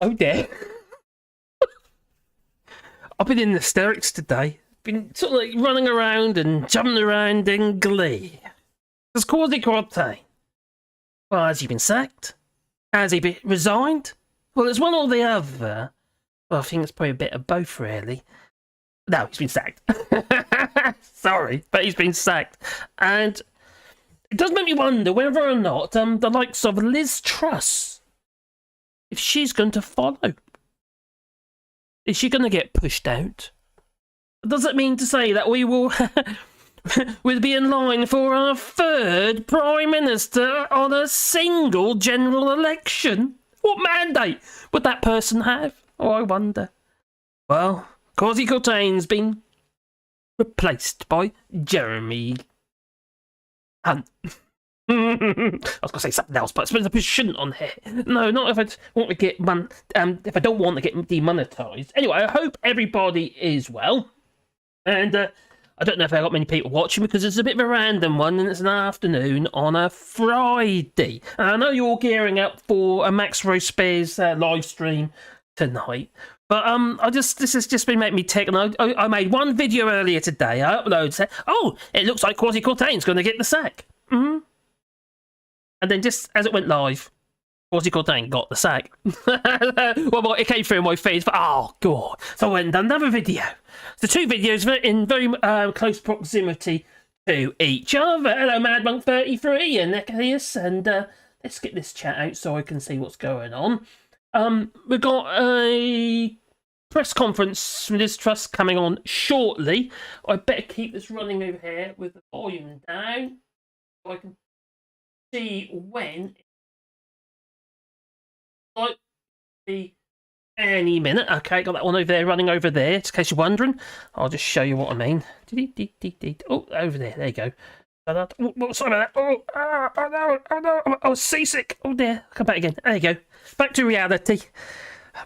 Oh dear. I've been in hysterics today. Been sort of like running around and jumping around in glee. Has Kwasi Kwarteng? Well, has he been sacked? Has he been resigned? Well, it's one or the other. Well, I think it's probably a bit of both, really. No, he's been sacked. Sorry, but he's been sacked. And it does make me wonder whether or not the likes of Liz Truss, if she's going to follow. Is she going to get pushed out? Does it mean to say that we will we'll be in line for our third Prime Minister on a single general election? What mandate would that person have? Oh, I wonder. Well, Kwasi Kwarteng's been replaced by Jeremy Hunt. I was going to say something else, but I suppose I shouldn't on here. No, not if I want to get if I don't want to get demonetized. Anyway, I hope everybody is well. And I don't know if I got many people watching because it's a bit of a random one and it's an afternoon on a Friday. And I know you're all gearing up for a Max Rosebear's live stream tonight. But this has just been making me tick, and I made one video earlier today. I uploaded, said, "Oh, it looks like Kwasi Kwarteng's going to get the sack." And then just as it went live, Kwasi Kwarteng got the sack. Well, it came through in my feed. Oh god! So I went and done another video. So two videos in very close proximity to each other. Hello, MadMonk33 and Nicholas, and let's get this chat out so I can see what's going on. We've got a press conference from this trust coming on shortly. I better keep this running over here with the volume down so I can see when. Might be any minute. Okay, got that one over there running over there. Just in case you're wondering, I'll just show you what I mean. Oh, over there. There you go. Oh, sorry about that. Oh no! Oh no! I was seasick. Oh dear. Come back again. There you go. Back to reality.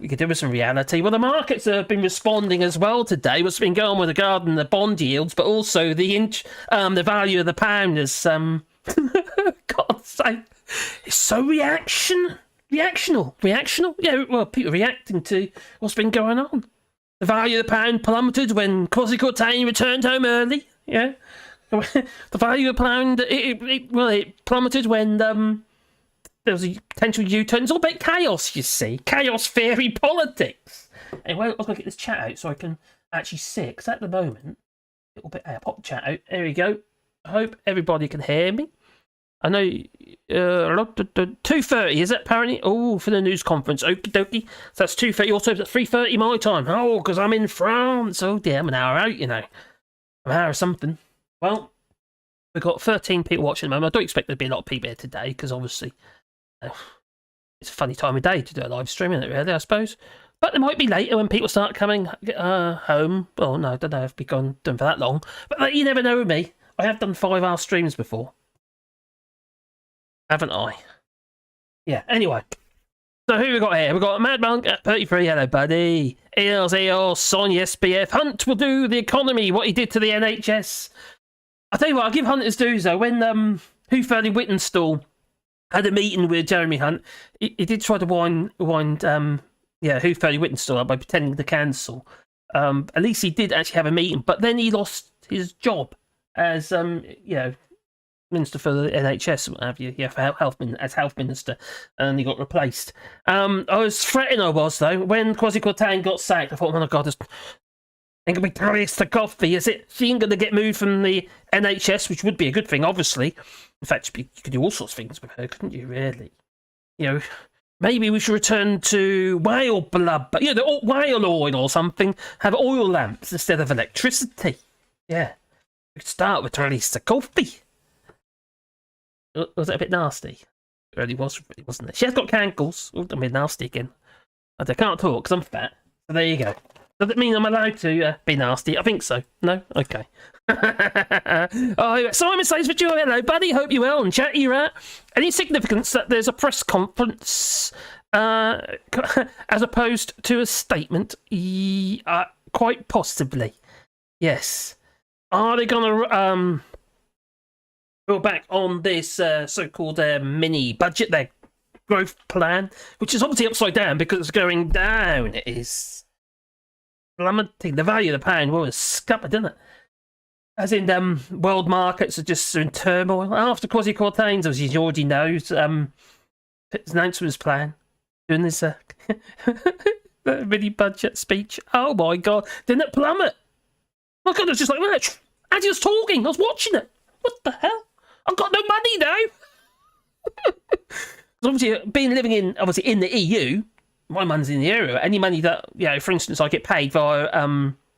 We could do with some reality. Well, the markets have been responding as well today. What's been going on with regarding the bond yields, but also the value of the pound is God's sake, it's so reactional. Yeah, well, people reacting to what's been going on. The value of the pound plummeted when Kwasi Kwarteng returned home early. Yeah. The value of the pound, it plummeted when there was a potential U-turn. It's all about chaos, you see. Chaos theory politics. Anyway, I was going to get this chat out so I can actually see it, because at the moment, a little bit, I'll pop the chat out. There we go. I hope everybody can hear me. I know 2:30, is it, apparently? Oh, for the news conference. Okie dokie. So that's 2:30. Also, it's 3:30 my time. Oh, because I'm in France. Oh, dear, I'm an hour out, you know. I'm an hour or something. Well, we've got 13 people watching at the moment. I don't expect there to be a lot of people here today, because obviously it's a funny time of day to do a live stream, isn't it, really, I suppose? But there might be later when people start coming home. Well, no, I don't know if we've done for that long. But you never know with me. I have done 5-hour streams before. Haven't I? Yeah, anyway. So who we got here? We've got Mad Monk at 33. Hello, buddy. EOS, Sonia SPF. Hunt will do the economy, what he did to the NHS. I'll tell you what, I'll give Hunt his dues, though. When Hooferty Whittenstall had a meeting with Jeremy Hunt, he did try to wind Hooferty Whittenstall up by pretending to cancel. At least he did actually have a meeting, but then he lost his job as, Minister for the NHS, what have you, as health minister, and he got replaced. I was fretting, though, when Kwasi Kwarteng got sacked. I thought, oh my God, ain't gonna be Paris to coffee, is it? She ain't gonna get moved from the NHS, which would be a good thing, obviously. In fact, you could do all sorts of things with her, couldn't you, really? You know, maybe we should return to whale blood, but the whale oil or something, have oil lamps instead of electricity. Yeah. We could start with Paris to coffee. Was it a bit nasty? It really was, wasn't it? She has got cankles. Oh, I'm a bit nasty again. I can't talk because I'm fat. So there you go. Does it mean I'm allowed to be nasty? I think so. No? Okay. Oh, Simon says for you, hello, buddy. Hope you're well and chatty rat. Any significance that there's a press conference as opposed to a statement? Quite possibly. Yes. Are they going to go back on this so-called mini budget they're growth plan, which is obviously upside down because it's going down. It is plummeting. The value of the pound was scuppered, isn't it? As in, world markets are just in turmoil. After Kwasi Kwarteng, as you already know, his announcement plan, doing this mini budget speech. Oh my God, didn't it plummet? My God, I was just like, as he was talking, I was watching it. What the hell? I've got no money now. Obviously, living in the EU, my money's in the euro. Any money that, for instance, I get paid via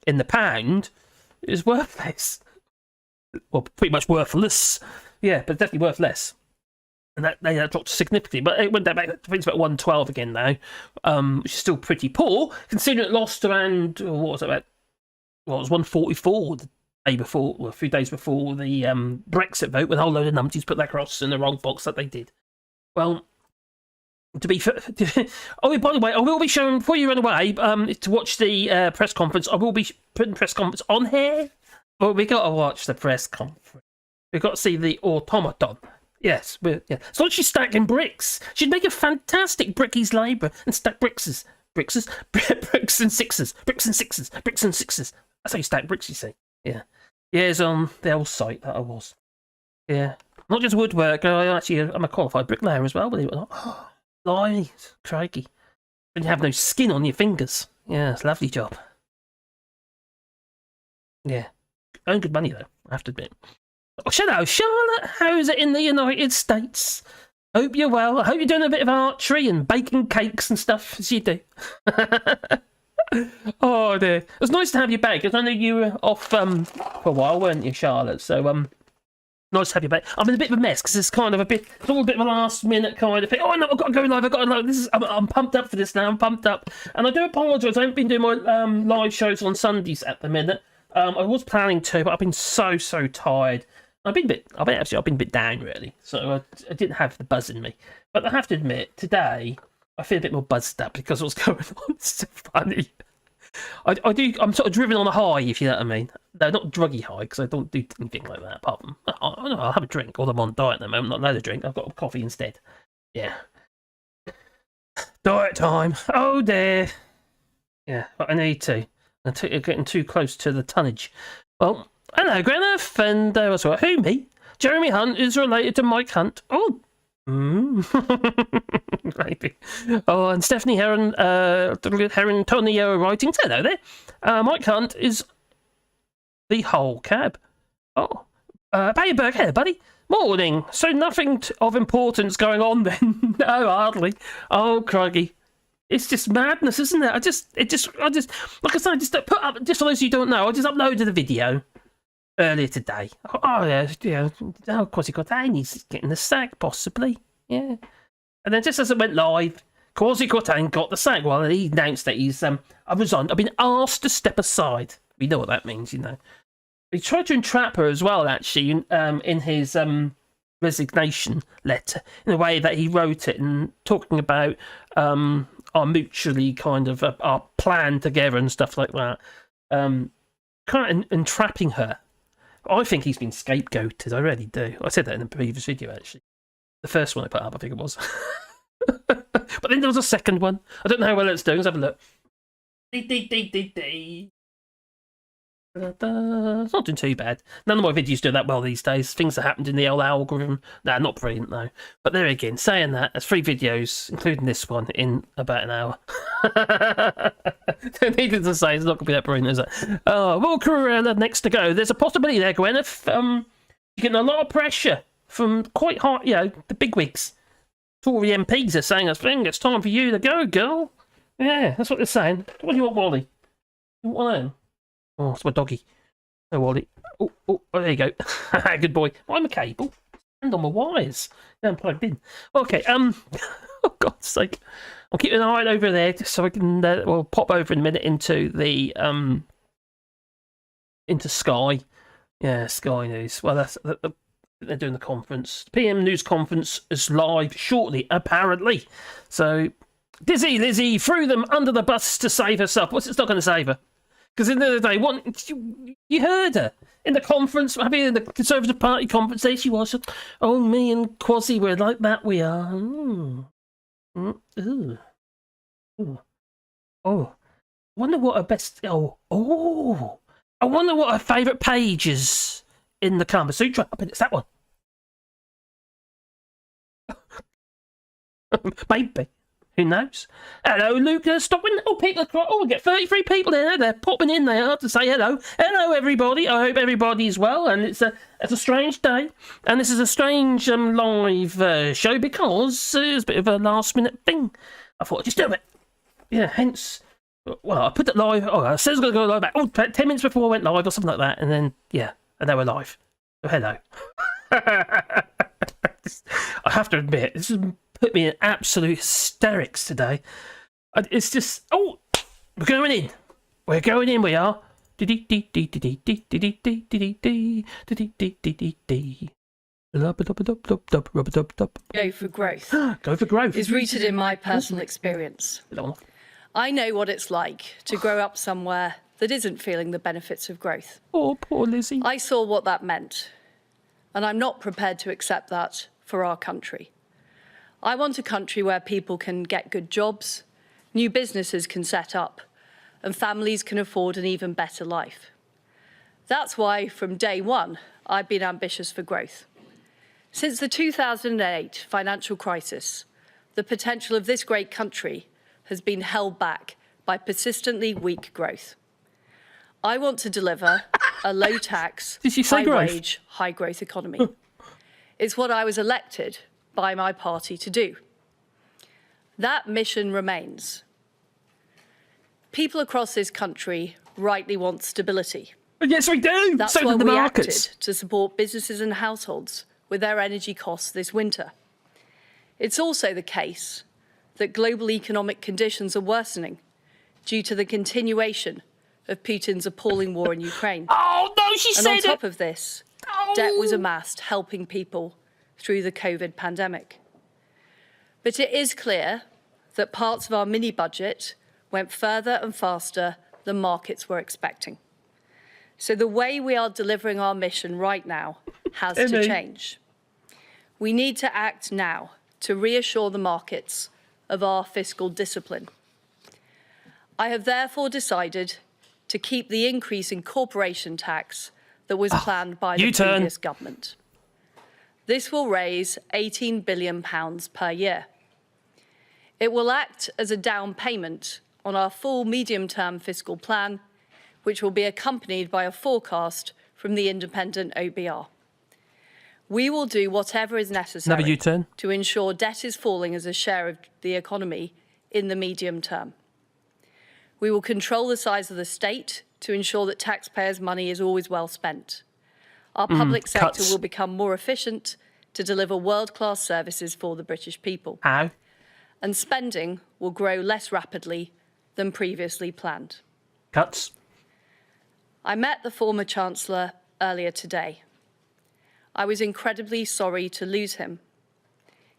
in the pound is worthless. Well, pretty much worthless. Yeah, but definitely worth less. And that dropped significantly. But it went down back, I think it's about 112 again now, which is still pretty poor, considering it lost around, what was it, about, well, it was 144 the day before, well, a few days before the Brexit vote, with a whole load of numpties put that across in the wrong box that they did. Well, to be fair, oh, by the way, I will be showing, before you run away, to watch the press conference, I will be putting press conference on here. But we got to watch the press conference. We've got to see the automaton. Yes, so she's stacking bricks. She'd make a fantastic brickies labourer and stack bricks and sixes. That's how you stack bricks, you see. Yeah. Yeah, it's on the old site that I was. Yeah. Not just woodwork, I'm a qualified bricklayer as well, believe it or not. Oh, blimey, crikey. And you have no skin on your fingers. Yeah, it's a lovely job. Yeah. Earn good money, though, I have to admit. Oh, hello, Charlotte. How's it in the United States? Hope you're well. I hope you're doing a bit of archery and baking cakes and stuff, as you do. Oh, dear. It was nice to have you back, because I know you were off for a while, weren't you, Charlotte? So, nice to have you back. I'm in a bit of a mess, because it's kind of it's all a bit of a last-minute kind of thing. Oh, no, I've got to go live, I'm pumped up for this now, I'm pumped up. And I do apologise, I haven't been doing my live shows on Sundays at the minute. I was planning to, but I've been so tired. I've been a bit down, really. So I didn't have the buzz in me. But I have to admit, today I feel a bit more buzzed up because what's going on. It's so funny. I'm sort of driven on a high, if you know what I mean. No, not druggy high, because I don't do anything like that. Apart from I'll have a drink, although I'm on diet at the moment. Not allowed to drink. I've got coffee instead. Yeah. Diet time. Oh dear. Yeah, but I need to. I'm getting too close to the tonnage. Well, hello, Gwyneth, and what's what? Who, me? Jeremy Hunt is related to Mike Hunt. Oh, maybe. Oh, and Stephanie Tonio writing. Hello there. Mike Hunt is the whole cab. Oh, Barry Burke, hello, buddy. Morning. So nothing of importance going on then? No, hardly. Oh, crikey. It's just madness, isn't it? I just, like I said, I just put up, just for those who don't know, I just uploaded a video earlier today. Oh, yeah, Kwasi Kwarteng, he's getting the sack, possibly. Yeah. And then just as it went live, Kwasi Kwarteng got the sack. Well, he announced that he's, I've resigned. I've been asked to step aside. We know what that means, you know. He tried to entrap her as well, actually, in his resignation letter, in a way that he wrote it and talking about our mutually kind of our plan together and stuff like that. Kind of entrapping her. I think he's been scapegoated. I really do. I said that in the previous video, actually. The first one I put up, I think it was. But then there was a second one. I don't know how well it's doing. Let's have a look. It's not doing too bad. None of my videos do that well these days. Things that happened in the old algorithm. Nah, not brilliant though. But there again, saying that, there's 3 videos, including this one, in about an hour. Needless to say, it's not going to be that brilliant, is it? Will Corella next to go. There's a possibility there, Gwyneth. You're getting a lot of pressure from quite hard, the bigwigs. Tory MPs are saying, I think it's time for you to go, girl. Yeah, that's what they're saying. What do you want, Wally? You want one? Oh, it's my doggy. Oh, Wally. Oh, there you go. Good boy. I'm a cable. And on my wires. Yeah, I'm plugged in. Okay, oh, God's sake. I'll keep an eye over there just so I can, we'll pop over in a minute into the, into Sky. Yeah, Sky News. Well, they're doing the conference. The PM News conference is live shortly, apparently. So, Dizzy Lizzie threw them under the bus to save herself. What's it's not going to save her? Because in the other day, you heard her in the conference, maybe in the Conservative Party conference, there she was. Oh, me and Kwasi, we're like that, we are. Ooh. Ooh. Oh. I wonder what her best... Oh. I wonder what her favourite page is in the Kama Sutra. I bet it's that one. Maybe. Who knows? Hello, Luke. Stopping. Oh, people are... Oh, we get 33 people there. They're popping in there to say hello. Hello, everybody. I hope everybody's well. And it's a strange day. And this is a strange live show because it's a bit of a last-minute thing. I thought I'd just do it. Yeah, hence... Well, I put it live. Oh, I said I was going to go live about 10 minutes before I went live or something like that. And then, yeah, and now we're live. So, hello. I have to admit, this has put me in absolute hysterics today. It's just, we're going in. We're going in, we are. Go for growth. Go for growth. Is rooted in my personal experience. I know what it's like to grow up somewhere that isn't feeling the benefits of growth. Oh, poor Lizzie. I saw what that meant, and I'm not prepared to accept that for our country. I want a country where people can get good jobs, new businesses can set up, and families can afford an even better life. That's why, from day one, I've been ambitious for growth. Since the 2008 financial crisis, the potential of this great country has been held back by persistently weak growth. I want to deliver a low-tax, high-wage, high-growth economy. It's what I was elected by my party to do. That mission remains. People across this country rightly want stability. Yes, we do. That's why we acted to support businesses and households with their energy costs this winter. It's also the case that global economic conditions are worsening due to the continuation of Putin's appalling war in Ukraine. Oh, no, she said it! And on top of this, debt was amassed helping people through the COVID pandemic. But it is clear that parts of our mini-budget went further and faster than markets were expecting. So the way we are delivering our mission right now has to change. We need to act now to reassure the markets of our fiscal discipline. I have therefore decided to keep the increase in corporation tax that was planned by the previous government. This will raise £18 billion per year. It will act as a down payment on our full medium-term fiscal plan, which will be accompanied by a forecast from the independent OBR. We will do whatever is necessary to ensure debt is falling as a share of the economy in the medium term. We will control the size of the state to ensure that taxpayers' money is always well spent. Our public sector will become more efficient to deliver world-class services for the British people. How? And spending will grow less rapidly than previously planned. Cuts. I met the former Chancellor earlier today. I was incredibly sorry to lose him.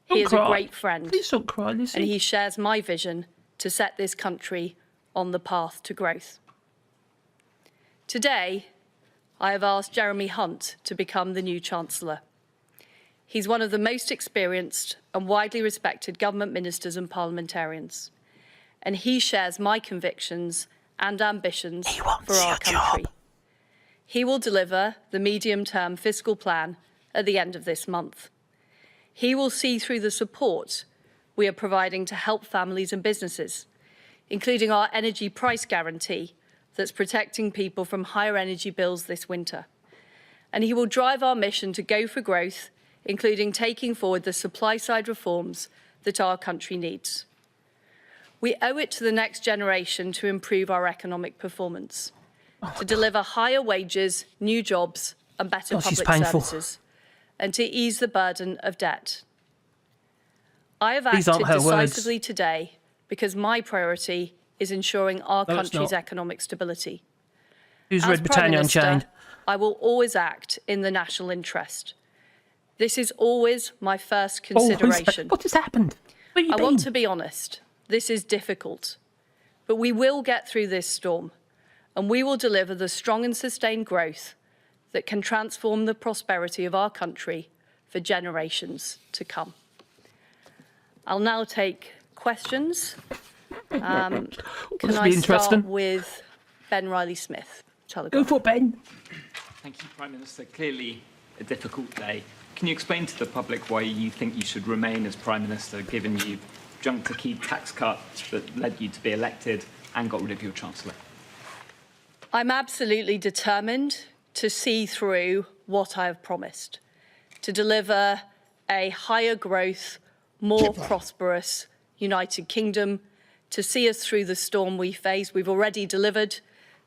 He is a great friend. Please don't cry, Lizzie. And he shares my vision to set this country on the path to growth. Today, I have asked Jeremy Hunt to become the new Chancellor. He's one of the most experienced and widely respected government ministers and parliamentarians. And he shares my convictions and ambitions for our country. He will deliver the medium-term fiscal plan at the end of this month. He will see through the support we are providing to help families and businesses, including our energy price guarantee that's protecting people from higher energy bills this winter. And he will drive our mission to go for growth, including taking forward the supply-side reforms that our country needs. We owe it to the next generation to improve our economic performance, to deliver higher wages, new jobs and better public services, and to ease the burden of debt. I have acted decisively today because my priority is ensuring our country's economic stability. Who's read Britannia Unchained? I will always act in the national interest. This is always my first consideration. What has happened? I want to be honest. This is difficult, but we will get through this storm, and we will deliver the strong and sustained growth that can transform the prosperity of our country for generations to come. I'll now take questions. This Can will I be interesting. start with Ben Riley-Smith, Go Telegraph? for it, Ben. Thank you, Prime Minister. Clearly a difficult day. Can you explain to the public why you think you should remain as Prime Minister, given you jumped a key tax cut that led you to be elected and got rid of your Chancellor? I'm absolutely determined to see through what I have promised, to deliver a higher growth, more prosperous United Kingdom, to see us through the storm we face. We've already delivered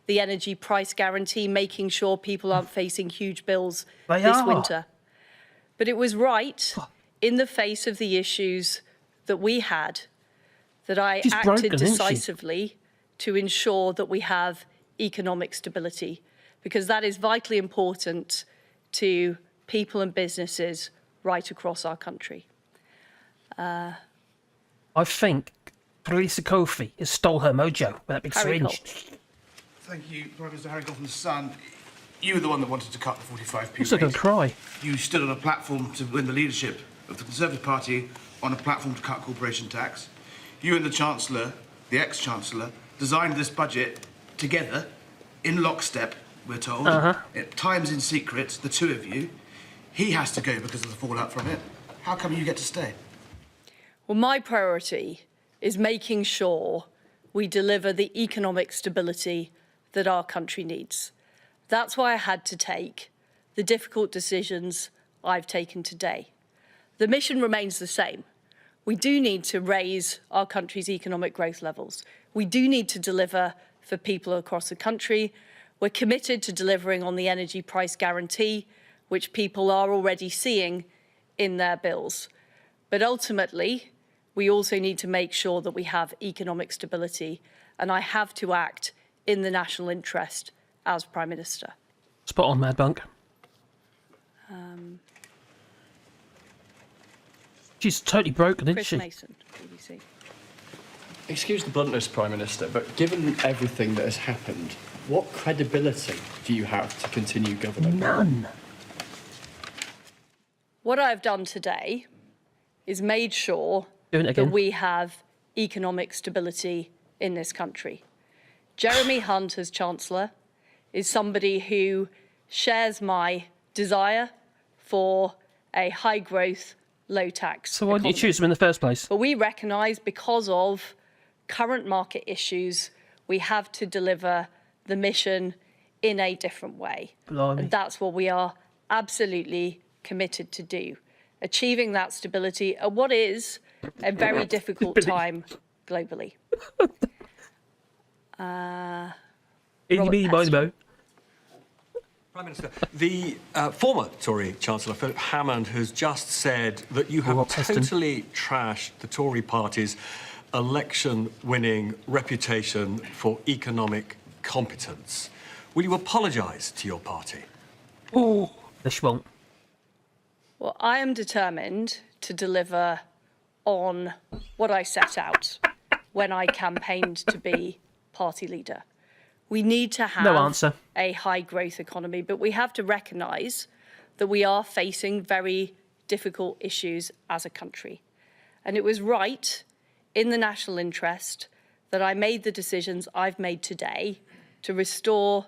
the energy price guarantee, making sure people aren't facing huge bills this winter. But it was right, in the face of the issues that we had, that I acted decisively to ensure that we have economic stability, because that is vitally important to people and businesses right across our country. I think Teresa Kofi has stole her mojo with that big Harry syringe. Cole. Thank you, Prime Minister Harry Cole from The Sun. You were the one that wanted to cut the 45p I'm still going rate. to cry. You stood on a platform to win the leadership of the Conservative Party on a platform to cut corporation tax. You and the Chancellor, the ex-Chancellor, designed this budget together, in lockstep, we're told. At times in secret, the two of you. He has to go because of the fallout from it. How come you get to stay? Well, my priority is making sure we deliver the economic stability that our country needs. That's why I had to take the difficult decisions I've taken today. The mission remains the same. We do need to raise our country's economic growth levels. We do need to deliver for people across the country. We're committed to delivering on the energy price guarantee, which people are already seeing in their bills. But ultimately, we also need to make sure that we have economic stability, and I have to act in the national interest as Prime Minister. Spot on, Mad Bunk. She's totally broken, isn't Chris she? Mason, BBC. Excuse the bluntness, Prime Minister, but given everything that has happened, what credibility do you have to continue governing? None. What I've done today is made sure Doing it again. that we have economic stability in this country. Jeremy Hunt, as Chancellor, is somebody who shares my desire for a high-growth, low-tax So why did you economy. choose him in the first place? But we recognise, because of current market issues, we have to deliver the mission in a different way. Blimey. And that's what we are absolutely committed to do, achieving that stability at what is a very difficult time globally. Mo. Prime Minister, the former Tory Chancellor, Philip Hammond, has just said that you have totally trashed the Tory party's election-winning reputation for economic competence. Will you apologise to your party? Oh, this won't. Well, I am determined to deliver on what I set out when I campaigned to be party leader. We need to have a high-growth economy, but we have to recognise that we are facing very difficult issues as a country. And it was right, in the national interest, that I made the decisions I've made today to restore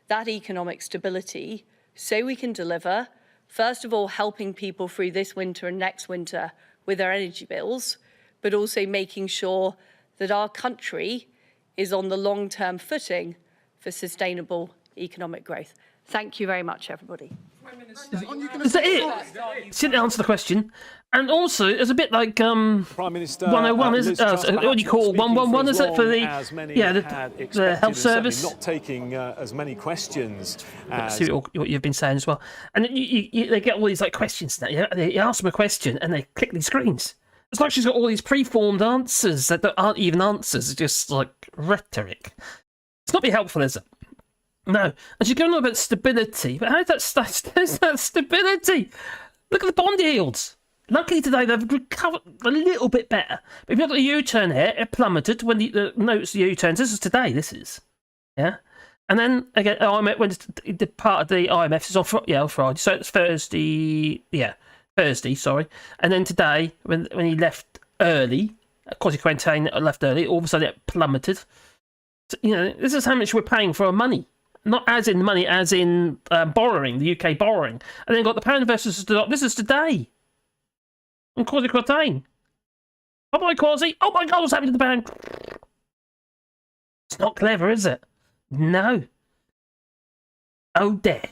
that economic stability so we can deliver, first of all, helping people through this winter and next winter with their energy bills, but also making sure that our country is on the long-term footing for sustainable economic growth. Thank you very much, everybody. Is that it? She didn't answer the question. And also, it's a bit like Prime Minister, 101, is it? Truss, What do you call 111? Is it for the the health service? Not taking as many questions as See what you've been saying as well. And they get all these like questions now. You ask them a question and they click these screens. It's like she's got all these preformed answers that aren't even answers. It's just like rhetoric. It's not be helpful, is it? No. And she's going on about stability. But how's that stability? Look at the bond yields. Luckily today they've recovered a little bit better. But if you look at the U-turn here, it plummeted when the notes the U-turns. This is today, this is. Yeah? And then, again, IMF, when the part of the IMF is on Friday. So it's Thursday, Thursday, sorry. And then today, when he left early, Kwasi Kwarteng left early. All of a sudden, it plummeted. So, you know, this is how much we're paying for our money. Not as in money, as in borrowing, the UK borrowing. And then got the pound versus the dollar. This is today. And Kwasi Kwarteng. Bye-bye, Kwasi. Oh my God, what's happening to the pound? It's not clever, is it? No. Oh, dear.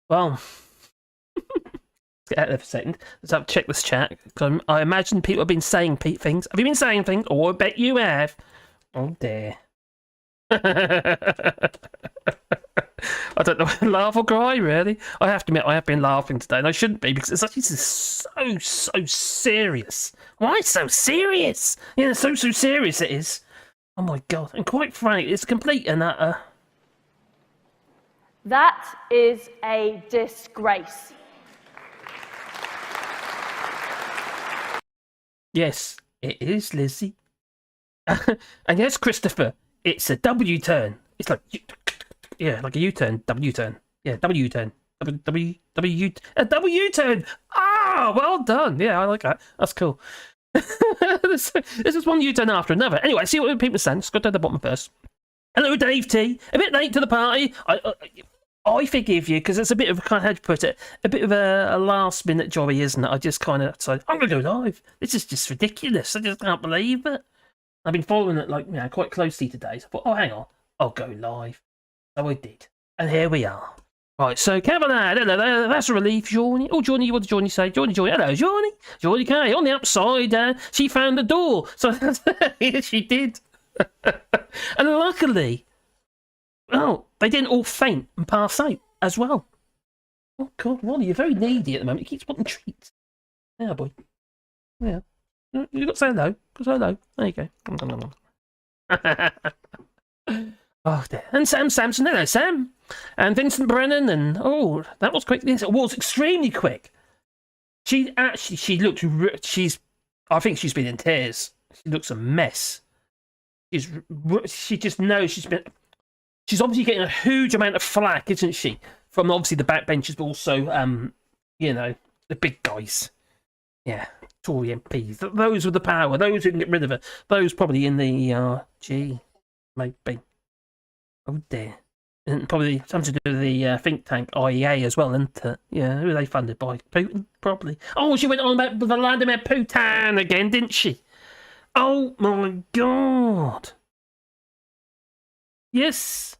Well, let's get out there for a second. Let's have to check this chat. I imagine people have been saying things. Have you been saying things? Oh, I bet you have. Oh, dear. I don't know whether to laugh or cry, really. I have to admit, I have been laughing today, and I shouldn't be, because it's actually so serious. Why so serious? Yeah, so serious it is. Oh my God. And quite frankly, it's complete and utter. That is a disgrace. Yes, it is, Lizzie. And yes, Christopher, it's a W turn. It's like, yeah, like a U-turn, W-turn. Yeah, W-turn. A W-turn. Ah, well done. Yeah, I like that. That's cool. This is one U-turn after another. Anyway, see what people are saying. Let's go down the bottom first. Hello, Dave T. A bit late to the party. I forgive you, because it's a bit of, how to put it, a bit of a last-minute jobby, isn't it? I just kind of decided, I'm going to go live. This is just ridiculous. I just can't believe it. I've been following it, like, you know, quite closely today. So I thought, oh, hang on. I'll go live. So I did. And here we are. Right, so Kevin, hello, that's a relief, Johnny. Oh, Johnny, what did Johnny say? Johnny, hello, Johnny. Johnny K, on the upside, she found the door. So yes, she did. And luckily, they didn't all faint and pass out as well. Oh, God, Ronnie, you're very needy at the moment. He keeps wanting treats. Yeah, boy. Yeah. You've got to say hello. Say hello. There you go. Oh, dear. And Sam Sampson. Hello, Sam. And Vincent Brennan. And, oh, that was quick. Yes, it was extremely quick. She looked, I think she's been in tears. She looks a mess. She just knows she's obviously getting a huge amount of flack, isn't she? From obviously the backbenchers, but also, you know, the big guys. Yeah, Tory MPs. Those with the power. Those who can get rid of her. Those probably in the ERG, maybe. Oh dear. And probably something to do with the think tank IEA as well, isn't it? Yeah, who are they funded by? Putin, probably. Oh, she went on about Vladimir Putin again, didn't she? Oh my God. Yes.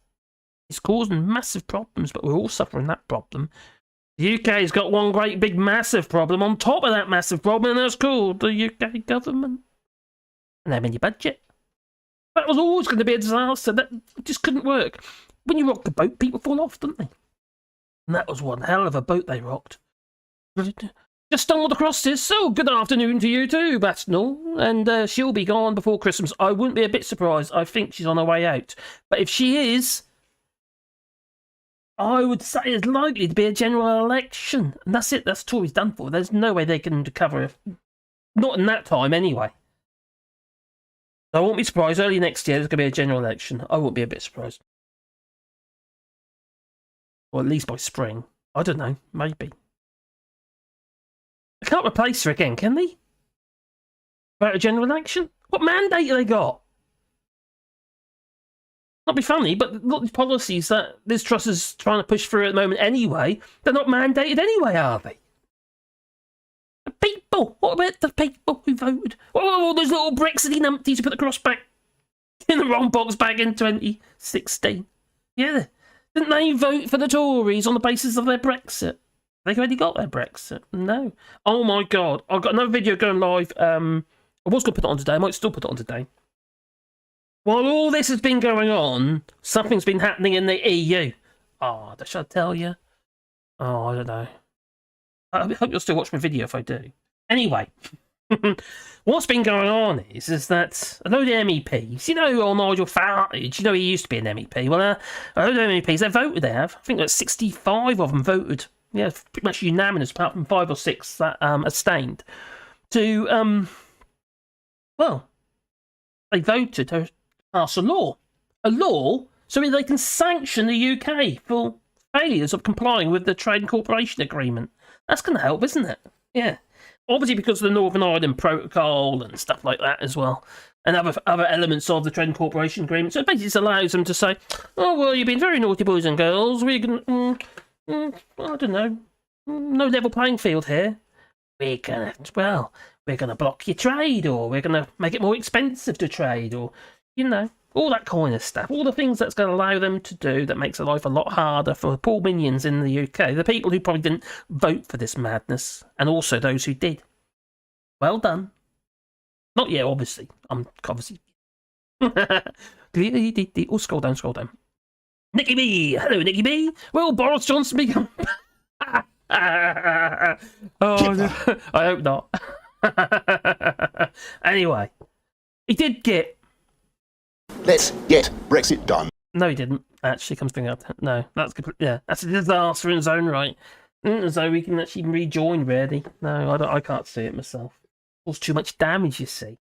It's causing massive problems, but we're all suffering that problem. The UK's got one great big massive problem on top of that massive problem, and that's called the UK government. And their mini budget. That was always going to be a disaster. That just couldn't work. When you rock the boat, people fall off, don't they? And that was one hell of a boat they rocked. Just stumbled across this. So, good afternoon to you too, Batnell. And she'll be gone before Christmas. I wouldn't be a bit surprised. I think she's on her way out. But if she is, I would say it's likely to be a general election. And that's it. That's Tories done for. There's no way they can recover it. Not in that time, anyway. I won't be surprised. Early next year, there's going to be a general election. I won't be a bit surprised. Or at least by spring. I don't know. Maybe. They can't replace her again, can they? About a general election? What mandate have they got? Not be funny, but look, the policies that this Truss is trying to push through at the moment anyway, they're not mandated anyway, are they? The people! What about the people who voted? What about all those little Brexity numpties who put the cross back in the wrong box back in 2016? Yeah. Didn't they vote for the Tories on the basis of their Brexit? They've already got their Brexit. No. Oh my God. I've got another video going live. I was going to put it on today. I might still put it on today. While all this has been going on, something's been happening in the EU. Oh, should I tell you? Oh, I don't know. I hope you'll still watch my video if I do. Anyway, what's been going on is that a load of MEPs, you know, Nigel Farage, you know, he used to be an MEP. Well, a load of MEPs, they voted, they have. I think like 65 of them voted. Yeah, pretty much unanimous, apart from 5 or 6 that abstained. To, well, they voted to pass a law so they can sanction the UK for failures of complying with the Trade and Cooperation Agreement. That's going to help, isn't it? Yeah. obviously because of the Northern Ireland Protocol and stuff like that as well, and other elements of the Trade and Cooperation Agreement. So it basically allows them to say, oh, well, you've been very naughty boys and girls, we can, I don't know, no level playing field here. We're gonna block your trade, or we're gonna make it more expensive to trade, or, you know, all that kind of stuff. All the things that's going to allow them to do that makes life a lot harder for the poor minions in the UK. The people who probably didn't vote for this madness, and also those who did. Well done. Not yet, obviously. I'm obviously. Oh, scroll down. Nicky B! Hello, Nicky B! Will Boris Johnson become... oh, no. I hope not. Anyway, he did get... Let's get Brexit done. No, he didn't. Actually, comes to think of that. No, that's a disaster in its own right. As though we can actually rejoin, really. No, I can't see it myself. Cause too much damage, you see.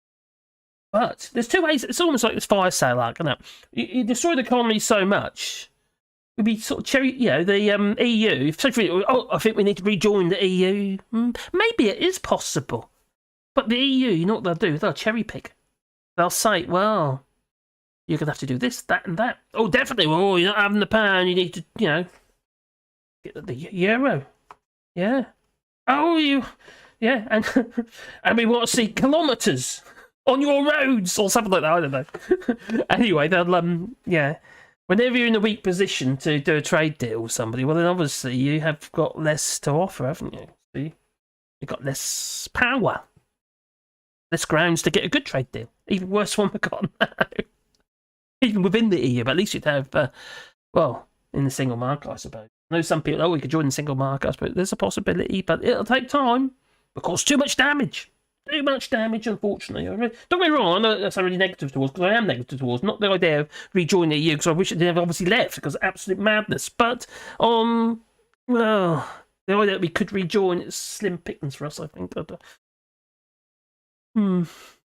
But there's two ways. It's almost like this fire sale arc, isn't it? You destroy the economy so much. We'd be sort of the EU. I think we need to rejoin the EU. Maybe it is possible. But the EU, you know what they'll do? They'll cherry pick. They'll say, well, you're going to have to do this, that, and that. Oh, definitely. Well, you're not having the pound. You need to, get the euro. Yeah. Oh, yeah, and and we want to see kilometres on your roads or something like that. I don't know. Anyway, they'll whenever you're in a weak position to do a trade deal with somebody, well, then obviously you have got less to offer, haven't you? See, you've got less power, less grounds to get a good trade deal. Even worse one we've got now. Even within the EU, but at least you'd have, in the single market, I suppose. I know some people, we could join the single market, I suppose. There's a possibility, but it'll take time. Because too much damage. Too much damage, unfortunately. Don't get me wrong, I know that's really negative towards, because I am negative towards. Not the idea of rejoining the EU, because I wish it had obviously left, because of absolute madness. But, the idea that we could rejoin is slim pickings for us, I think.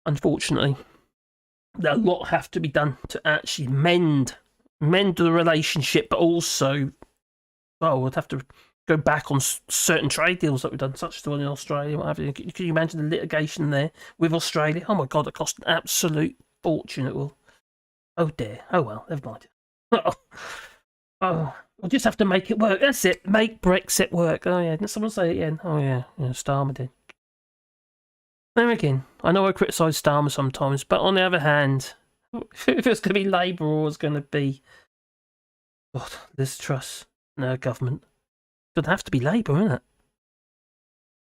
Unfortunately. A lot have to be done to actually mend the relationship, but also, we'll have to go back on certain trade deals that we've done, such as the one in Australia. What have you? Can you imagine the litigation there with Australia? Oh my God, it cost an absolute fortune. It will. Oh dear. Oh well, never mind. We'll just have to make it work. That's it. Make Brexit work. Oh yeah, didn't someone say it again? Oh yeah, Starmer did. There again, I know I criticise Starmer sometimes, but on the other hand, if it's going to be Labour or it's going to be this Truss, no government. It doesn't have to be Labour, isn't it?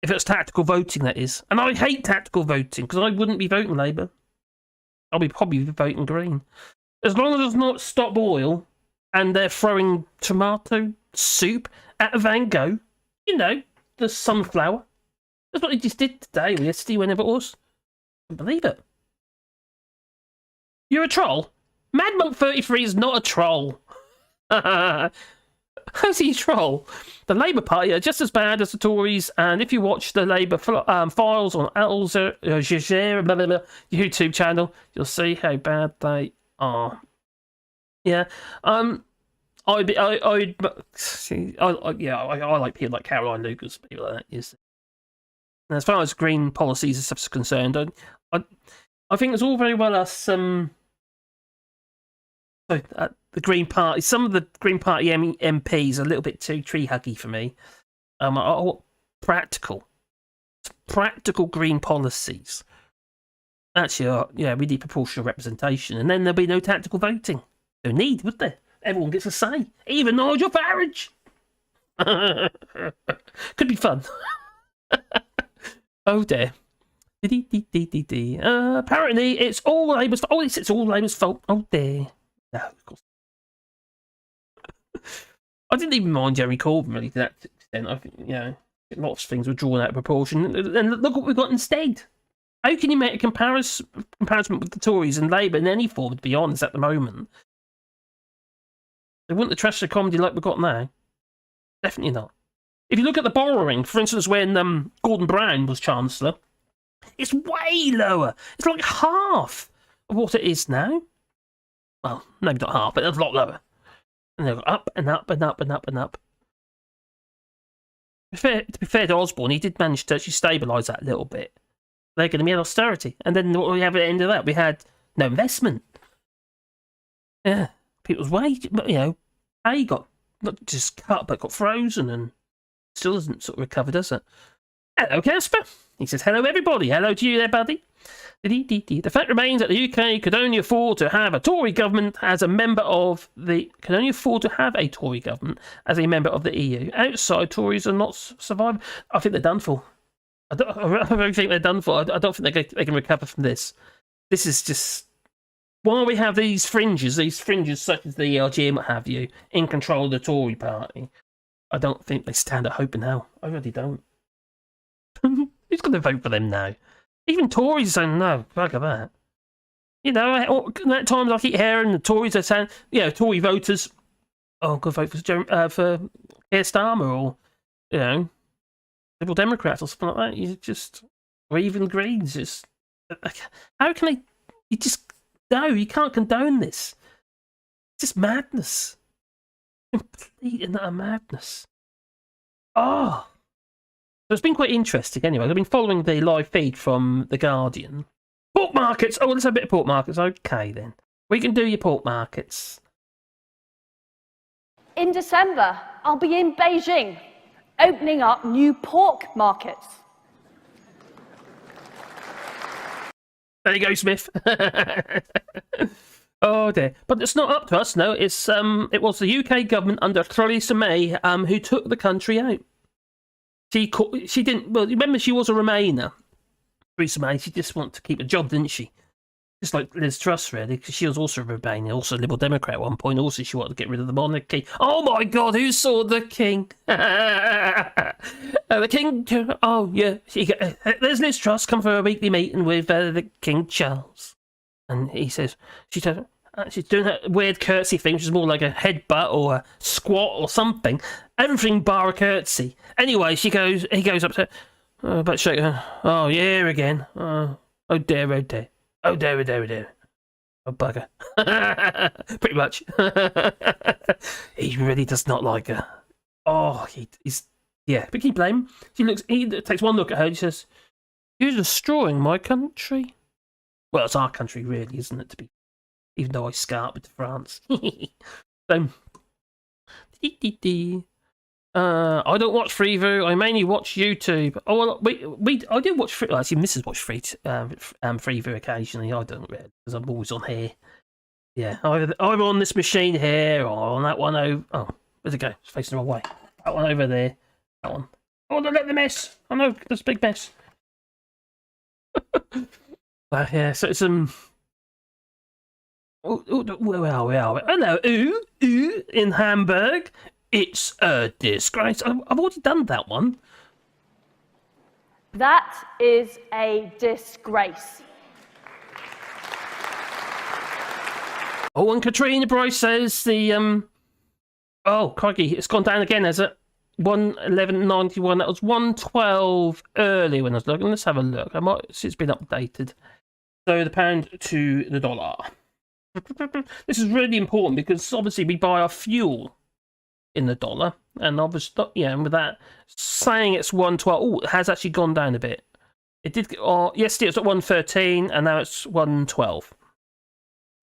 If it's tactical voting, that is. And I hate tactical voting, because I wouldn't be voting Labour. I'll be probably voting Green. As long as it's not Stop Oil, and they're throwing tomato soup at Van Gogh, the sunflower. That's what they just did today, or yesterday, whenever it was. I can't believe it. You're a troll? Mad Monk 33 is not a troll. How's he a troll? The Labour Party are just as bad as the Tories, and if you watch the Labour files on Al's YouTube channel, you'll see how bad they are. Yeah. I like people like Caroline Lucas, people like that. And as far as green policies and stuff is concerned, I think it's all very well us the Green Party, some of the Green Party MPs are a little bit too tree huggy for me. Practical green policies. Actually, we need proportional representation, and then there'll be no tactical voting. No need, would there? Everyone gets a say, even Nigel Farage. Could be fun. Oh dear. Apparently, it's all Labour's fault. It's all Labour's fault. Oh dear. No, of course. I didn't even mind Jeremy Corbyn really to that extent. I think, lots of things were drawn out of proportion. And look what we've got instead. How can you make a comparison with the Tories and Labour in any form, to be honest, at the moment? They wouldn't have trashed the comedy like we've got now. Definitely not. If you look at the borrowing, for instance, when Gordon Brown was Chancellor, it's way lower. It's like half of what it is now. Well, maybe not half, but it's a lot lower. And they're up and up and up and up and up. To be fair to Osborne, he did manage to actually stabilise that a little bit. They're going to be an austerity. And then what we have at the end of that, we had no investment. Yeah. People's wage, pay got not just cut, but got frozen and still hasn't sort of recovered, does it? Hello, Casper. He says, hello, everybody. Hello to you there, buddy. The fact remains that the UK could only afford to have a Tory government as a member of the... Can only afford to have a Tory government as a member of the EU. Outside, Tories are not surviving. I think they're done for. I really think they're done for. I don't think they can recover from this. This is just... While we have these fringes such as the ERG and what have you, in control of the Tory party, I don't think they stand a hope in hell. I really don't. Who's going to vote for them now? Even Tories are saying no. Look at that. At times I keep hearing the Tories are saying, Tory voters, go vote for Keir Starmer or, Liberal Democrats or something like that. Or even Greens. Just, how can they? No, you can't condone this. It's just madness. Complete and utter madness. Oh. So it's been quite interesting anyway. I've been following the live feed from The Guardian. Pork markets! Oh, let's have a bit of pork markets. Okay then. We can do your pork markets. In December, I'll be in Beijing, opening up new pork markets. There you go, Smith. Oh dear. But it's not up to us, no. It was the UK government under Theresa May who took the country out. She didn't... Well, remember she was a Remainer. Theresa May, she just wanted to keep a job, didn't she? Just like Liz Truss, really, because she was also a Remainer, also a Liberal Democrat at one point. Also, she wanted to get rid of the monarchy. Oh my God, who saw the King? The King... Oh, yeah. There's Liz Truss come for a weekly meeting with the King Charles. And he says... She's doing that weird curtsy thing, which is more like a headbutt or a squat or something. Everything bar a curtsy. Anyway, he goes up to her, but shake her. Oh, yeah, again. Oh dear, oh dear. Oh dear, oh dear, oh dear. Oh, bugger. Pretty much. He really does not like her. Oh, he's... Yeah, but can you blame him? He takes one look at her and he says, "You're destroying my country." Well, it's our country, really, isn't it, to be... Even though I scarped to France. So, I don't watch Freeview. I mainly watch YouTube. Oh, well, I do watch Freeview. Actually, Mrs. watch Freeview occasionally. I don't really, because I'm always on here. Yeah, either on this machine here or on that one over. Oh, where's it go? It's facing the wrong way. That one over there. That one. Oh, don't let the mess. I know there's a big mess. Yeah, so it's where are we? Hello, ooh, in Hamburg. It's a disgrace. I've already done that one. That is a disgrace. Oh, and Katrina Bryce says the oh, crikey, it's gone down again, has it? 111.91. That was 112 earlier when I was looking. Let's have a look. It's been updated. So the pound to the dollar. This is really important because obviously we buy our fuel in the dollar, and obviously, and with that saying it's 112, oh, it has actually gone down a bit. It did. Yesterday it was at 113, and now it's 112.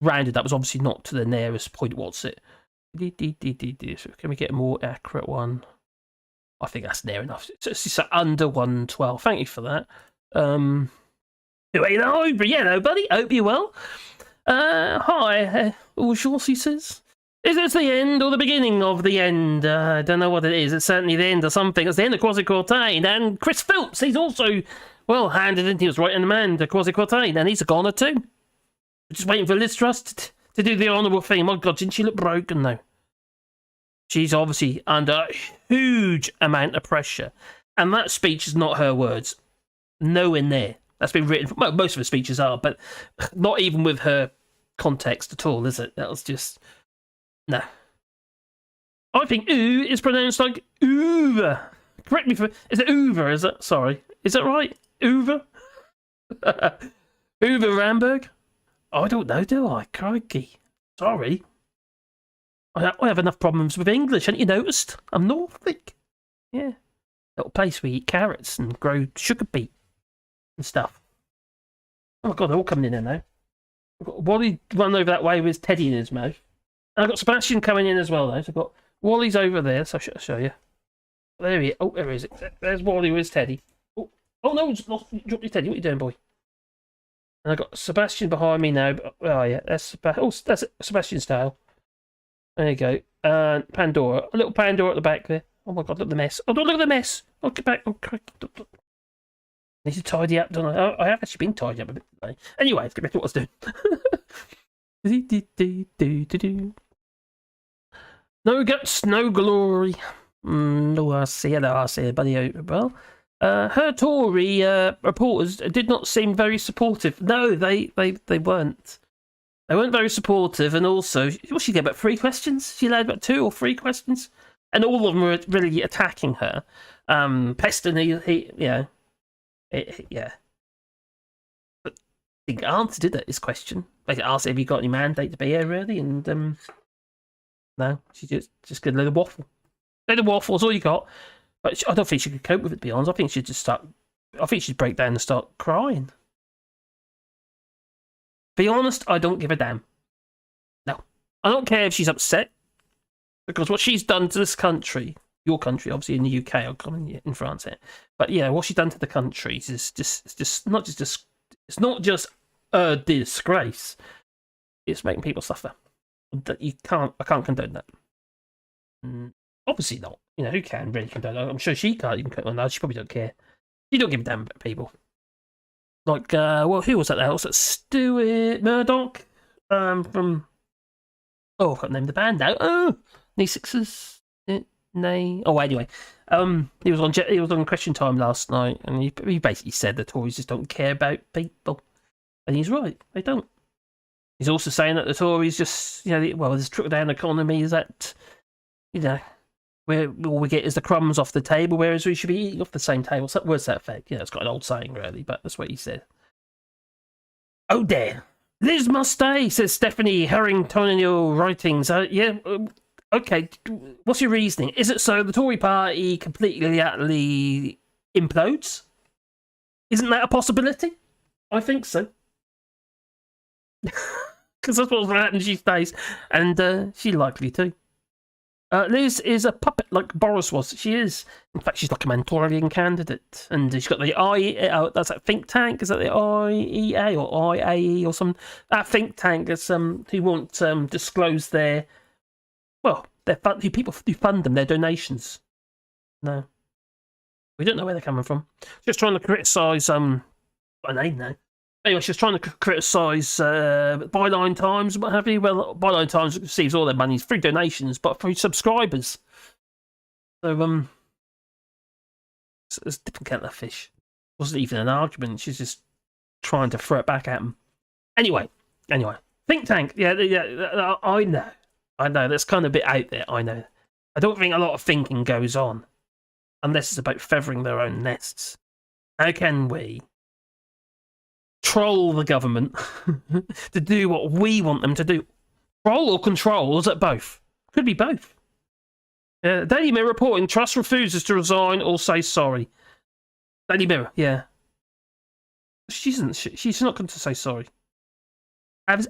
Rounded up was obviously not to the nearest point. What's it? So can we get a more accurate one? I think that's near enough. It's under 112. Thank you for that. Hello, buddy. Hope you're well. Hi, Jules, he says. Is this the end or the beginning of the end? I don't know what it is. It's certainly the end of something. It's the end of Kwasi Kwarteng. And Chris Phillips, he's also, well, handed in. He was right in the man to Kwasi Kwarteng, and he's a goner too. Just waiting for Liz Truss to do the honourable thing. My God, didn't she look broken, though? She's obviously under a huge amount of pressure. And that speech is not her words. Nowhere near. That's been written. Well, most of her speeches are, but not even with her context at all, is it? That was just... No. I think ooh is pronounced like Uber. Correct me is it Uber, is it? Sorry. Is that right? Uber? Uber Ramberg? I don't know, do I? Crikey. Sorry. I have enough problems with English, haven't you noticed? I'm Norfolk. Yeah. little place where you eat carrots and grow sugar beet and stuff. Oh my god, they're all coming in there now. I've got Wally run over that way with Teddy in his mouth. And I've got Sebastian coming in as well, though. So I've got Wally's over there, so I'll show you. There he is. Oh, there he is. There's Wally with Teddy. Oh no, he's lost. Dropped your Teddy. What are you doing, boy? And I've got Sebastian behind me now. Oh, yeah. That's Sebastian's tail. There you go. And Pandora. A little Pandora at the back there. Oh my god, look at the mess. Oh, don't look at the mess. Oh, get back. Oh, I need to tidy up, don't I? I have actually been tidy up a bit today. Anyway, let's get back to what I was doing. No guts, no glory. No, I see it, buddy. Well, her Tory reporters did not seem very supportive. No, they weren't. They weren't very supportive, and also, what she get about 3 questions? She had about 2 or 3 questions, and all of them were really attacking her. Peston, yeah. But I think answered it, this question. They asked, have you got any mandate to be here, really? And no, she just got a little waffle. Little waffle's all you got. But I don't think she could cope with it, to be honest. I think she'd break down and start crying. Be honest, I don't give a damn. No. I don't care if she's upset. Because what she's done to this country, your country, obviously in the UK, I'll come in France here. But yeah, what she's done to the country is just not just it's not just a disgrace. It's making people suffer. That I can't condone that. Obviously not. You know, who can really condone that? I'm sure she can't even condone that. She probably don't care. She don't give a damn about people. Like, who was that now? Was that Stuart Murdoch? From... Oh, I can't name the band now. Oh! Knee Sixers? Nay. Oh, anyway. He was on Question Time last night, and he basically said the Tories just don't care about people. And he's right. They don't. He's also saying that the Tories just, this trickle-down economy is that, where all we get is the crumbs off the table, whereas we should be eating off the same table. So, where's that effect? It's got an old saying, really, but that's what he said. Oh, dear. Liz must stay, says Stephanie Harrington in your writings. Okay, what's your reasoning? Is it so the Tory party completely, utterly implodes? Isn't that a possibility? I think so. Because that's what's happening. She stays, and she's likely to. Liz is a puppet like Boris was. She is. In fact, she's like a Mantorian candidate. And she's got the that's that think tank. Is that the IEA or IAE or something? That think tank is who won't disclose their people who fund them, their donations. No. We don't know where they're coming from. Just trying to criticise a name now. Anyway, she was trying to criticise Byline Times and what have you. Well, Byline Times receives all their money through donations, but through subscribers. So, it's a different kettle of fish. It wasn't even an argument. She's just trying to throw it back at them. Anyway. Think tank. Yeah, I know. That's kind of a bit out there. I know. I don't think a lot of thinking goes on unless it's about feathering their own nests. How can we troll the government to do what we want them to do? Troll or control, or is it both? Could be both. Daily Mirror reporting Truss refuses to resign or say sorry. Daily Mirror, yeah. She's not going to say sorry. Has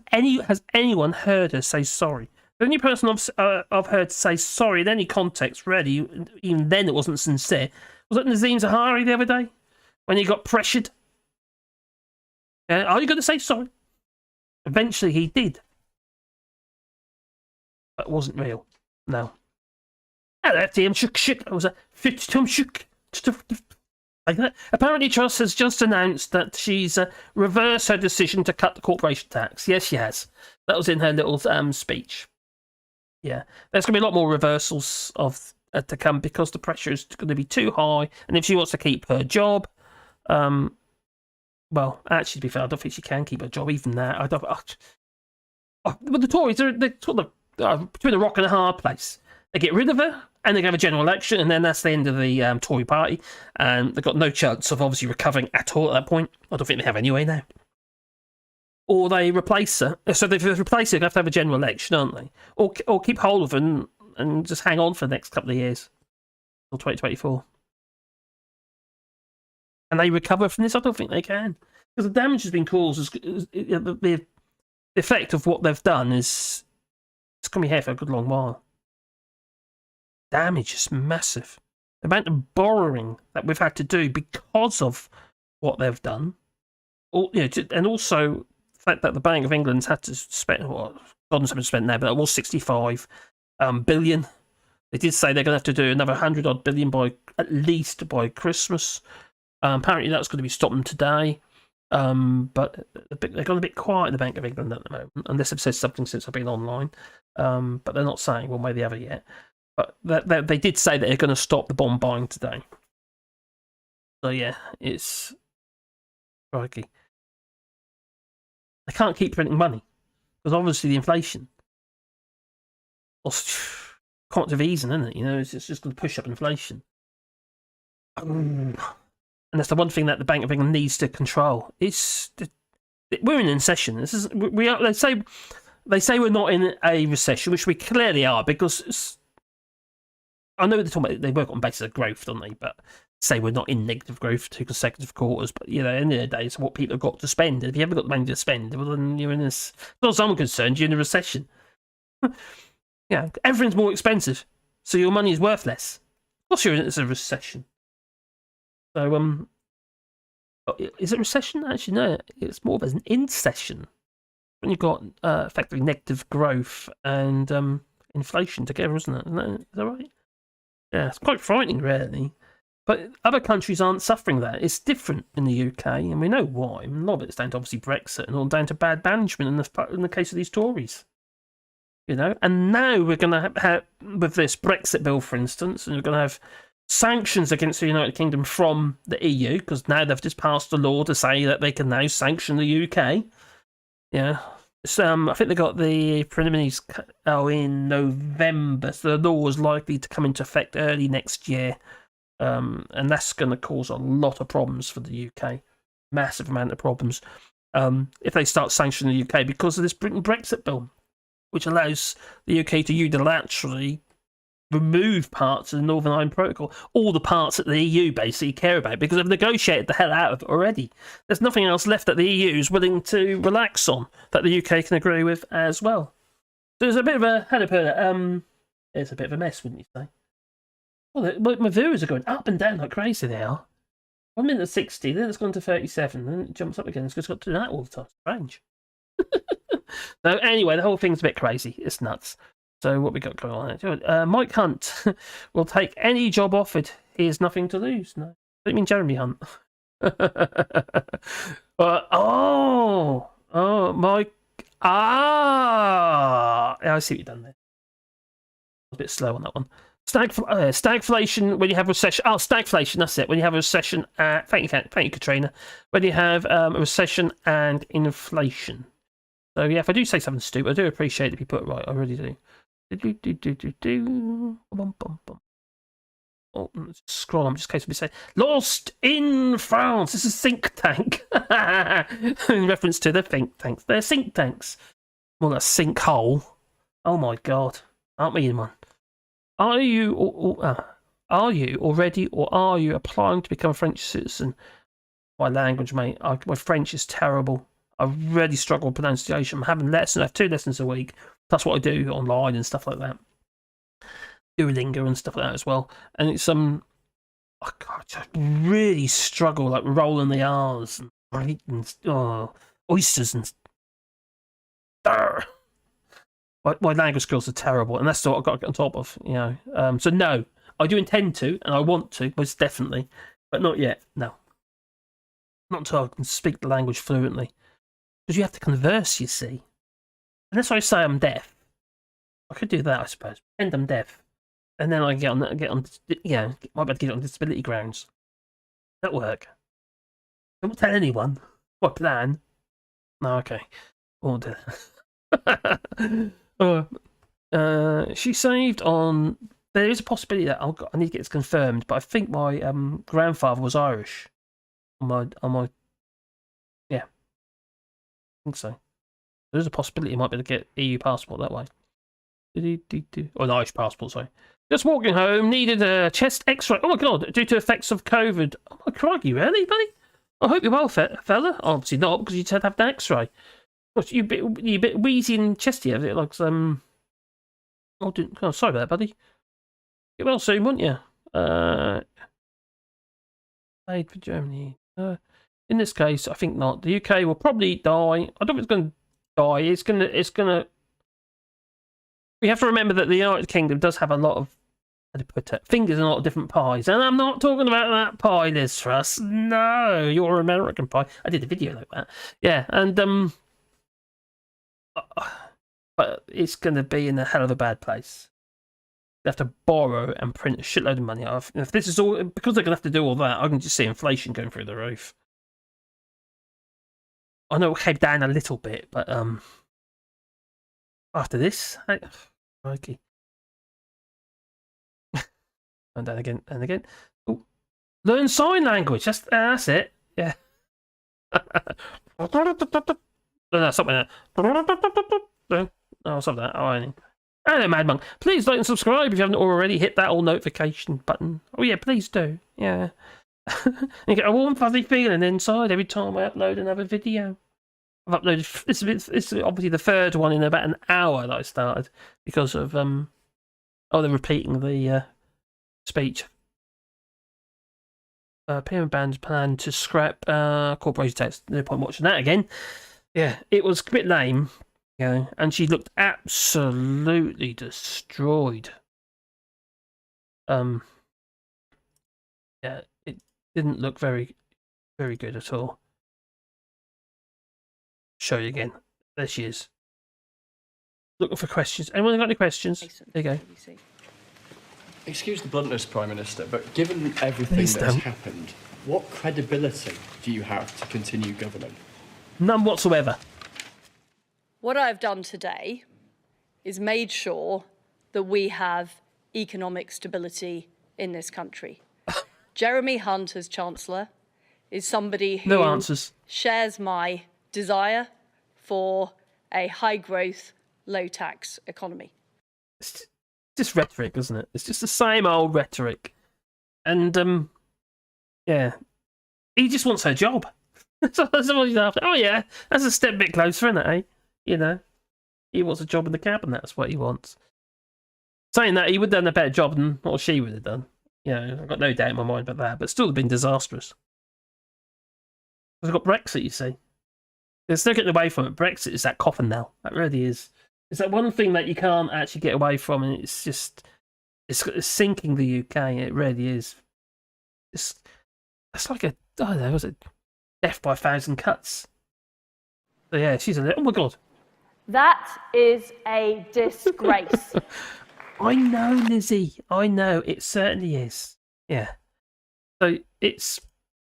anyone heard her say sorry? The only person I've heard say sorry in any context, really, even then it wasn't sincere, was it Nazim Zahawi the other day? When he got pressured? Are you going to say sorry? Eventually he did. But it wasn't real. No. It was a like that. Apparently Truss has just announced that she's reversed her decision to cut the corporation tax. Yes, she has. That was in her little speech. Yeah. There's going to be a lot more reversals of to come because the pressure is going to be too high. And if she wants to keep her job, well, actually, to be fair, I don't think she can keep her job. Even that, but the Tories, they're sort of between a rock and a hard place. They get rid of her, and they have a general election, and then that's the end of the Tory party. And they've got no chance of obviously recovering at all at that point. I don't think they have anyway now. Or they replace her. So if they replace her, they have to have a general election, aren't they? Or keep hold of her and just hang on for the next couple of years. Until 2024. Can they recover from this? I don't think they can. Because the damage has been caused. The effect of what they've done is it's going to be here for a good long while. Damage is massive. The amount of borrowing that we've had to do because of what they've done, and also the fact that the Bank of England's had to spend, well, God knows how much spent now, but that was 65 billion. They did say they're going to have to do another 100-odd billion at least by Christmas. Apparently that's going to be stopping today. But they've gone a bit quiet in the Bank of England at the moment, unless they've said something since I've been online. But they're not saying one way or the other yet. But they did say that they're going to stop the bond buying today. So yeah, it's crikey. They can't keep printing money because obviously the inflation. Quantitative easing, isn't it? You know, it's just going to push up inflation. And that's the one thing that the Bank of England needs to control. We're in session. They say we're not in a recession, which we clearly are, because I know they're talking about, they work on the basis of growth, don't they? But say we're not in negative growth for 2 consecutive quarters. But at the end of the day, it's what people have got to spend. If you haven't got the money to spend, well, then you're in this. As far as I'm concerned, you're in a recession. Yeah, everything's more expensive, so your money is worth less. Of course, you're in a recession. So, is it recession? Actually, no. It's more of an in-session. When you've got effectively negative growth and inflation together, isn't it? Is that right? Yeah, it's quite frightening, really. But other countries aren't suffering that. It's different in the UK, and we know why. A lot of it's down to obviously Brexit and all down to bad management in the case of these Tories. You know, and now we're going to have with this Brexit bill, for instance, and we're going to have sanctions against the United Kingdom from the EU, because now they've just passed a law to say that they can now sanction the UK. Yeah. I think they got the preliminaries in November, so the law is likely to come into effect early next year. And that's going to cause a lot of problems for the UK. Massive amount of problems. If they start sanctioning the UK because of this Brexit bill, which allows the UK to unilaterally remove parts of the Northern Ireland Protocol, all the parts that the EU basically care about, because they've negotiated the hell out of it already. There's nothing else left that the EU is willing to relax on that the UK can agree with as well. So there's a bit of a, how to put it, it's a bit of a mess, wouldn't you say? Well, my viewers are going up and down like crazy, they are. 1 minute 60, then it's gone to 37, then it jumps up again. It's just got to do that all the time. Strange. So anyway, the whole thing's a bit crazy. It's nuts. So what we got going on? Mike Hunt will take any job offered. He has nothing to lose. No, I don't mean Jeremy Hunt. Mike. I see what you've done there. I was a bit slow on that one. Stagflation when you have recession. Oh, stagflation. That's it. When you have a recession. Thank you, Katrina. When you have a recession and inflation. So yeah, if I do say something stupid, I do appreciate if you put it right. I really do. Oh, let's scroll on just in case we say lost in France. This is think tank in reference to the think tanks. They're think tanks. Well, a sinkhole. Oh my god, aren't we in one? Are you already, or are you applying to become a French citizen? My language, mate. My French is terrible. I really struggle with pronunciation. I'm having lessons. I have 2 lessons a week. That's what I do online and stuff like that. Duolingo and stuff like that as well. And it's I just really struggle, like rolling the R's and oysters and. My language skills are terrible, and that's what I've got to get on top of. You know, so no, I do intend to, and I want to, most definitely, but not yet. No, not until I can speak the language fluently. Because you have to converse, you see. Unless I say I'm deaf, I could do that, I suppose. Pretend I'm deaf, and then I get on, might be able to get it on disability grounds. That work? I won't tell anyone. What plan? No, okay. Won't do that. She saved on. There is a possibility that I need to get this confirmed, but I think my grandfather was Irish. On my. Yeah. I think so. There's a possibility you might be able to get EU passport that way. Or an Irish passport, sorry. Just walking home, needed a chest x-ray. Oh my god, due to effects of COVID. Oh my crikey, really, buddy? I hope you're well, fella. Obviously not, because you said have an x-ray. Gosh, you a bit wheezy and chesty, have it? Like, oh, sorry about that, buddy. Get well soon, won't you? Made for Germany. In this case, I think not. The UK will probably die. I don't think it's going to die. It's gonna. We have to remember that the United Kingdom does have a lot of, how to put it, fingers in a lot of different pies. And I'm not talking about that pie, Liz Truss. No, your American pie. I did a video like that. Yeah, and but it's going to be in a hell of a bad place. They have to borrow and print a shitload of money off. And if this is all, because they're going to have to do all that, I can just see inflation going through the roof. I know it came down a little bit, but after this, crikey. And then again, and again. Ooh. Learn sign language. That's it. Yeah. No, something like that. Oh, something like that. Oh, hello, Mad Monk. Please like and subscribe if you haven't already. Hit that all notification button. Oh yeah, please do. Yeah. You get a warm, fuzzy feeling inside every time I upload another video. I've uploaded. This is obviously the third one in about an hour that I started because of they're repeating the speech. PM Band's plan to scrap corporation tax. No point watching that again. Yeah, it was a bit lame. Yeah, and she looked absolutely destroyed. Yeah, it didn't look very, very good at all. Show you again. There she is. Looking for questions. Anyone got any questions? There you go. Excuse the bluntness, Prime Minister, but given everything that has happened, what credibility do you have to continue governing? None whatsoever. What I've done today is made sure that we have economic stability in this country. Jeremy Hunt, as Chancellor, is somebody who shares my desire for a high-growth, low-tax economy. It's just rhetoric, isn't it? It's just the same old rhetoric. And, yeah. He just wants her job. That's what he's after. Oh, yeah, that's a step bit closer, isn't it, eh? You know, he wants a job in the cabinet. That's what he wants. Saying that, he would have done a better job than what she would have done. You know, I've got no doubt in my mind about that, but still have been disastrous. We've got Brexit, you see. There's no getting away from it. Brexit is that coffin nail. That really is. It's that one thing that you can't actually get away from, and it's just, it's sinking the UK. It really is. It's like a, I don't know, was it death by 1,000 cuts? So yeah, she's a, oh my god. That is a disgrace. I know, Lizzie. I know. It certainly is. Yeah. So it's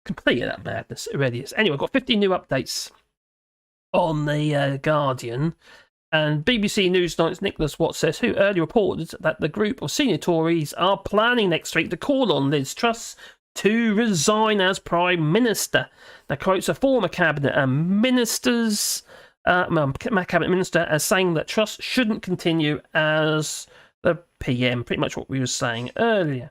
complete that madness. It really is. Anyway, I've got 15 new updates on the Guardian. And BBC Newsnight's Nicholas Watt says, who earlier reported that the group of senior Tories are planning next week to call on Liz Truss to resign as Prime Minister. That quotes a former cabinet cabinet minister as saying that Truss shouldn't continue as the PM, pretty much what we were saying earlier.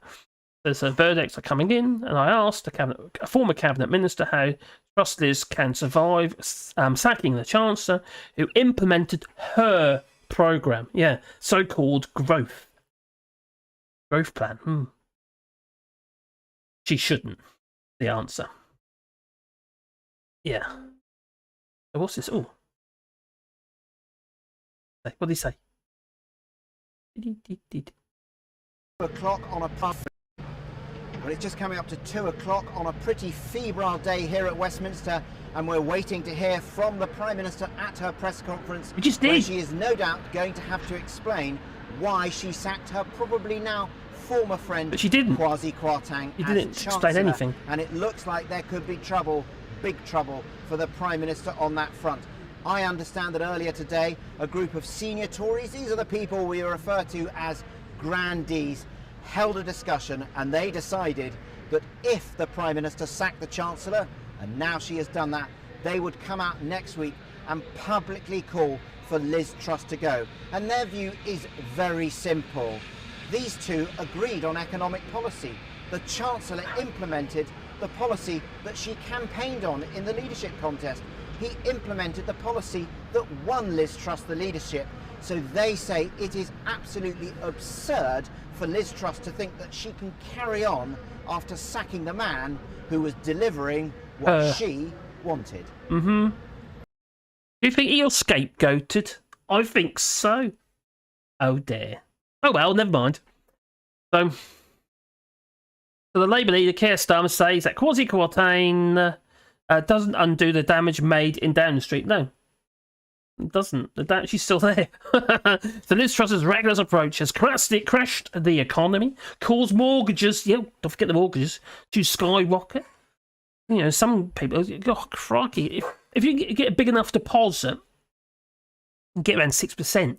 There's verdicts are coming in, and I asked a former cabinet minister how Truss Liz can survive sacking the Chancellor who implemented her programme. Yeah, so-called growth plan. She shouldn't. The answer. Yeah. So what's this? Oh. What did he say? 2:00 on a well, it's just coming up to 2:00 on a pretty febrile day here at Westminster, and we're waiting to hear from the Prime Minister at her press conference. We just did. Where she is no doubt going to have to explain why she sacked her probably now former friend, but she didn't. Kwasi Kwarteng. He didn't explain anything. And it looks like there could be trouble, big trouble, for the Prime Minister on that front. I understand that earlier today, a group of senior Tories, these are the people we refer to as grandees, held a discussion, and they decided that if the Prime Minister sacked the Chancellor, and now she has done that, they would come out next week and publicly call for Liz Truss to go. And their view is very simple. These two agreed on economic policy. The Chancellor implemented the policy that she campaigned on in the leadership contest. He implemented the policy that won Liz Truss the leadership. So they say it is absolutely absurd for Liz Truss to think that she can carry on after sacking the man who was delivering what she wanted. Do you think you're scapegoated? I think so. Oh dear. Oh well, never mind. So the Labour leader, Keir Starmer, says that Kwasi Kwarteng doesn't undo the damage made in Downing Street. No, it doesn't. She's still there. So Liz Truss's reckless approach has crashed the economy, caused mortgages, don't forget the mortgages, to skyrocket. You know, some people, oh, crikey, if you get a big enough deposit, get around 6%,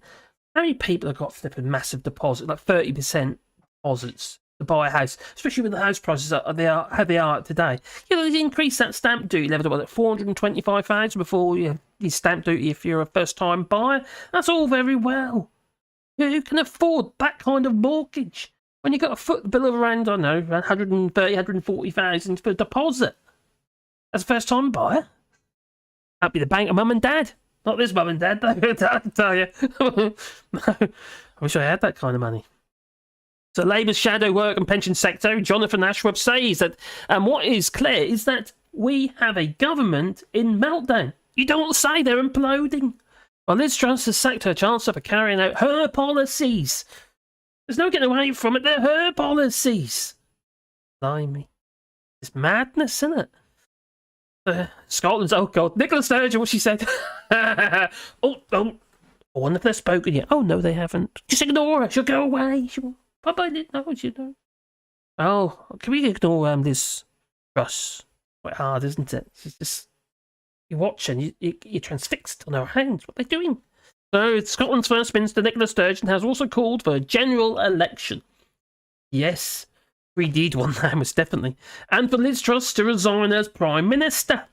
how many people have got flipping massive deposit, like 30% deposits to buy a house, especially with the house prices how they are today? You know, they increase that stamp duty level to 425,000 before you stamp duty if you're a first-time buyer. That's all very well. Who can afford that kind of mortgage when you've got a foot bill of around, I don't know, 130,000, 140,000 for a deposit? As a first-time buyer, that'd be the bank of mum and dad. Not this mum and dad, though, I can tell you. No, I wish I had that kind of money. So Labour's shadow work and pension secretary, Jonathan Ashworth, says that what is clear is that we have a government in meltdown. You don't say they're imploding. Well, Liz Truss has sacked her Chancellor for carrying out her policies. There's no getting away from it. They're her policies. Blimey. It's madness, isn't it? Scotland's, oh God, Nicola Sturgeon, what she said. I wonder if they've spoken yet. Oh no, they haven't. Just ignore her. She'll go away. She'll probably know what you know. Oh, can we ignore this Truss? Quite hard, isn't it? She's just, you're watching, you're transfixed on her hands. What are they doing? So Scotland's First Minister Nicola Sturgeon has also called for a general election. Yes. We need one now, most definitely. And for Liz Truss to resign as Prime Minister,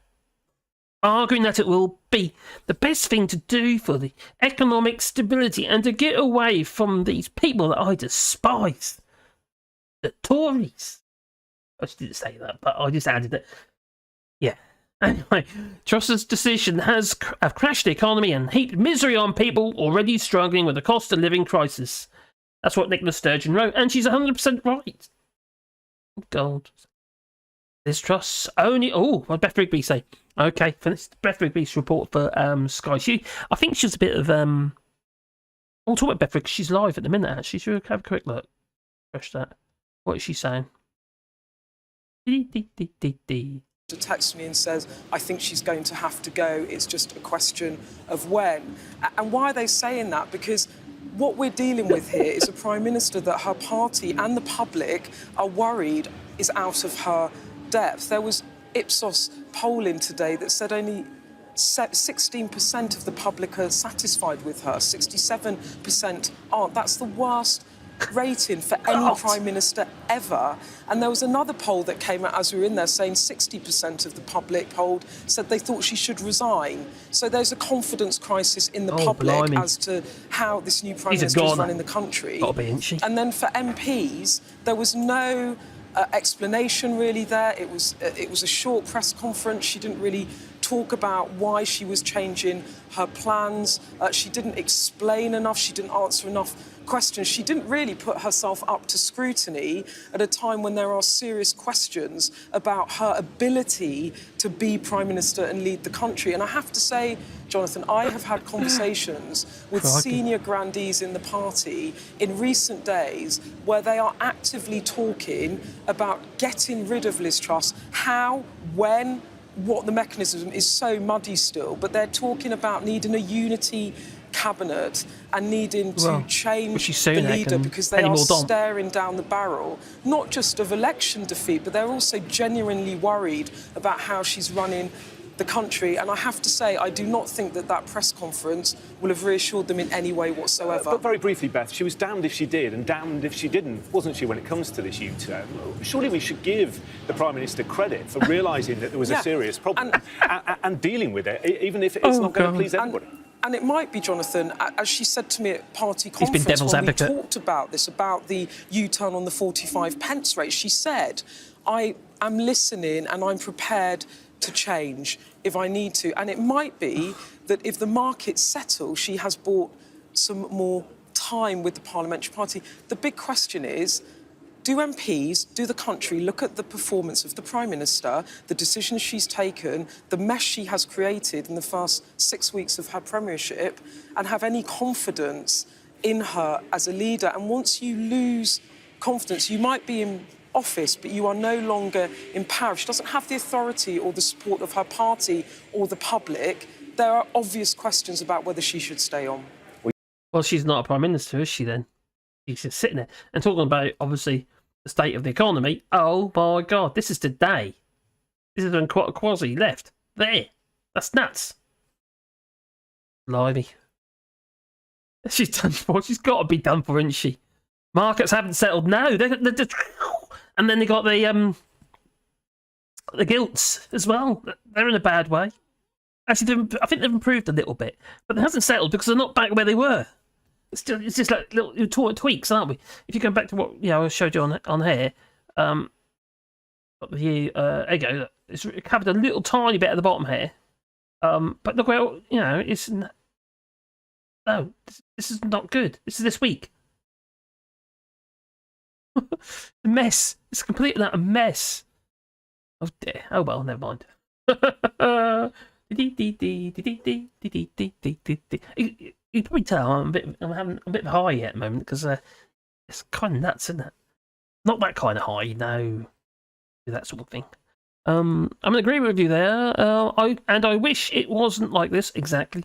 arguing that it will be the best thing to do for the economic stability and to get away from these people that I despise. The Tories. I just didn't say that, but I just added it. Yeah. Anyway, Truss's decision has crashed the economy and heaped misery on people already struggling with the cost of living crisis. That's what Nicola Sturgeon wrote, and she's 100% right. God. Liz Truss only... Oh, what did Beth Rigby say? Okay, finished Beth Rigby's report for Sky. I think she's a bit of... I'll talk about Beth Rigby. She's live at the minute, actually. Should we have a quick look? Fresh that. What is she saying? Texts me and says, I think she's going to have to go. It's just a question of when. And why are they saying that? Because what we're dealing with here is a Prime Minister that her party and the public are worried is out of her depth. There was Ipsos polling today that said only 16% of the public are satisfied with her, 67% aren't. That's the worst rating for any Prime Minister ever. And there was another poll that came out as we were in there saying 60% of the public polled said they thought she should resign. So there's a confidence crisis in the public as to how this new Prime Minister is running the country. And then for MPs, there was no explanation really there. It was a short press conference. She didn't really talk about why she was changing her plans. She didn't explain enough. She didn't answer enough questions. She didn't really put herself up to scrutiny at a time when there are serious questions about her ability to be Prime Minister and lead the country. And I have to say, Jonathan, I have had conversations with senior grandees in the party in recent days where they are actively talking about getting rid of Liz Truss. How, when, what the mechanism is so muddy still, but they're talking about needing a unity cabinet and needing to change the leader because they are staring down the barrel, not just of election defeat, but they're also genuinely worried about how she's running the country. And I have to say, I do not think that that press conference will have reassured them in any way whatsoever. But very briefly, Beth, she was damned if she did and damned if she didn't, wasn't she, when it comes to this U-turn? Surely we should give the Prime Minister credit for realising that there was a serious problem and dealing with it, even if it's not going to please everybody. And it might be, Jonathan, as she said to me at party He's been conference devil's when advocate. we talked about this, about the U-turn on the 45 pence rate, she said, I am listening and I'm prepared to change if I need to. And it might be that if the markets settle, she has bought some more time with the parliamentary party. The big question is, do MPs, do the country look at the performance of the Prime Minister, the decisions she's taken, the mess she has created in the first 6 weeks of her premiership, and have any confidence in her as a leader? And once you lose confidence, you might be in office, but you are no longer in power. She doesn't have the authority or the support of her party or the public. There are obvious questions about whether she should stay on. Well, she's not a Prime Minister, is she then? She's just sitting there. And talking about, obviously, the state of the economy. Oh, my God, this is today. This is when Kwasi left. There. That's nuts. Blimey. She's done for. She's got to be done for, isn't she? Markets haven't settled. No. They're and then they got the gilts as well. They're in a bad way. Actually, I think they've improved a little bit. But it hasn't settled because they're not back where they were. It's just like little tweaks, aren't we? If you go back to what I showed you on here, got the there you go. It's covered a little tiny bit at the bottom here, but look where it's no. This is not good. This is this week. A mess. It's completely a mess. Oh dear. Oh well, never mind. You can probably tell I'm having a bit high at the moment because it's kind of nuts, isn't it? Not that kind of high, no, that sort of thing. I'm in agreement with you there. I wish it wasn't like this exactly.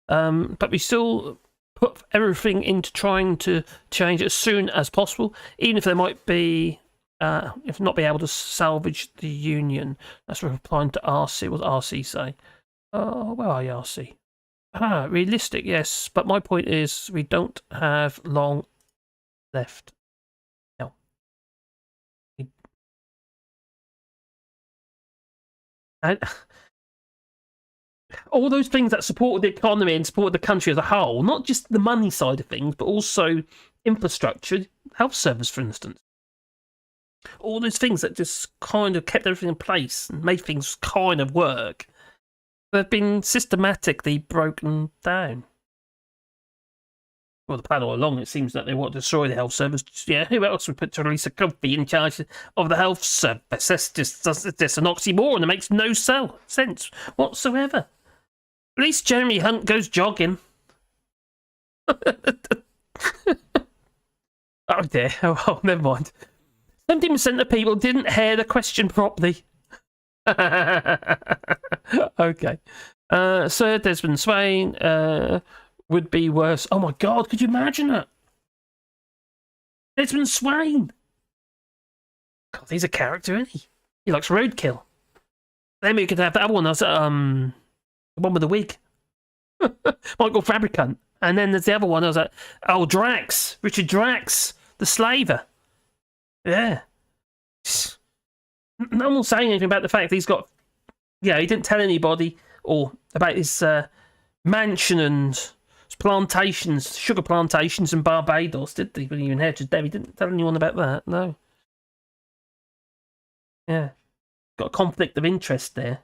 But we still put everything into trying to change as soon as possible, even if there might be, if not be able to salvage the union. That's replying to RC. What does RC say? Oh, where are you, RC? Realistic, yes, but my point is we don't have long left. No. And all those things that supported the economy and supported the country as a whole, not just the money side of things, but also infrastructure, health service, for instance. All those things that just kind of kept everything in place and made things kind of work. They've been systematically broken down. Well, the plan all along, it seems that they want to destroy the health service. Yeah, who else would put Teresa Comfy in charge of the health service? That's just an oxymoron. It makes no sense whatsoever. At least Jeremy Hunt goes jogging. Oh dear. Oh, never mind. 70% of people didn't hear the question properly. Okay. Sir Desmond Swain would be worse. Oh my God, could you imagine it? Desmond Swain. God, he's a character, isn't he? He likes roadkill. Then we could have that one. That's the one with the wig. Michael Fabricant. And then there's the other one. I was like, oh, Drax. Richard Drax, the slaver. Yeah. No one's saying anything about the fact that he's got, he didn't tell anybody or about his mansion and his plantations, sugar plantations in Barbados, did he? When he inherited them, he didn't tell anyone about that. No. Yeah, got a conflict of interest there.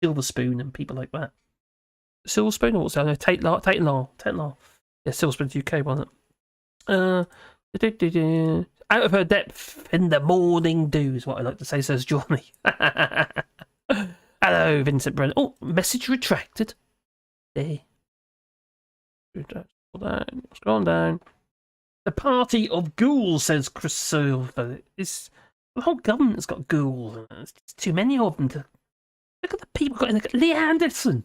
Silver Spoon and people like that. Silver Spoon or what's that? No, Tate Law. Yeah, Silver Spoon's UK, wasn't it? Out of her depth in the morning dew is what I like to say, says Johnny. Hello, Vincent Brennan. Oh, message retracted. There. Scroll down. The party of ghouls, says Chris Silver. The whole government's got ghouls. There's too many of them to... Look at the people got in the... Lee Anderson.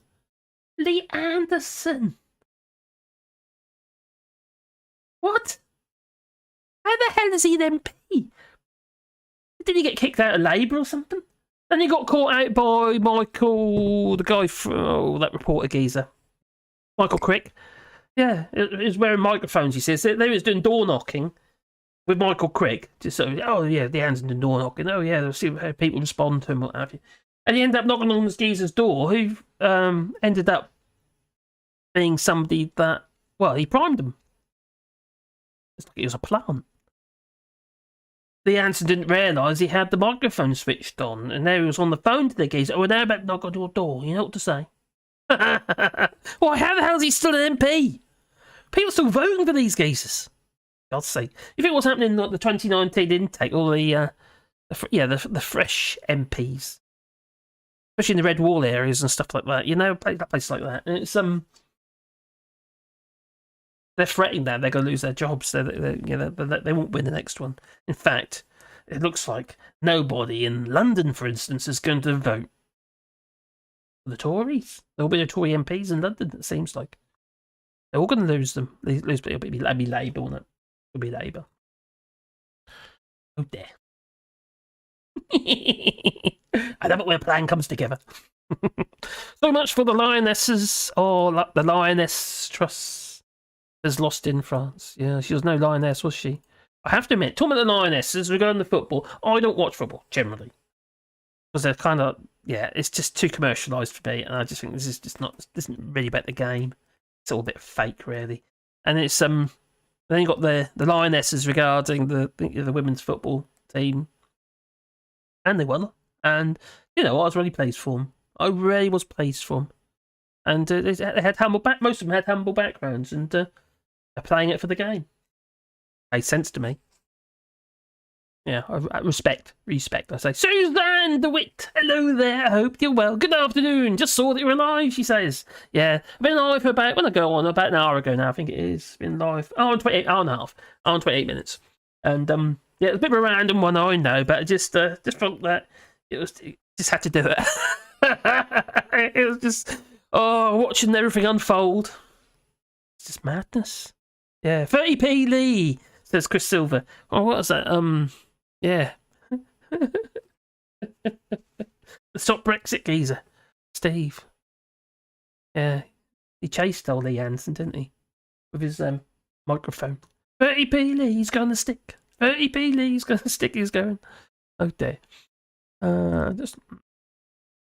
What? How the hell is he an MP? Did he get kicked out of Labour or something? And he got caught out by Michael, the guy from that reporter geezer. Michael Crick. Yeah, he was wearing microphones, he says. They was doing door knocking with Michael Crick. Just so, the Anderson doing door knocking. Oh, yeah, they'll see how people respond to him, what have you. And he ended up knocking on this geezer's door, who ended up being somebody that, well, he primed them. It's like he was a plant. The Anson didn't realise he had the microphone switched on, and there he was on the phone to the geezer. Oh, they're about to knock on your door. You know what to say? Why, how the hell is he still an MP? People are still voting for these geezers. God's sake. You think what's happening in the 2019 intake, all the fresh MPs, especially in the red wall areas and stuff like that, you know, places like that. And it's they're threatening that they're going to lose their jobs. They won't win the next one. In fact, it looks like nobody in London, for instance, is going to vote for the Tories. There will be no Tory MPs in London, it seems like. They're all going to lose them. It'll be Labour, won't it? It'll be Labour. Oh dear. I love it when a plan comes together. So much for the Lionesses, or the Lioness Truss has lost in France. Yeah, she was no Lioness, was she? I have to admit, talking about the Lionesses regarding the football, I don't watch football, generally. Because they're kind of, it's just too commercialised for me, and I just think this isn't really about the game. It's all a bit fake, really. And it's, then you got the Lionesses regarding the women's football team. And they won. And, I was really pleased for them. I really was pleased for them. And they had most of them had humble backgrounds, and they're playing it for the game. Made sense to me. Yeah, respect. I say, Suzanne DeWitt, hello there, I hope you're well. Good afternoon, just saw that you're alive, she says. Yeah, I've been live for about an hour ago now, I think it is. Been live, hour and 28 minutes. And, it's a bit of a random one, I know, but I just felt that just had to do it. It was just, watching everything unfold. It's just madness. Yeah, 30p Lee, says Chris Silver. Oh, what was that? Yeah. Stop Brexit geezer. Steve. Yeah. He chased old Lee Hansen, didn't he? With his microphone. 30p Lee, he's going to stick. 30p Lee, he's going to stick, he's going. Oh dear.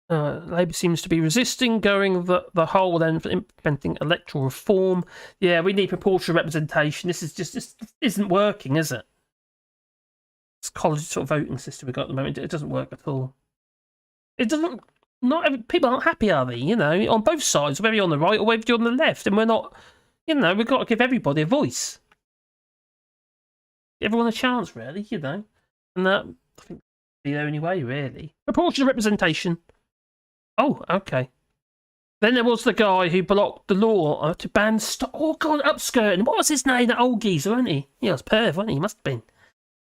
Labour seems to be resisting going the whole then for implementing electoral reform. Yeah, we need proportional representation. This isn't working, is it? It's college sort of voting system we've got at the moment. It doesn't work at all. It doesn't. People aren't happy, are they? On both sides, whether you're on the right or whether you're on the left, and we're not. We've got to give everybody a voice. Give everyone a chance, really. And that I think the only way, really. Proportional representation. Oh, okay. Then there was the guy who blocked the law to ban upskirting. What was his name? That old geezer, wasn't he? He was perv, wasn't he? He must have been.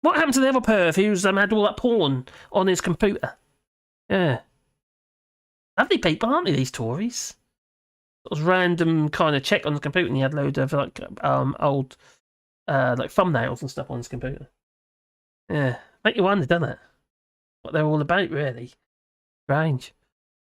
What happened to the other perv who's had all that porn on his computer? Yeah. Lovely people, aren't they, these Tories? It was random kind of check on the computer, and he had a load of old thumbnails and stuff on his computer. Yeah. Make you wonder, doesn't it? What they're all about, really. Strange.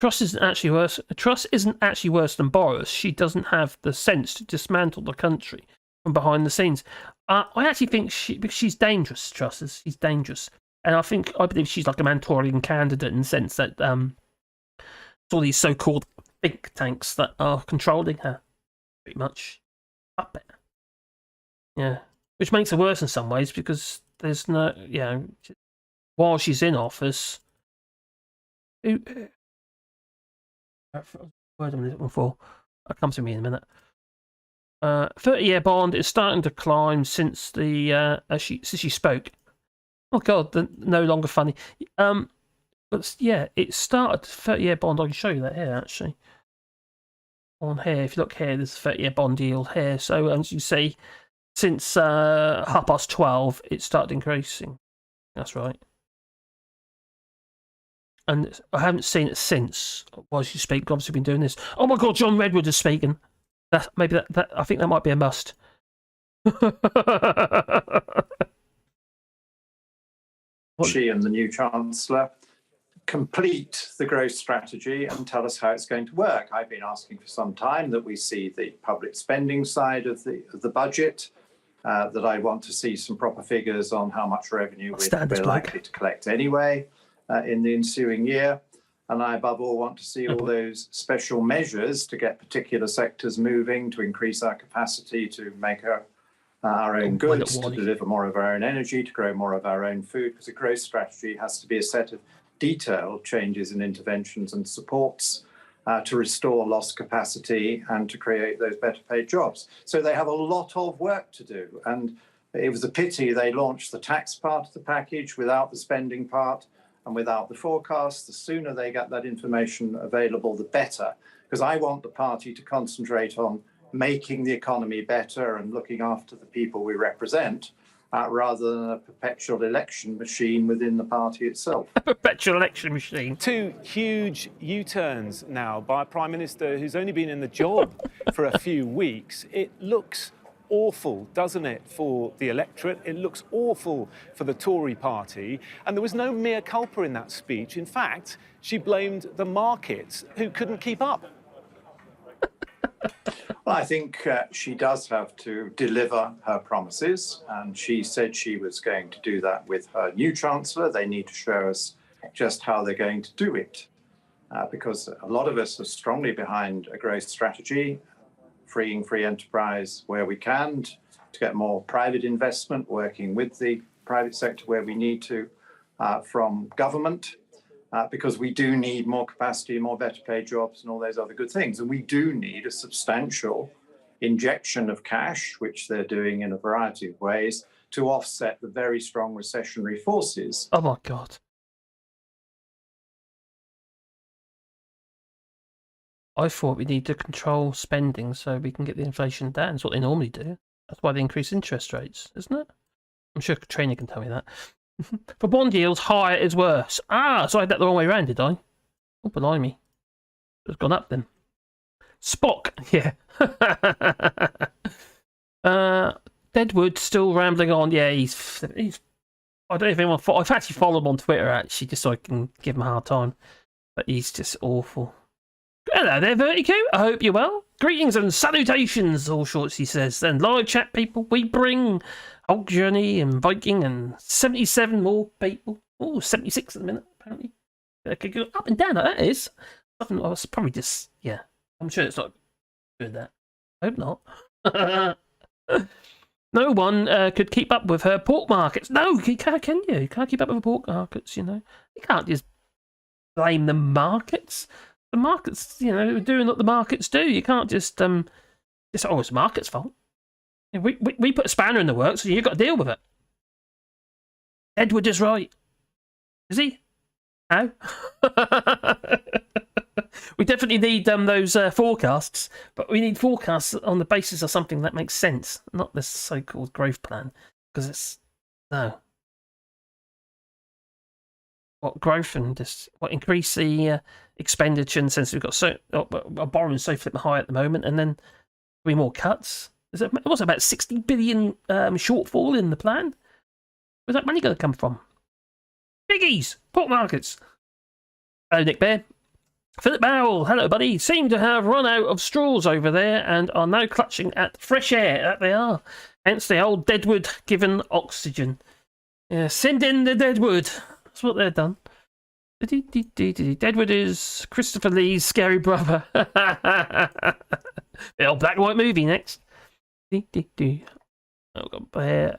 Truss isn't actually worse than Boris. She doesn't have the sense to dismantle the country from behind the scenes. I actually think she's dangerous, Truss is. She's dangerous. And I believe she's like a Mantorian candidate in the sense that it's all these so-called think tanks that are controlling her, pretty much. Puppet. Yeah. Which makes her worse in some ways because there's no, while she's in office, word I'm looking for. I'll come to me in a minute. 30-year bond is starting to climb since since she spoke. Oh God, they're no longer funny. But yeah, it started 30-year bond. I can show you that here actually. On here, if you look here, there's a 30-year bond yield here. So as you see, since 12:30, it started increasing. That's right. And I haven't seen it since. While you speak, obviously been doing this. Oh my God, John Redwood is speaking. I think that might be a must. She and the new Chancellor complete the growth strategy and tell us how it's going to work. I've been asking for some time that we see the public spending side of the budget, that I want to see some proper figures on how much revenue we're likely to collect anyway in the ensuing year. And I, above all, want to see all those special measures to get particular sectors moving, to increase our capacity to make our own goods, to deliver more of our own energy, to grow more of our own food, because a growth strategy has to be a set of detailed changes and interventions and supports to restore lost capacity and to create those better paid jobs. So they have a lot of work to do. And it was a pity they launched the tax part of the package without the spending part and without the forecast. The sooner they get that information available, the better, because I want the party to concentrate on making the economy better and looking after the people we represent, rather than a perpetual election machine within the party itself. A perpetual election machine. 2 huge U-turns now by a Prime Minister who's only been in the job for a few weeks. It looks awful, doesn't it, for the electorate? It looks awful for the Tory party. And there was no mea culpa in that speech. In fact, she blamed the markets who couldn't keep up. Well, I think she does have to deliver her promises, and she said she was going to do that with her new Chancellor. They need to show us just how they're going to do it, because a lot of us are strongly behind a growth strategy, freeing free enterprise where we can, to get more private investment, working with the private sector where we need to, from government. Because we do need more capacity, more better paid jobs and all those other good things. And we do need a substantial injection of cash, which they're doing in a variety of ways, to offset the very strong recessionary forces. Oh my God. I thought we need to control spending so we can get the inflation down. That's what they normally do. That's why they increase interest rates, isn't it? I'm sure Katrina can tell me that. For bond yields, higher is worse. So I had that the wrong way around, did I? Oh, blimey. It's gone up then. Spock, yeah. Deadwood still rambling on. Yeah, he's. I don't know if anyone. I've actually followed him on Twitter, actually, just so I can give him a hard time. But he's just awful. Hello there, Vertigo. I hope you're well. Greetings and salutations, all shorts, he says. And live chat people, we bring Hulk Journey and Viking and 77 more people. Oh, 76 at the minute, apparently. It could go up and down, that is. I was probably just, yeah. I'm sure it's not good, that. I hope not. No one could keep up with her pork markets. No, you can't, can you? You can't keep up with pork markets, you know. You can't just blame the markets. The markets, you know, doing what the markets do. You can't just oh, it's the market's fault. We put a spanner in the works, so you've got to deal with it. Edward is right. Is he? How? We definitely need those forecasts, but we need forecasts on the basis of something that makes sense, not this so-called growth plan, because it's no. What growth and just what increase the expenditure, since we've got our borrowing so flipping high at the moment, and then three more cuts. What's about 60 billion shortfall in the plan? Where's that money going to come from? Biggies, pork markets. Hello, Nick Bear. Philip Bowell, hello, buddy. Seem to have run out of straws over there and are now clutching at fresh air. That they are. Hence the old Deadwood given oxygen. Yeah, send in the Deadwood. That's what they've done. Deadwood is Christopher Lee's scary brother. The old black and white movie next. Oh, God, Bear.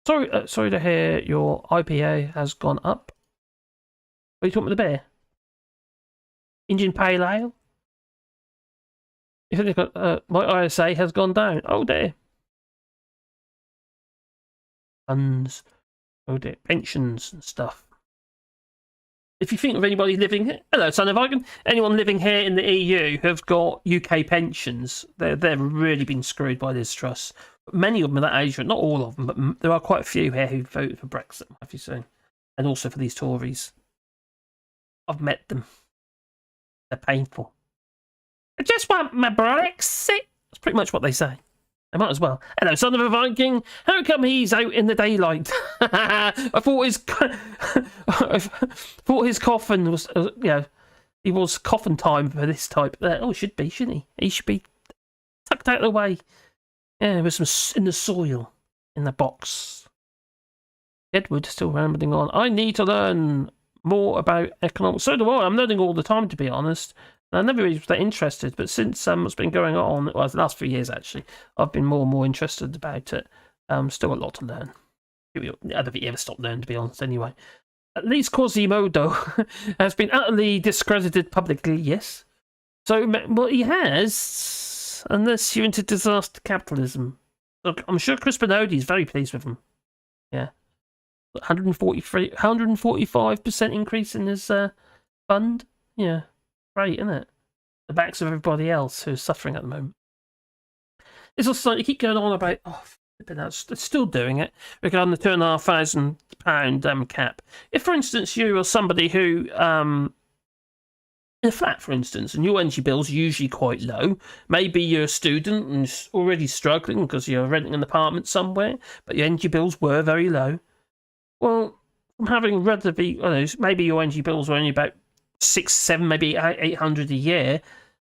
Sorry to hear your IPA has gone up. What are you talking about, the bear? Indian Pale Ale? You think they've got, my ISA has gone down. Oh dear. Funds. Oh dear. Pensions and stuff. If you think of anybody living here, hello, son of Viking. Anyone living here in the EU who've got UK pensions, they've really been screwed by this Truss. Many of them are that age, not all of them, but there are quite a few here who voted for Brexit, have you seen? And also for these Tories. I've met them. They're painful. I just want my Brexit. That's pretty much what they say. They might as well. Hello, son of a Viking. How come he's out in the daylight? I thought his coffin was, he was coffin time for this type. Oh, should be, shouldn't he? He should be tucked out of the way. Yeah, with some in the soil, in the box. Edward still rambling on. I need to learn more about economics. So do I. I'm learning all the time, to be honest. I never really was that interested, but since what's been going on, well, the last few years actually, I've been more and more interested about it. Still a lot to learn. I don't think you ever stop learning, to be honest, anyway. At least Quasimodo has been utterly discredited publicly, yes. So, well, he has, unless you're into disaster capitalism. Look, I'm sure Chris Benodi is very pleased with him. Yeah. 145% increase in his fund. Yeah. Great, isn't it? The backs of everybody else who's suffering at the moment. It's also like you keep going on about, it's still doing it regarding the £2,500 cap. If, for instance, you are somebody who, in a flat, for instance, and your energy bill's usually quite low, maybe you're a student and already struggling because you're renting an apartment somewhere, but your energy bills were very low. Well, from having relatively, maybe your energy bills were only about 6, 7, maybe 800 a year,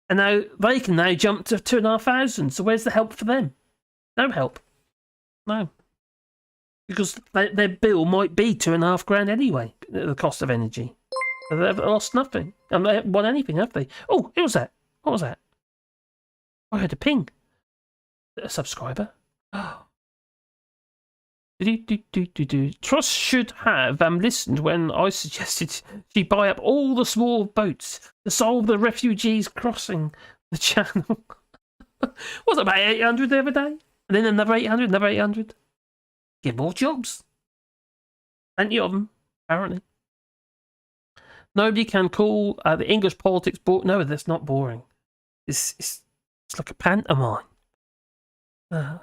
and now they can now jump to 2,500. So where's the help for them? No help. No, because their bill might be £2,500 anyway. The cost of energy. So they've lost nothing, and they haven't won anything, have they? Oh, who was that? What was that? I heard a ping. A subscriber. Oh. Truss should have listened when I suggested she buy up all the small boats to solve the refugees crossing the channel. Was it about 800 the other day? And then another 800, another 800. Get more jobs. Plenty of them, apparently. Nobody can call the English politics boring. No, that's not boring. It's like a pantomime.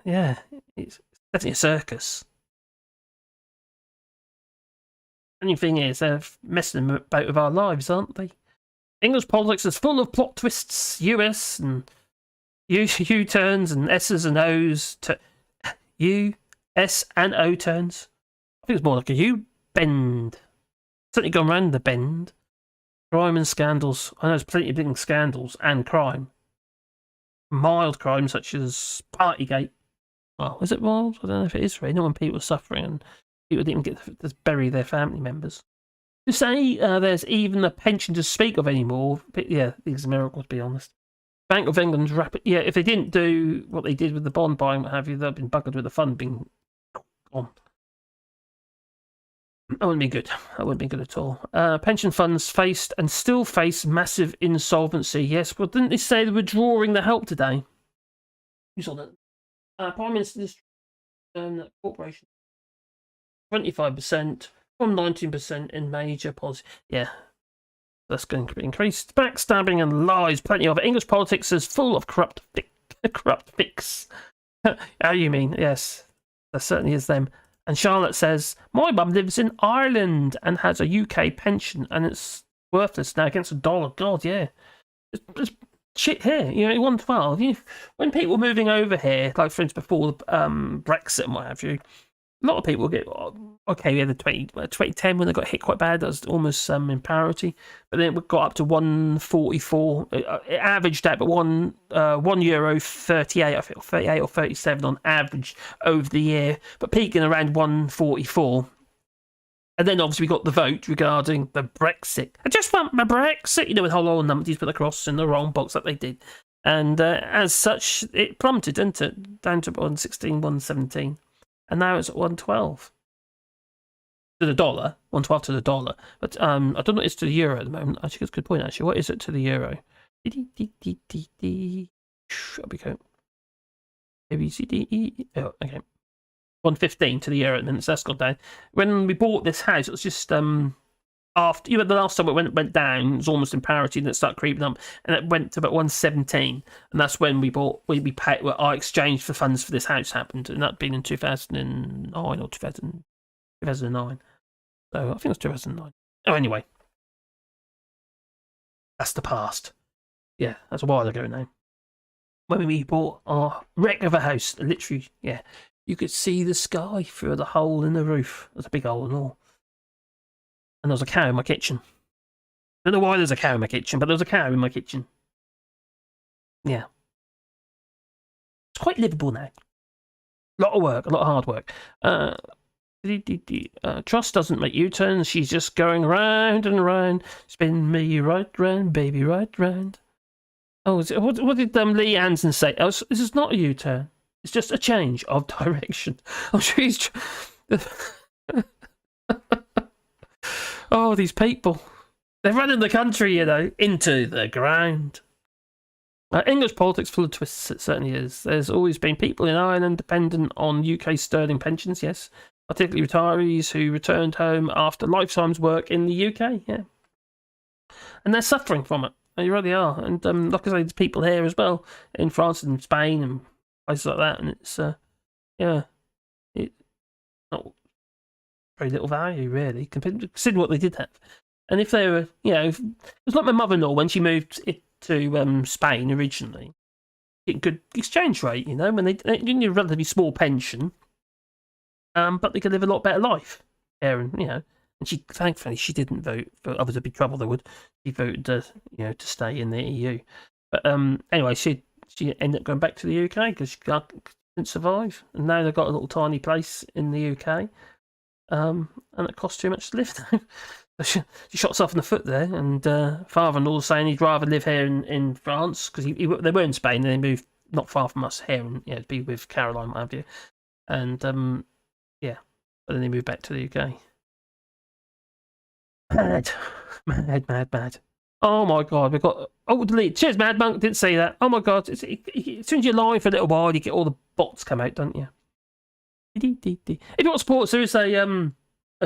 Yeah, it's definitely a circus. Only thing is, they're messing about with our lives, aren't they? English politics is full of plot twists, US and U-turns and S's and O's. U, S and O turns. I think it's more like a U-bend. Certainly gone round the bend. Crime and scandals. I know there's plenty of big scandals and crime. Mild crime such as Partygate. Well, is it mild? I don't know if it is really. Not when people are suffering and people didn't get to bury their family members. To say there's even a pension to speak of anymore, but yeah, it's a miracle, to be honest. Bank of England's rapid. Yeah, if they didn't do what they did with the bond buying, what have you, they'd been buggered with the fund being gone. That wouldn't be good. That wouldn't be good at all. Pension funds faced and still face massive insolvency. Yes, well, didn't they say they were drawing the help today? You saw that. Prime Minister's corporation 25% from 19% in major policy. Yeah, that's going to be increased. Backstabbing and lies. Plenty of it. English politics is full of corrupt fix. How you mean? Yes, that certainly is them. And Charlotte says, my mum lives in Ireland and has a UK pension and it's worthless now against $1. God, yeah. It's shit here. You know, 112. When people were moving over here, like for instance before Brexit and what have you, a lot of people get, okay, we had the 2010 when they got hit quite bad, that was almost in parity, but then it got up to 144, it averaged out, but €1.38, I think, or 38 or 37 on average over the year, but peaking around 144. And then obviously we got the vote regarding the Brexit. I just want my Brexit, with whole lot of numbers put across in the wrong box that they did. And as such, it plummeted, didn't it? Down to 116, 117. And now it's at 112 to the dollar, 112 to the dollar. But I don't know what it's to the euro at the moment. Actually, that's a good point, actually. What is it to the euro? There we go. A, B, C, D, E. Oh, okay. 115 to the euro at the minute, so that's gone down. When we bought this house, it was just after, the last time it went down, it was almost in parity, and it started creeping up, and it went to about 117, and that's when we paid, our exchange for funds for this house happened, and that'd been in 2009 or 2009. So I think it was 2009. Oh, anyway, that's the past. Yeah, that's a while ago now. When we bought our wreck of a house, literally, yeah, you could see the sky through the hole in the roof. There's a big hole and all. And there was a cow in my kitchen. I don't know why there's a cow in my kitchen, but there was a cow in my kitchen. Yeah. It's quite livable now. A lot of work, a lot of hard work. Truss doesn't make U-turns. She's just going round and round. Spin me right round, baby, right round. Oh, what did Lee Anson say? Oh, this is not a U-turn. It's just a change of direction. I'm sure he's... Oh, these people. They're running the country, you know, into the ground. English politics full of twists, it certainly is. There's always been people in Ireland dependent on UK sterling pensions, yes. Particularly retirees who returned home after lifetime's work in the UK, yeah. And they're suffering from it. They really are. And like I say, there's people here as well, in France and Spain and places like that. And it's, yeah, it's not very little value, really, considering what they did have. And if they were, you know, it was like my mother-in-law when she moved to Spain originally. Good exchange rate, you know, when they need a relatively small pension, but they could live a lot better life there, and you know. And she, thankfully, she didn't vote. For others would be trouble. They would. She voted, you know, to stay in the EU. But anyway, she ended up going back to the UK because she couldn't survive, and now they've got a little tiny place in the UK, and it costs too much to live there. She shot herself in the foot there, and father-in-law was saying he'd rather live here in France because they were in Spain and they moved not far from us here, and yeah, to be with Caroline, what have you, and yeah, but then they moved back to the UK. Mad. Oh my God, we've got delete. Cheers, Mad Monk. Didn't say that. Oh my God, as soon as you're live for a little while, you get all the bots come out, don't you? If you want to support, there is a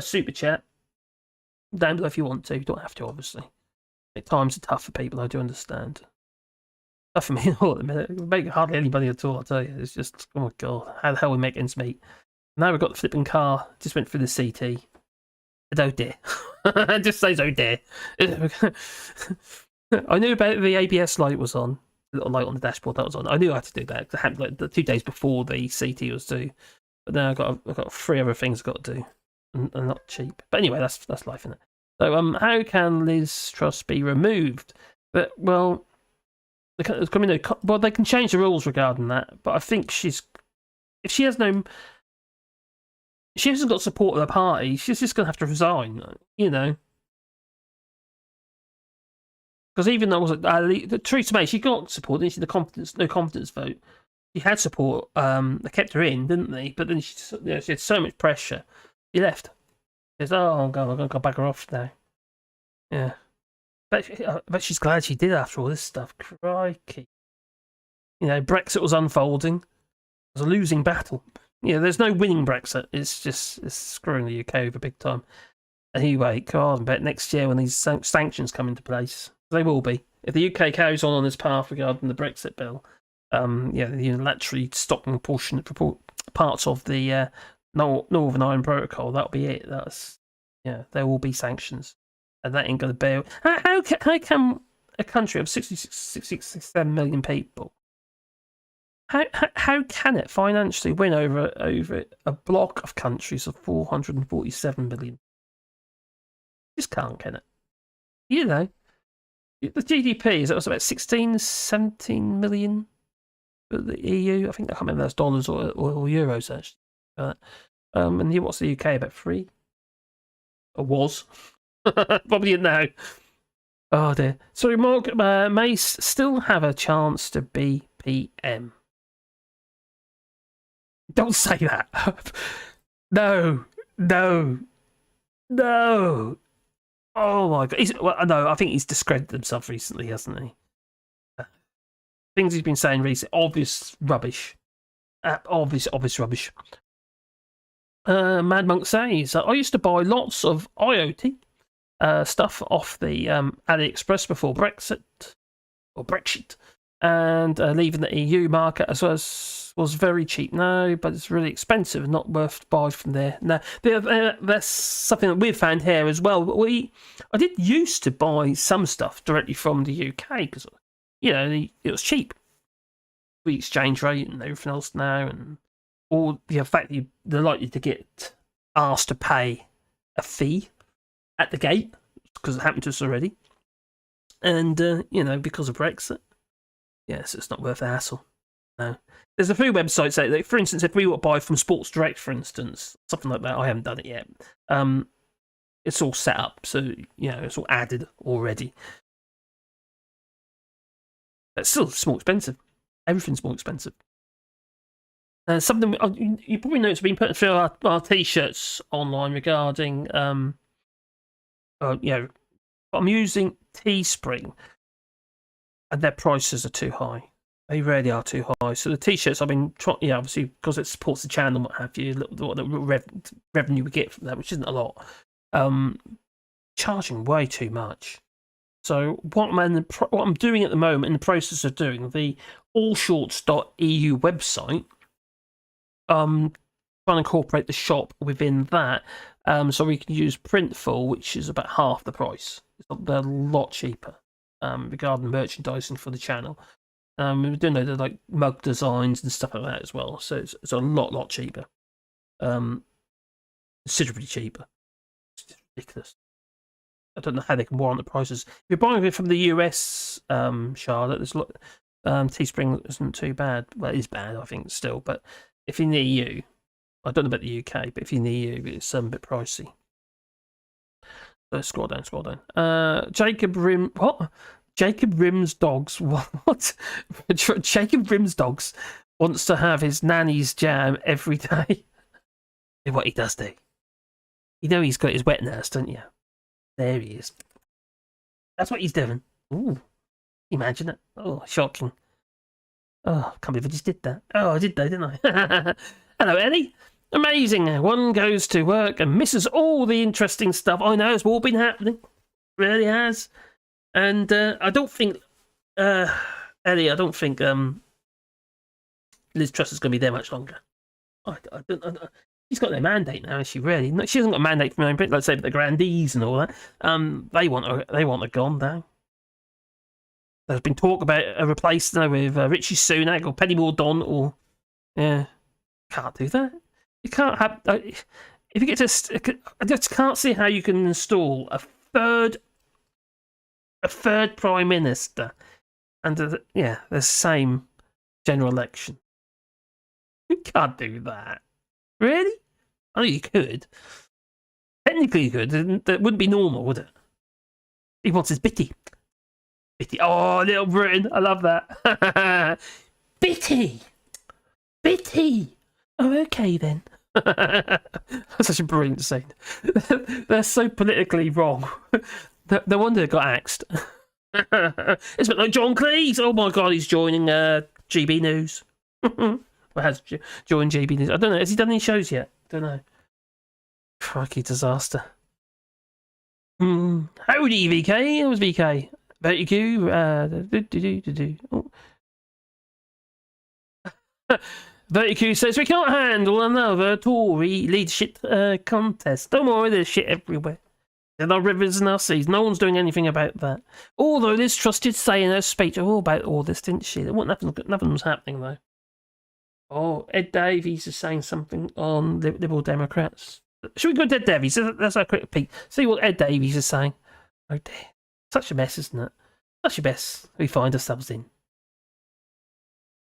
super chat down below if you want to. You don't have to, obviously. Times are tough for people, I do understand. Tough for me all at the minute. We make hardly anybody at all, I tell you. It's just, oh my God, how the hell we make ends meet. Now we've got the flipping car, just went through the CT. Oh dear. It just says, oh dear. I knew about the ABS light was on, the little light on the dashboard that was on. I knew I had to do that. It happened like the 2 days before the CT was due. But now I've got 3 other things I've got to do. And not cheap. But anyway, that's life, isn't it? So how can Liz Truss be removed? But well, they can change the rules regarding that. But I think if she hasn't got support of the party, she's just going to have to resign. You know, because even though Theresa May, she got support, didn't she? No confidence vote. She had support. They kept her in, didn't they? But then she had so much pressure. She left. She says, "Oh God, I'm going to back her off now." Yeah, but she's glad she did after all this stuff. Crikey, you know, Brexit was unfolding. It was a losing battle. Yeah, there's no winning Brexit. It's screwing the UK over big time. Anyway, God, I bet next year when these sanctions come into place, they will be. If the UK carries on this path regarding the Brexit bill, yeah, the unilaterally stopping parts of the Northern Ireland Protocol, that'll be it. There will be sanctions, and that ain't going to bail. How can a country of 67 million people, how can it financially win over a block of countries of 447 million? Just can't, can it? You know, the GDP is about 16, 17 million for the EU. I think I can't remember if that's dollars or euros actually. And what's the UK, about 3? Or was? Probably now. Oh dear. Sorry, Mark, may still have a chance to be PM. Don't say that. No. Oh my God. No, I think he's discredited himself recently, hasn't he? Things he's been saying recently, obvious rubbish. Obvious rubbish. Mad Monk says, I used to buy lots of IoT stuff off the AliExpress before Brexit, and leaving the EU market as well was very cheap now, but it's really expensive and not worth to buy from there. Now, that's something that we've found here as well. I did used to buy some stuff directly from the UK because, you know, it was cheap. The exchange rate and everything else now, and or the fact that they're likely to get asked to pay a fee at the gate because it happened to us already, and you know, because of Brexit, yes, it's not worth the hassle. No. There's a few websites out there. For instance, if we were to buy from Sports Direct, for instance, something like that, I haven't done it yet. It's all set up, so it's all added already. But still, it's more expensive. Everything's more expensive. Something you probably know it's been put through our t-shirts online regarding, I'm using Teespring, and their prices are too high. They really are too high. So the t-shirts, I've been trying, obviously because it supports the channel and what have you, what the revenue we get from that, which isn't a lot, charging way too much. So what I'm doing at the moment, in the process of doing the allshorts.eu website, trying to incorporate the shop within that, so we can use Printful, which is about half the price. They're a lot cheaper regarding merchandising for the channel. We're doing the like mug designs and stuff like that as well, so it's a lot cheaper, considerably cheaper. It's ridiculous. I don't know how they can warrant the prices. If you're buying it from the US, Charlotte, there's a lot. Teespring isn't too bad. Well, it is bad, I think, still. But if you're in the EU, I don't know about the UK, but if you're in the EU, it's a bit pricey. So scroll down. Jacob Rim's dogs. What? Jacob Rim's dogs wants to have his nanny's jam every day. What he does do. He's got his wet nurse, don't you? There he is. That's what he's doing. Ooh. Imagine it. Oh, shocking. Oh, I can't believe I just did that. Oh, I did though, didn't I? Hello, Ellie. Amazing. One goes to work and misses all the interesting stuff. I know, it's all been happening. Really has. And I don't think, Ellie, Liz Truss is going to be there much longer. I don't. She's got their mandate now, is she really? No, she hasn't got a mandate from her own Britain, let's say, but the grandees and all that. They want her gone now. There's been talk about a replacement with Richie Sunak or Penny Mordaunt or... Yeah. Can't do that. You can't have... if you get to... I just can't see how you can install a third Prime Minister under the same general election. You can't do that. Really? I know you could. Technically you could. That wouldn't be normal, would it? He wants his bitty. Bitty. Oh, Little Britain. I love that. Bitty. Oh, okay then. That's such a brilliant scene. They're so politically wrong. No wonder it got axed. It's a bit like John Cleese. Oh my God, he's joining GB News. Or has joined GB News. I don't know. Has he done any shows yet? Don't know. Crikey, disaster. Howdy, VK. It was VK. About you. Oh. Verticu says we can't handle another Tory leadership contest. Don't worry, there's shit everywhere. In our rivers and our seas. No one's doing anything about that. Although Liz Truss did say in her speech about all this, didn't she? Nothing was happening though. Oh, Ed Davies is saying something on Liberal Democrats. Should we go to Ed Davies? That's our quick peek. See what Ed Davies is saying. Oh dear. Such a mess, isn't it? Such a mess we find ourselves in.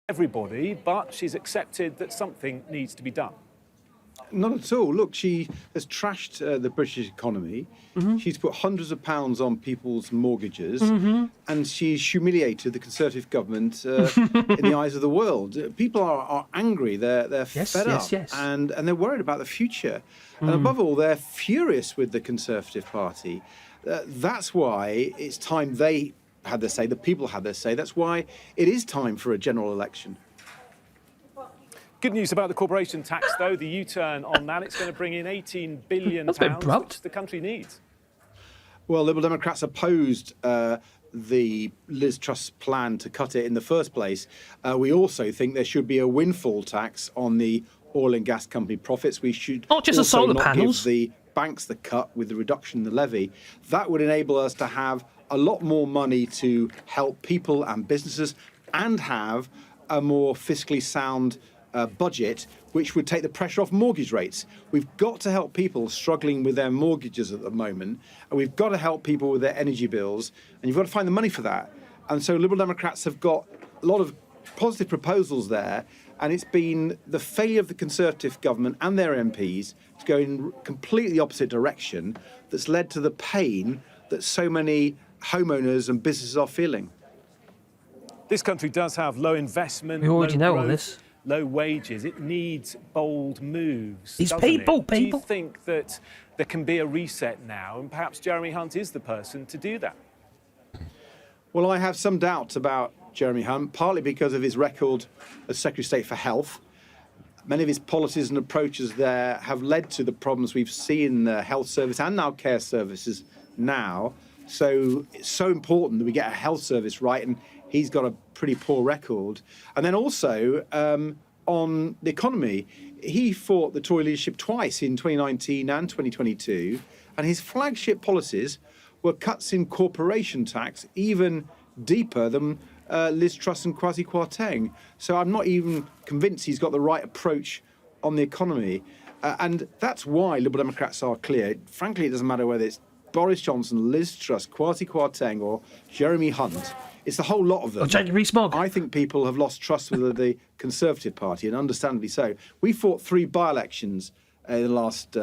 Everybody, but she's accepted that something needs to be done. Not at all. Look, she has trashed the British economy. Mm-hmm. She's put hundreds of pounds on people's mortgages, mm-hmm. and she's humiliated the Conservative government in the eyes of the world. People are angry. They're fed up, and they're worried about the future. And above all, they're furious with the Conservative Party. That's why it's time they had their say. The people had their say. That's why it is time for a general election. Good news about the corporation tax, though. The U-turn on that. It's going to bring in £18 billion, which the country needs. Well, Liberal Democrats opposed the Liz Truss plan to cut it in the first place. We also think there should be a windfall tax on the oil and gas company profits. We should not just the solar panels. Give the banks the cut with the reduction in the levy. That would enable us to have a lot more money to help people and businesses and have a more fiscally sound budget, which would take the pressure off mortgage rates. We've got to help people struggling with their mortgages at the moment, and we've got to help people with their energy bills, and you've got to find the money for that. And so Liberal Democrats have got a lot of positive proposals there, and it's been the failure of the Conservative government and their MPs to go in completely opposite direction that's led to the pain that so many homeowners and businesses are feeling. This country does have low investment, We already low know growth, all this. low wages. It needs bold moves. These doesn't people. Do you think that there can be a reset now, and perhaps Jeremy Hunt is the person to do that? Well, I have some doubts about Jeremy Hunt, partly because of his record as Secretary of State for Health. Many of his policies and approaches there have led to the problems we've seen in the health service and now care services now. So it's so important that we get a health service right, and he's got a pretty poor record. And then also on the economy, he fought the Tory leadership twice in 2019 and 2022, and his flagship policies were cuts in corporation tax, even deeper than Liz Truss and Kwasi Kwarteng. So I'm not even convinced he's got the right approach on the economy. And that's why Liberal Democrats are clear. Frankly, it doesn't matter whether it's Boris Johnson, Liz Truss, Kwasi Kwarteng or Jeremy Hunt. It's the whole lot of them. I think people have lost trust with the Conservative Party, and understandably so. We fought 3 by-elections in the last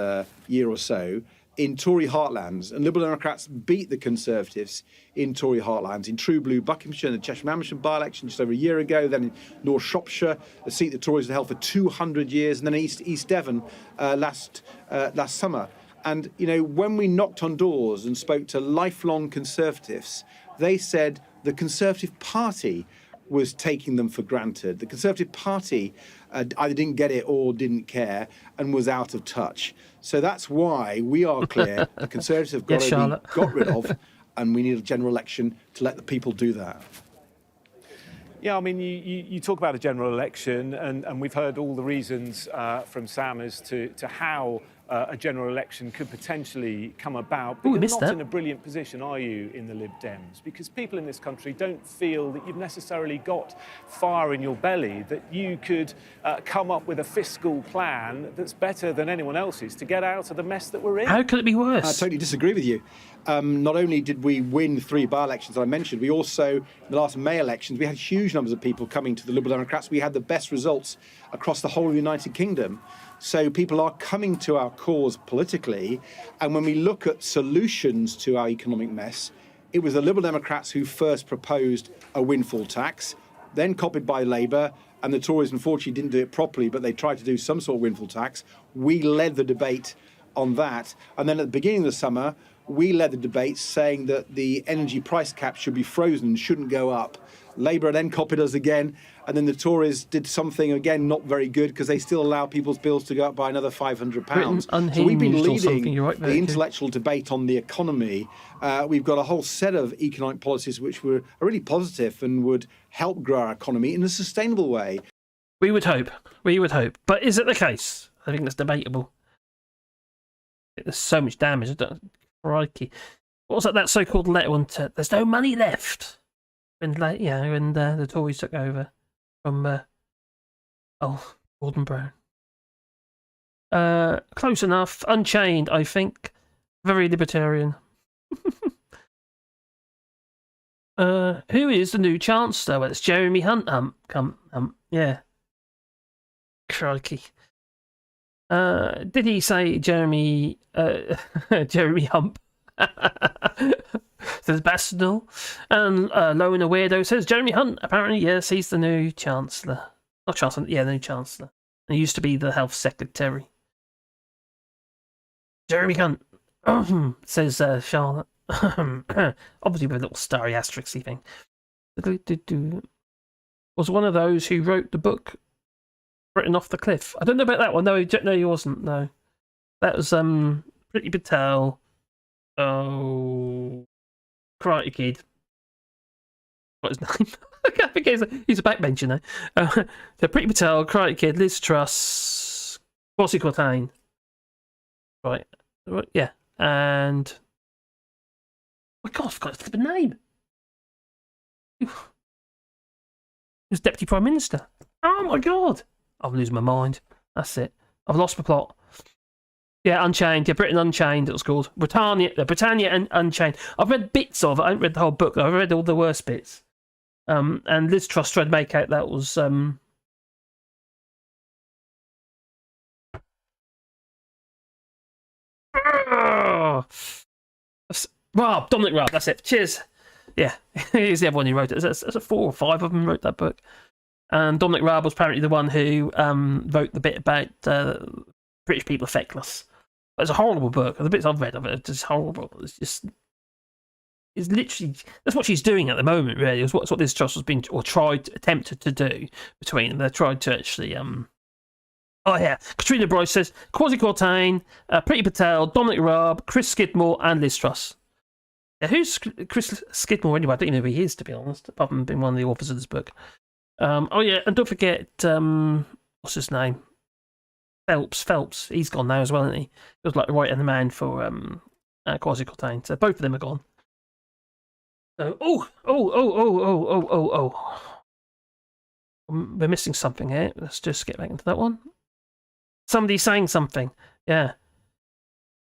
year or so in Tory heartlands, and Liberal Democrats beat the Conservatives in Tory heartlands, in True Blue, Buckinghamshire, and the Cheshire-Manshire by-election just over a year ago, then in North Shropshire, a seat the Tories had held for 200 years, and then East Devon last summer. And, you know, when we knocked on doors and spoke to lifelong Conservatives, they said the Conservative Party was taking them for granted. The Conservative Party either didn't get it or didn't care and was out of touch. So that's why we are clear the Conservatives have got to be got rid of, and we need a general election to let the people do that. Yeah, I mean, you talk about a general election, and we've heard all the reasons from Sam as to how a general election could potentially come about. But you're not in a brilliant position, are you, in the Lib Dems? Because people in this country don't feel that you've necessarily got fire in your belly, that you could come up with a fiscal plan that's better than anyone else's to get out of the mess that we're in. How could it be worse? I totally disagree with you. Not only did we win 3 by-elections I mentioned, we also, in the last May elections, we had huge numbers of people coming to the Liberal Democrats. We had the best results across the whole of the United Kingdom. So people are coming to our cause politically. And when we look at solutions to our economic mess, it was the Liberal Democrats who first proposed a windfall tax, then copied by Labour, and the Tories unfortunately didn't do it properly, but they tried to do some sort of windfall tax. We led the debate on that. And then at the beginning of the summer, we led the debate saying that the energy price cap should be frozen, shouldn't go up. Labour then copied us again, and then the Tories did something, again, not very good, because they still allow people's bills to go up by another £500. So we've been leading the intellectual debate on the economy. We've got a whole set of economic policies which were really positive and would help grow our economy in a sustainable way. We would hope. We would hope. But is it the case? I think that's debatable. There's so much damage. Crikey. What was that so-called letter on there's no money left? When the Tories took over from Gordon Brown. Close enough. Unchained, I think. Very libertarian. Who is the new Chancellor? Well, it's Jeremy Hunt. Yeah. Crikey. Did he say Jeremy Hump? Says Bastille. And Low and a Weirdo says Jeremy Hunt. Apparently, yes, he's the new Chancellor. Not Chancellor, yeah, the new Chancellor. He used to be the Health Secretary. Jeremy Hunt, says Charlotte. Obviously with a little starry asterisk thing. Was one of those who wrote the book Written Off the Cliff. I don't know about that one. No, he wasn't. No, that was Priti Patel. Oh, Karate Kid. What's his name? I can't think he's a backbencher now. So Priti Patel, Karate Kid, Liz Truss, Kwasi Kwarteng. Right. Yeah. And oh my God, I forgot his name. He was Deputy Prime Minister. Oh my God. I'm losing my mind. That's it. I've lost my plot. Yeah, Unchained. Yeah, Britain Unchained, it was called. Britannia and Unchained. I've read bits of it. I haven't read the whole book, though. I've read all the worst bits. And Liz Truss tried to make out that was Dominic Raab, that's it. Cheers. Yeah, he's the other one who wrote it. There's 4 or 5 of them wrote that book. And Dominic Raab was apparently the one who wrote the bit about British people are feckless. It's a horrible book. The bits I've read of it are just horrible. It's literally, that's what she's doing at the moment, really. It's what Liz Truss has been, or attempted to do between them. They tried to actually, oh yeah, Katrina Bryce says, Kwasi Kwarteng, Priti Patel, Dominic Raab, Chris Skidmore, and Liz Truss. Yeah, who's Chris Skidmore anyway? I don't even know who he is, to be honest, apart from being one of the authors of this book. Oh yeah, and don't forget, what's his name? Phelps. He's gone now as well, isn't he? He was like the right-hand man for Kwasi Kwarteng. So both of them are gone. So, we're missing something here. Let's just get back into that one. Somebody's saying something. Yeah.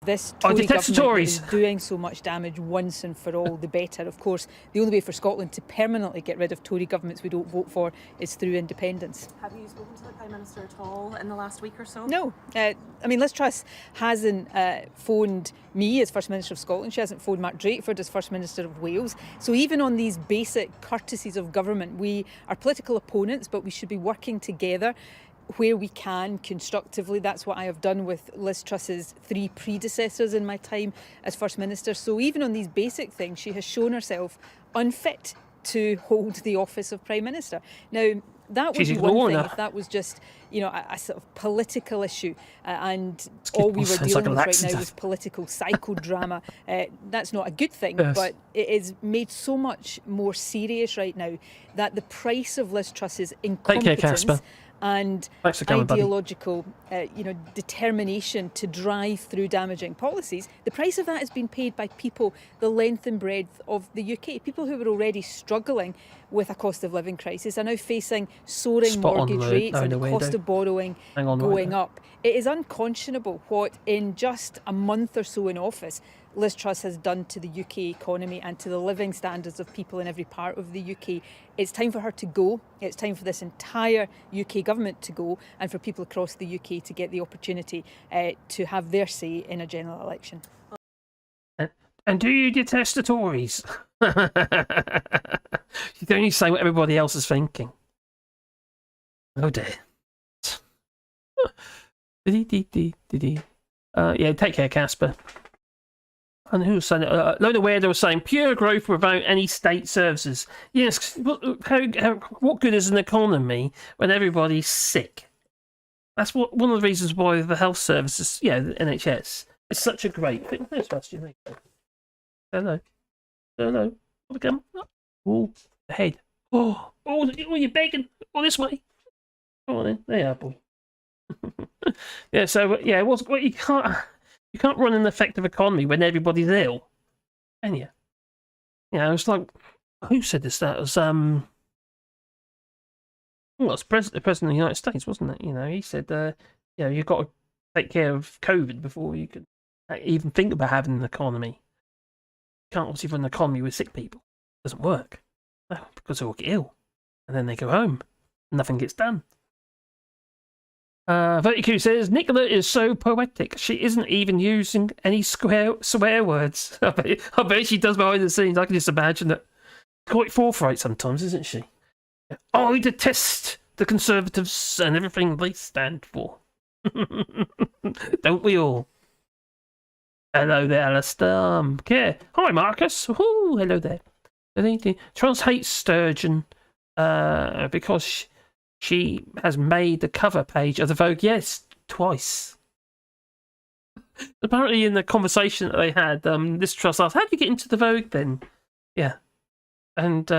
This Tory detest the government Tories. is doing so much damage once and for all, the better. Of course, the only way for Scotland to permanently get rid of Tory governments we don't vote for is through independence. Have you spoken to the Prime Minister at all in the last week or so? No. I mean, Liz Truss hasn't phoned me as First Minister of Scotland. She hasn't phoned Mark Drakeford as First Minister of Wales. So even on these basic courtesies of government, we are political opponents, but we should be working together where we can constructively. That's what I have done with Liz Truss's 3 predecessors in my time as First Minister. So even on these basic things, she has shown herself unfit to hold the office of Prime Minister. Now, that would be one thing if that was just, a sort of political issue and all we were dealing with right now was political psychodrama. That's not a good thing, but it is made so much more serious right now that the price of Liz Truss's incompetence and ideological determination to drive through damaging policies, the price of that has been paid by people the length and breadth of the UK. People who were already struggling with a cost of living crisis are now facing soaring mortgage rates and the cost of borrowing going up. It is unconscionable what in just a month or so in office Liz Truss has done to the UK economy and to the living standards of people in every part of the UK. It's time for her to go. It's time for this entire UK government to go and for people across the UK to get the opportunity to have their say in a general election. And do you detest the Tories? You can only say what everybody else is thinking. Oh dear. Yeah, take care, Casper. And who was saying it? Load of weirdo was saying pure growth without any state services. Yes, what good is an economy when everybody's sick? That's one of the reasons why the health services, the NHS, is such a great thing. Where's Rusty? Hello. Come. Oh, the head. Oh, you're begging. Oh, this way. Come on in. There you are, boy. Yeah. So you can't run an effective economy when everybody's ill, can you? It's like, who said this? That was it's the President of the United States, wasn't it? He said, you've got to take care of COVID before you can even think about having an economy. You can't obviously run an economy with sick people. It doesn't work. No, because they all get ill, and then they go home, and nothing gets done. Verticu says, Nicola is so poetic. She isn't even using any swear words. I bet she does behind the scenes. I can just imagine it. Quite forthright sometimes, isn't she? I detest the Conservatives and everything they stand for. Don't we all? Hello there, Alistair. Okay. Hi, Marcus. Ooh, hello there. Truss hates Sturgeon because she has made the cover page of the Vogue. Yes, twice. Apparently, in the conversation that they had, this Truss asked, "How did you get into the Vogue then?" Yeah, and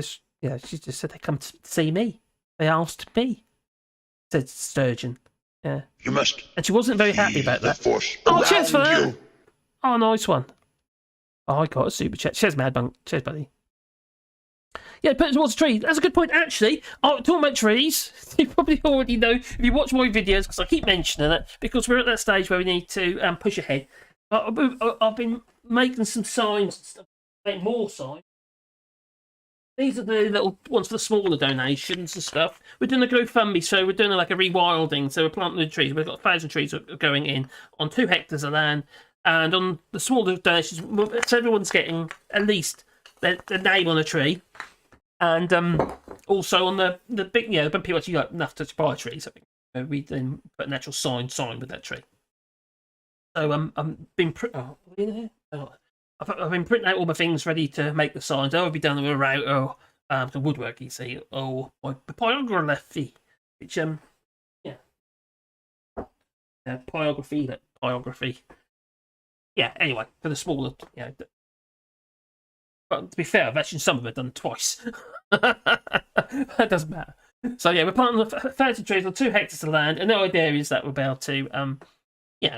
she just said they come to see me. They asked me. Said Sturgeon. Yeah, you must. And she wasn't very happy about that. Force Cheers for that. you. Oh, nice one. Oh, I got a super chat. Cheers, Mad Bunk. Cheers, buddy. Yeah, put it towards a tree. That's a good point, actually. Talking about trees, you probably already know if you watch my videos, because I keep mentioning it, because we're at that stage where we need to push ahead. I've been making some signs and stuff, make more signs. These are the little ones for the smaller donations and stuff. We're doing a GoFundMe, so we're doing like a rewilding. So we're planting the trees. We've got 1,000 trees going in on 2 hectares of land. And on the smaller donations, so everyone's getting at least their name on a tree. And also on the big, when people actually like enough to buy a tree, so we then put an actual sign with that tree. So I've been I've been printing out all my things ready to make the signs. I'll be done with a router, the woodwork, you see, or my pyrography, which pyrography. Yeah. Anyway, for the smaller, But to be fair, I've actually some of it done twice. That doesn't matter. So yeah, we're planting 1,000 trees on 2 hectares of land, and the idea is that we'll be able to,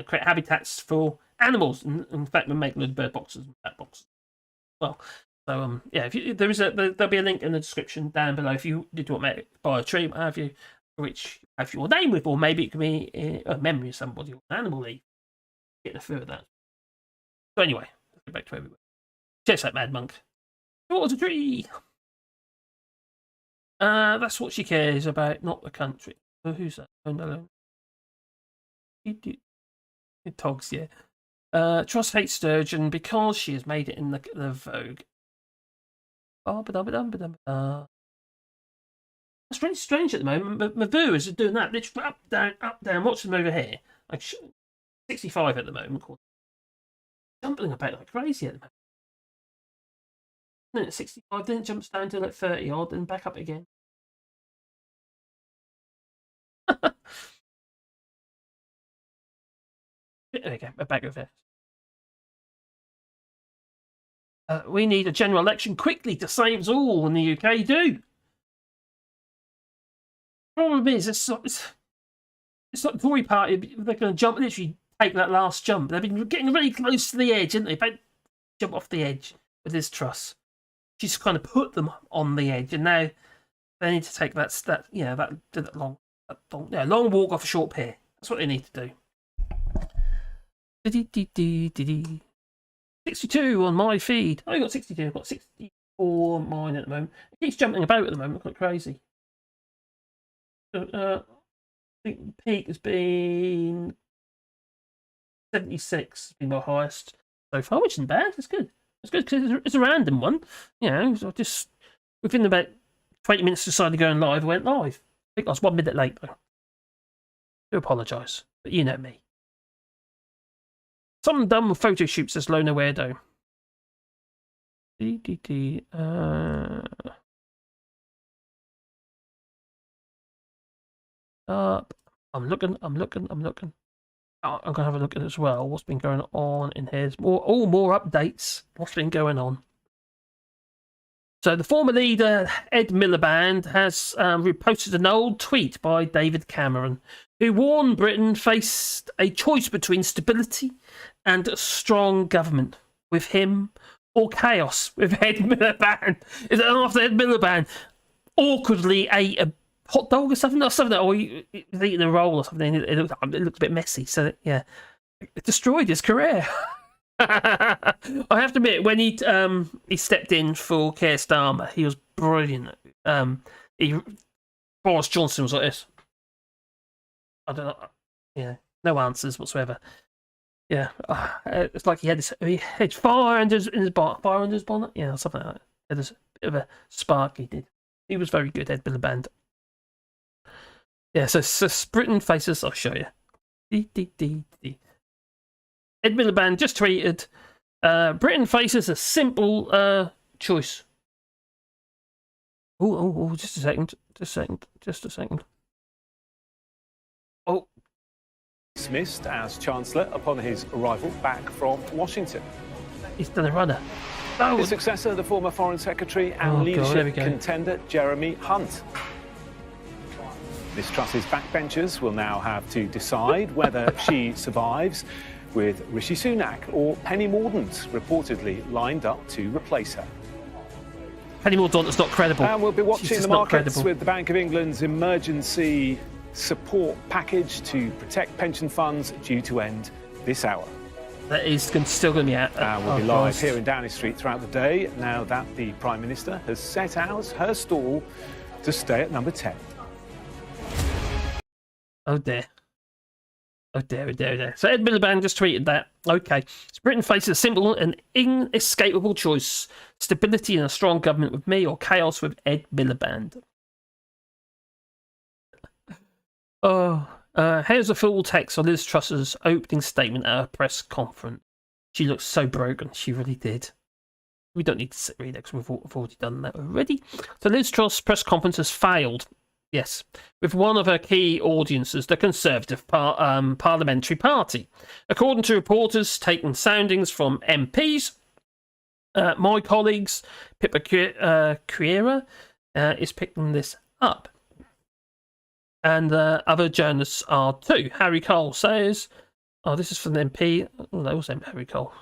create habitats for animals. In fact, we're making little bird boxes and cat boxes as well. So if there'll be a link in the description down below if you did want to buy a tree, what have you, which have your name with, or maybe it could be a memory of somebody or an animal leaf. Getting a fur of that. So anyway, let's go back to where we were. Just like Mad Monk. Towards a tree. That's what she cares about, not the country. Oh, who's that? Oh, no. Togs, yeah. Truss hates Sturgeon because she has made it in the Vogue. It's really strange at the moment. My viewers are doing that. Literally up, down. Watch them over here. Like 65 at the moment. Jumping about like crazy at the moment. Then at 65, then it jumps down to like 30 odd and back up again. There we go, we're back over there. We need a general election quickly to save us all in the UK, do. Problem is, it's like the Tory party, they're going to literally take that last jump. They've been getting really close to the edge, haven't they? About jump off the edge with this Truss. She's kind of put them on the edge, and now they need to take that long walk off a short pier. That's what they need to do. 62 on my feed. I got 62. I've got 64 on mine at the moment. It keeps jumping about at the moment, quite crazy. I think the peak has been 76. Has been my highest so far, which isn't bad. It's good. It's good because it's a random one. So just within about 20 minutes decided going live, I went live. I think I was 1 minute late though. I do apologise, but you know me. Some dumb photo shoots, says Lona Weirdo. I'm looking. Oh, I'm gonna have a look at it as well. What's been going on in here? More updates. What's been going on? So the former leader, Ed Miliband, has reposted an old tweet by David Cameron, who warned Britain faced a choice between stability and a strong government, with him or chaos with Ed Miliband. Is it after Ed Miliband awkwardly ate a hot dog or something, or he was eating a roll or something? It looked a bit messy. So yeah, it destroyed his career. I have to admit, when he stepped in for Keir Starmer, he was brilliant. Boris Johnson was like this. I don't know. Yeah, no answers whatsoever. Yeah, it's like he had fire under his bonnet. Yeah, something like that. There's a bit of a spark he did. He was very good, Ed Miliband. Yeah, so Britain faces. I'll show you. Ed Miliband just tweeted, Britain faces a simple choice. Oh, just a second. Oh. Dismissed as Chancellor upon his arrival back from Washington. He's done a runner. Oh. His successor, the former Foreign Secretary and leadership contender, Jeremy Hunt. Miss Truss's backbenchers will now have to decide whether she survives, with Rishi Sunak or Penny Mordaunt reportedly lined up to replace her. Penny Mordaunt is not credible. And we'll be watching the markets with the Bank of England's emergency support package to protect pension funds due to end this hour. That is still going to be out. We'll be live here in Downing Street throughout the day now that the Prime Minister has set out her stall to stay at number 10. Oh dear. Oh dear, oh dear, oh dear. So Ed Miliband just tweeted that. Okay. So Britain faces a simple and inescapable choice. Stability in a strong government with me or chaos with Ed Miliband. Here's a full text on Liz Truss's opening statement at a press conference. She looks so broken. She really did. We don't need to read it because we've already done that already. So Liz Truss' press conference has failed. Yes, with one of her key audiences, the Conservative Parliamentary Party. According to reporters taking soundings from MPs, my colleagues, Pippa Creera is picking this up. And other journalists are too. Harry Cole says, this is from the MP. Oh, that was Harry Cole.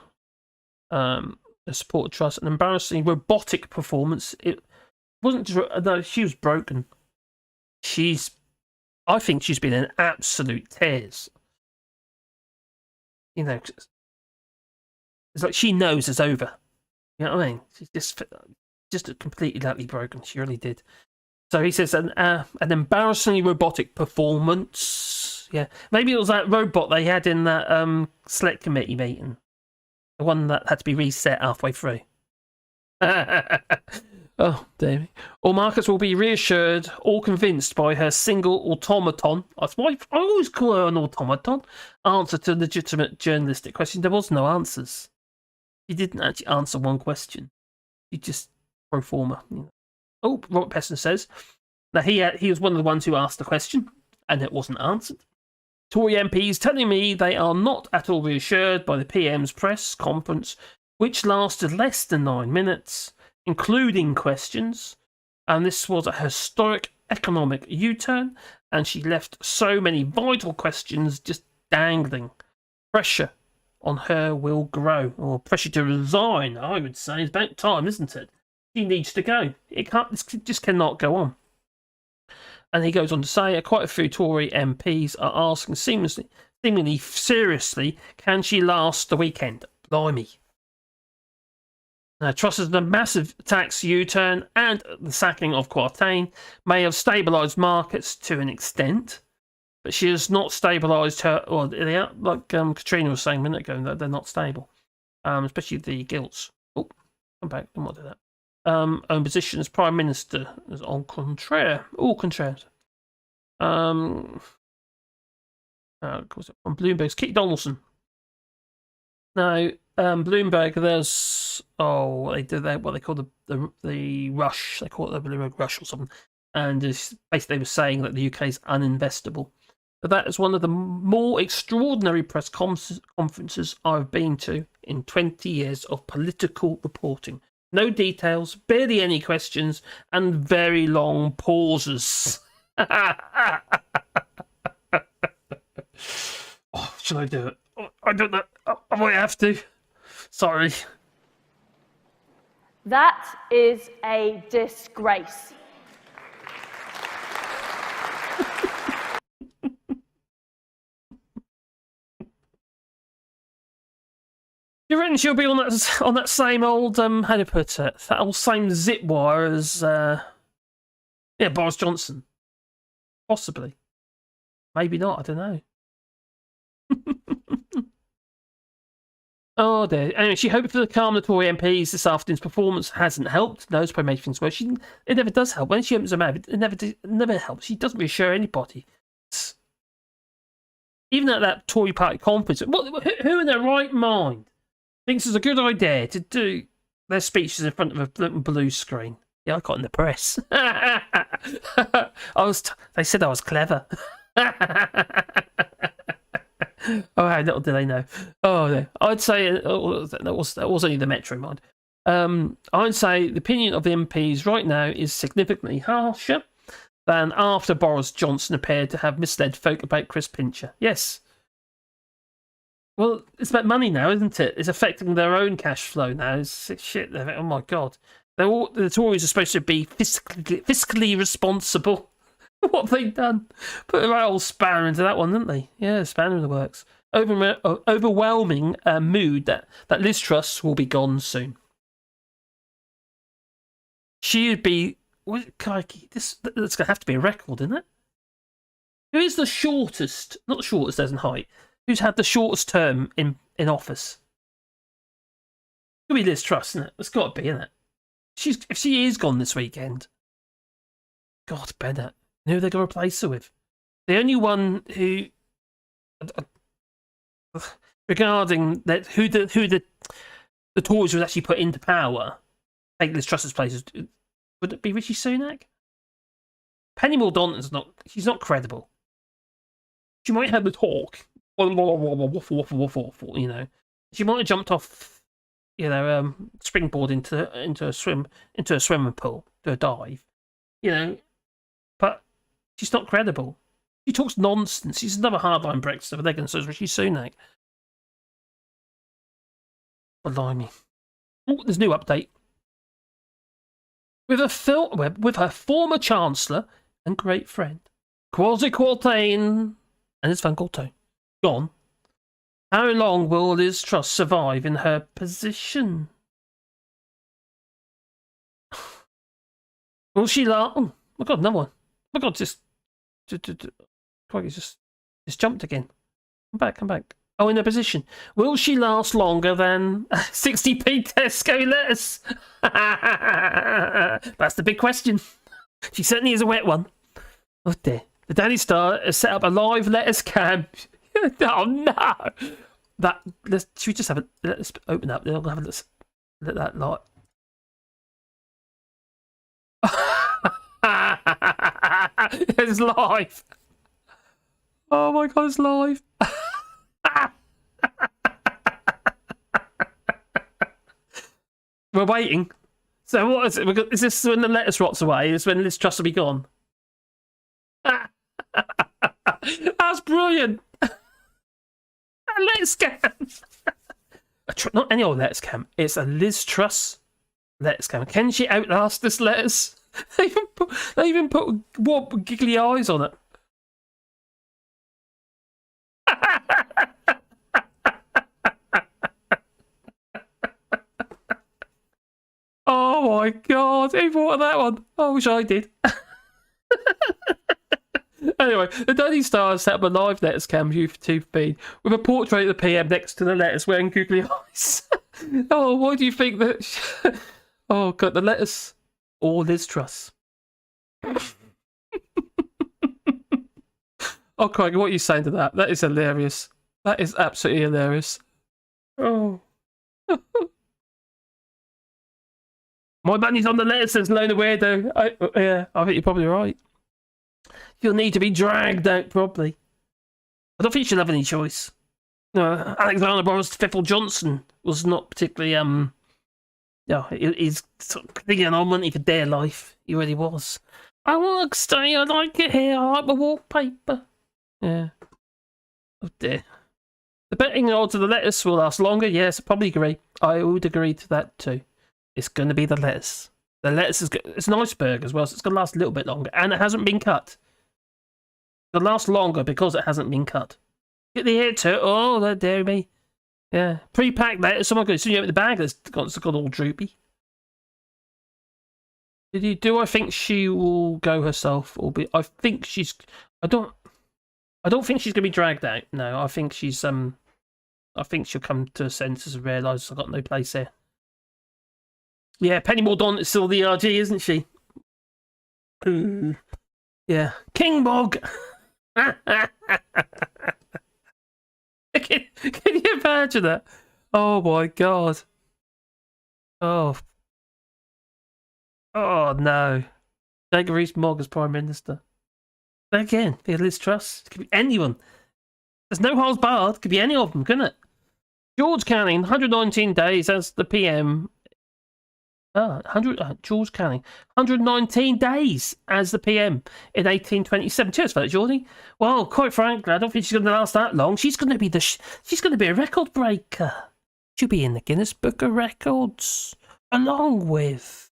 The support of Truss, an embarrassingly robotic performance. It wasn't. No, she was broken. I think she's been in absolute tears. You know, it's like she knows it's over. You know what I mean? She's just completely utterly broken. She really did. So he says an embarrassingly robotic performance. Yeah, maybe it was that robot they had in that select committee meeting, the one that had to be reset halfway through. Oh, dear me. All markets will be reassured, all convinced by her single automaton. That's why I always call her an automaton. Answer to legitimate journalistic question. There was no answers. She didn't actually answer one question. She just pro forma. You know. Oh, Robert Peston says that he was one of the ones who asked the question, and it wasn't answered. Tory MPs telling me they are not at all reassured by the PM's press conference, which lasted less than 9 minutes, including questions, and this was a historic economic U-turn, and she left so many vital questions just dangling. Pressure on her will grow, or pressure to resign, I would say. It's about time, isn't it? She needs to go. This just cannot go on. And he goes on to say, quite a few Tory MPs are asking seemingly seriously, can she last the weekend? Blimey. Truss has a massive tax U-turn and the sacking of Kwarteng may have stabilised markets to an extent, but she has not stabilised her, or like Katrina was saying a minute ago, that they're not stable, especially the gilts. Oh, come back, I might do that. Own position as Prime Minister is on contraire. All contraire. From Bloomberg's Keith Donaldson. Now, Bloomberg, there's what they call the rush. They call it the Bloomberg rush or something. And basically they were saying that the UK is uninvestable. But that is one of the more extraordinary press conferences I've been to in 20 years of political reporting. No details, barely any questions, and very long pauses. Should I do it? I don't know. I might have to. Sorry. That is a disgrace. You reckon she'll be on that same old how do you put it? That old same zip wire as Boris Johnson? Possibly. Maybe not, I don't know. Oh dear. Anyway, she hoped to calm the Tory MPs. This afternoon's performance hasn't helped. No, it's probably made things worse. It never does help. When she opens her mouth, it never helps. She doesn't reassure anybody. Even at that Tory party conference, who in their right mind thinks it's a good idea to do their speeches in front of a blue screen? Yeah, I got in the press. They said I was clever. Oh, how little do they know. Oh, no. I'd say that was only the Metro mind. I'd say the opinion of the MPs right now is significantly harsher than after Boris Johnson appeared to have misled folk about Chris Pincher. Yes. Well, it's about money now, isn't it? It's affecting their own cash flow now. It's shit. Oh my God. The Tories are supposed to be fiscally responsible. What have they done? Put the right old spanner into that one, didn't they? Yeah, spanner in the works. Overwhelming mood that Liz Truss will be gone soon. She would be... Crikey, that's going to have to be a record, isn't it? Who is the shortest... Not the shortest as in height. Who's had the shortest term in office? It could be Liz Truss, isn't it? It's got to be, isn't it? If she is gone this weekend... God, Bennett. Who are they going to replace her with? The only one who... regarding that, who the Tories would actually put into power, take Liz Truss's place, would it be Rishi Sunak? Penny Mordaunt's she's not credible. She might have the talk, waffle, you know. She might have jumped off, you know, springboard into a swimming pool, do a dive, you know, but she's not credible. She talks nonsense. She's another hardline Brexiter, but they're going to say Rishi Sunak. Blimey. Oh, there's a new update. With her former Chancellor and great friend, Kwasi Kwarteng, and his phone call too, gone, how long will Liz Truss survive in her position? Will she last? Oh my God, another one. Oh my God, just jumped again. Come back. Oh, in her position. Will she last longer than 60p Tesco lettuce? That's the big question. She certainly is a wet one. Oh dear. The Daily Star has set up a live lettuce cam. Oh no! Should we just have let's open up? They'll have a let that light. It's live. Oh my God, it's live. We're waiting. So what is it? Is this when the lettuce rots away? Is when Liz Truss will be gone? That's brilliant. A lettuce cam. Not any old lettuce cam. It's a Liz Truss lettuce cam. Can she outlast this lettuce? They even put what giggly eyes on it. Oh my God, who bought that one? I wish I did. Anyway, the Daily Star set up a live lettuce cam view for 2feed with a portrait of the PM next to the lettuce wearing googly eyes. Oh, why do you think that... Oh God, the lettuce or Liz Truss? Oh, Craig, what are you saying to that? That is hilarious. That is absolutely hilarious. Oh. My money's on the lettuce, says Lona Weirdo. Yeah, I think you're probably right. You'll need to be dragged out properly. I don't think she'll have any choice. No, Alexander Boris Fiffle Johnson was not particularly, he's thinking on money for dear life. He really was. I want to stay, I like it here, I like the wallpaper. Yeah. Oh dear. The betting odds of the lettuce will last longer. Yes, I probably agree. I would agree to that too. It's going to be the lettuce. The lettuce it's an iceberg as well, so it's going to last a little bit longer. And it hasn't been cut. It'll last longer because it hasn't been cut. Get the hair to oh, that dare me. Yeah. Pre-packed lettuce. Someone goes, so you open the bag that's got all droopy. Do I think she will go herself or be? I think she's. I don't think she's going to be dragged out. No, I think she's. I think she'll come to her senses and realise I've got no place here. Yeah, Penny Mordaunt is still the RG, isn't she? Yeah, King Bog. Can you imagine that? Oh my God. Oh no. Jacob Rees-Mogg as Prime Minister. Again, be Liz Truss. It could be anyone. There's no holds barred. It could be any of them, couldn't it? George Canning, 119 days as the PM. George Canning, 119 days as the PM in 1827. Cheers for that, Geordie. Well, quite frankly, I don't think she's going to last that long. She's going to be she's going to be a record breaker. She'll be in the Guinness Book of Records, along with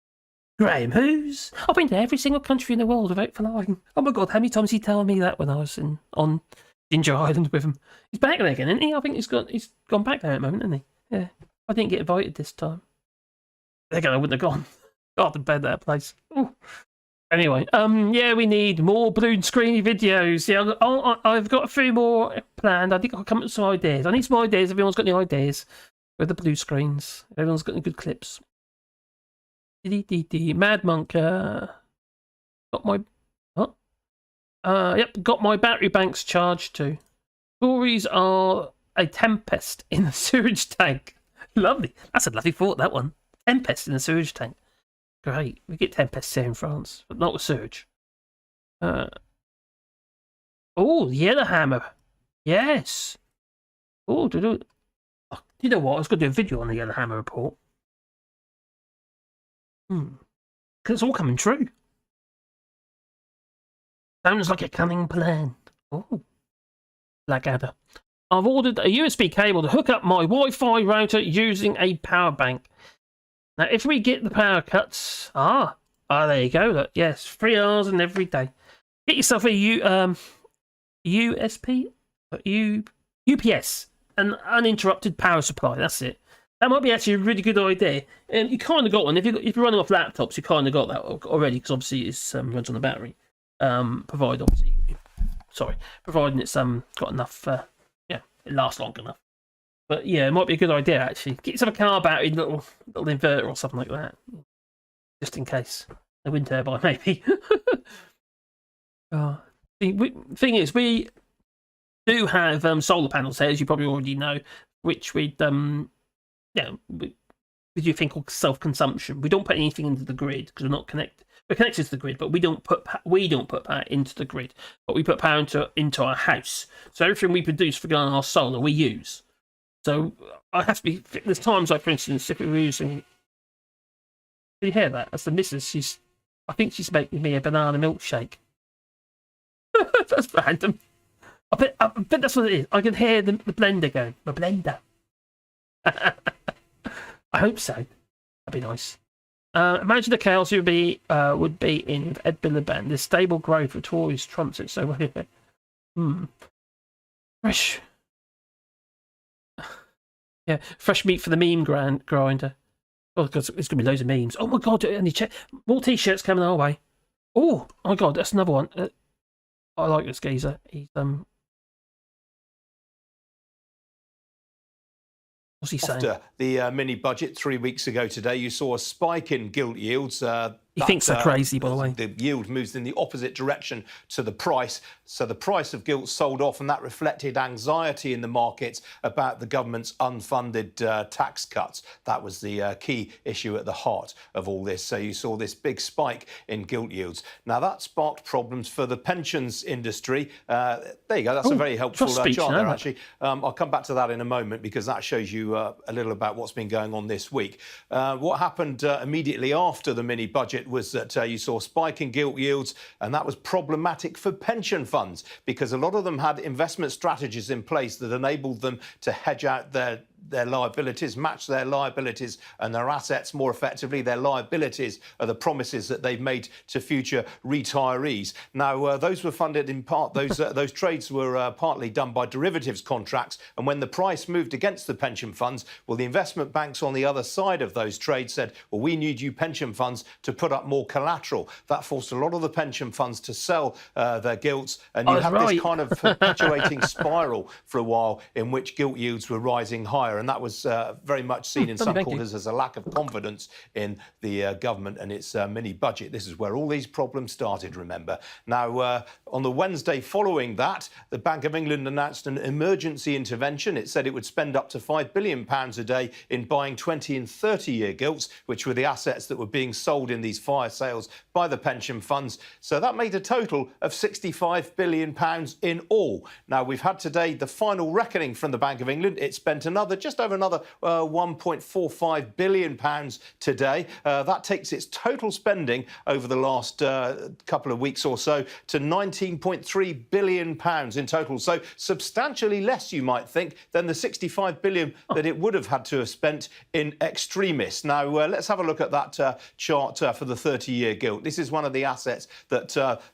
Graham Hughes. I've been to every single country in the world without flying. Oh my God, how many times did he tell me that when I was on Ginger Island with him? He's back there again, isn't he? I think he's gone back there at the moment, isn't he? Yeah. I didn't get invited this time. Again, I wouldn't have gone. God, the bed that place. Ooh. Anyway, yeah, we need more blue screeny videos. Yeah, I've got a few more planned. I think I'll come up with some ideas. I need some ideas. Everyone's got any ideas with the blue screens? Everyone's got any good clips? Mad Monk, got my what? Yep, got my battery banks charged too. Tories are a tempest in a sewage tank. Lovely. That's a lovely thought, that one. Tempest in a sewage tank. Great. We get tempests here in France, but not with sewage. Oh, Yellowhammer. Yes. Oh, you know what? I was going to do a video on the Yellowhammer report. Because it's all coming true. Sounds like a cunning plan. Oh, Blackadder. I've ordered a USB cable to hook up my Wi-Fi router using a power bank. Now, if we get the power cuts, there you go. Look, yes, 3 hours and every day. Get yourself a UPS, an uninterrupted power supply. That's it. That might be actually a really good idea. And you kind of got one. If you're running off laptops, you kind of got that already, because obviously it runs on the battery. Providing it's got enough. It lasts long enough. But yeah, it might be a good idea actually. Get yourself a car battery, little inverter or something like that, just in case. A wind turbine, maybe. The thing is, we do have solar panels here, as you probably already know, which we do think of self-consumption. We don't put anything into the grid because we're not connected. We're connected to the grid, but we don't put power into the grid. But we put power into our house. So everything we produce for our solar, we use. So I have to be. There's times, like for instance, if we were using. Can you hear that? That's the missus. I think she's making me a banana milkshake. That's random. I bet that's what it is. I can hear the blender going. My blender. I hope so. That'd be nice. Imagine the chaos would be in with Ed Miliband. There's stable growth for Tories trumps it so well. Fresh. Yeah, fresh meat for the meme grinder. Oh, because it's going to be loads of memes. Oh my God, more t-shirts coming our way. Oh my God, that's another one. I like this geezer. He's what's he saying? After the mini budget 3 weeks ago today, you saw a spike in gilt yields. He thinks they're crazy, by the way. The yield moves in the opposite direction to the price. So the price of gilt sold off, and that reflected anxiety in the markets about the government's unfunded tax cuts. That was the key issue at the heart of all this. So you saw this big spike in gilt yields. Now, that sparked problems for the pensions industry. There you go. That's a very helpful chart there, actually. I'll come back to that in a moment because that shows you a little about what's been going on this week. What happened immediately after the mini budget was that you saw a spike in gilt yields, and that was problematic for pension funds because a lot of them had investment strategies in place that enabled them to hedge out their liabilities, match their liabilities and their assets more effectively. Their liabilities are the promises that they've made to future retirees. Now, those were funded in part, those trades were partly done by derivatives contracts. And when the price moved against the pension funds, well, the investment banks on the other side of those trades said, well, we need you pension funds to put up more collateral. That forced a lot of the pension funds to sell their gilts. And you had this kind of perpetuating spiral for a while in which gilt yields were rising higher. And that was very much seen in some quarters as a lack of confidence in the government and its mini budget. This is where all these problems started, remember. Now, on the Wednesday following that, the Bank of England announced an emergency intervention. It said it would spend up to £5 billion a day in buying 20 and 30-year gilts, which were the assets that were being sold in these fire sales by the pension funds. So that made a total of £65 billion in all. Now, we've had today the final reckoning from the Bank of England. It spent another just over another £1.45 billion today. That takes its total spending over the last couple of weeks or so to £19.3 billion in total. So substantially less, you might think, than the £65 billion that it would have had to have spent in extremis. Now, let's have a look at that chart for the 30-year gilt. This is one of the assets that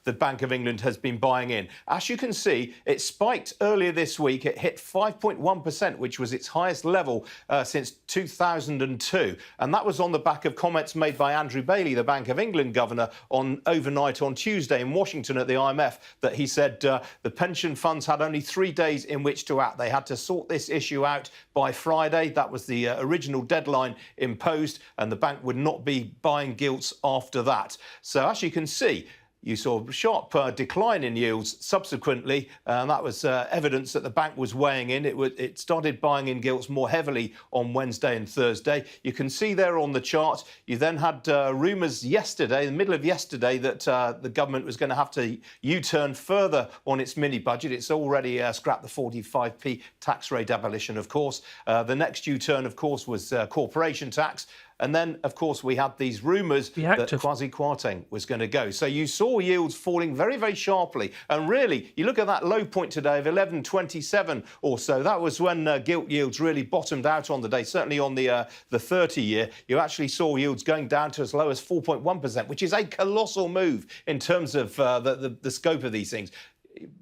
the Bank of England has been buying in. As you can see, it spiked earlier this week. It hit 5.1%, which was its highest level since 2002. And that was on the back of comments made by Andrew Bailey, the Bank of England governor, overnight on Tuesday in Washington at the IMF, that he said the pension funds had only 3 days in which to act. They had to sort this issue out by Friday. That was the original deadline imposed, and the bank would not be buying gilts after that. So as you can see, you saw a sharp decline in yields subsequently, and that was evidence that the bank was weighing in. It started buying in gilts more heavily on Wednesday and Thursday. You can see there on the chart. You then had rumours yesterday, in the middle of yesterday, that the government was going to have to U-turn further on its mini-budget. It's already scrapped the 45p tax rate abolition, of course. The next U-turn, of course, was corporation tax. And then, of course, we had these rumours that Kwasi Kwarteng was going to go. So you saw yields falling very, very sharply. And really, you look at that low point today of 11.27 or so. That was when gilt yields really bottomed out on the day. Certainly on the 30-year, you actually saw yields going down to as low as 4.1%, which is a colossal move in terms of the scope of these things.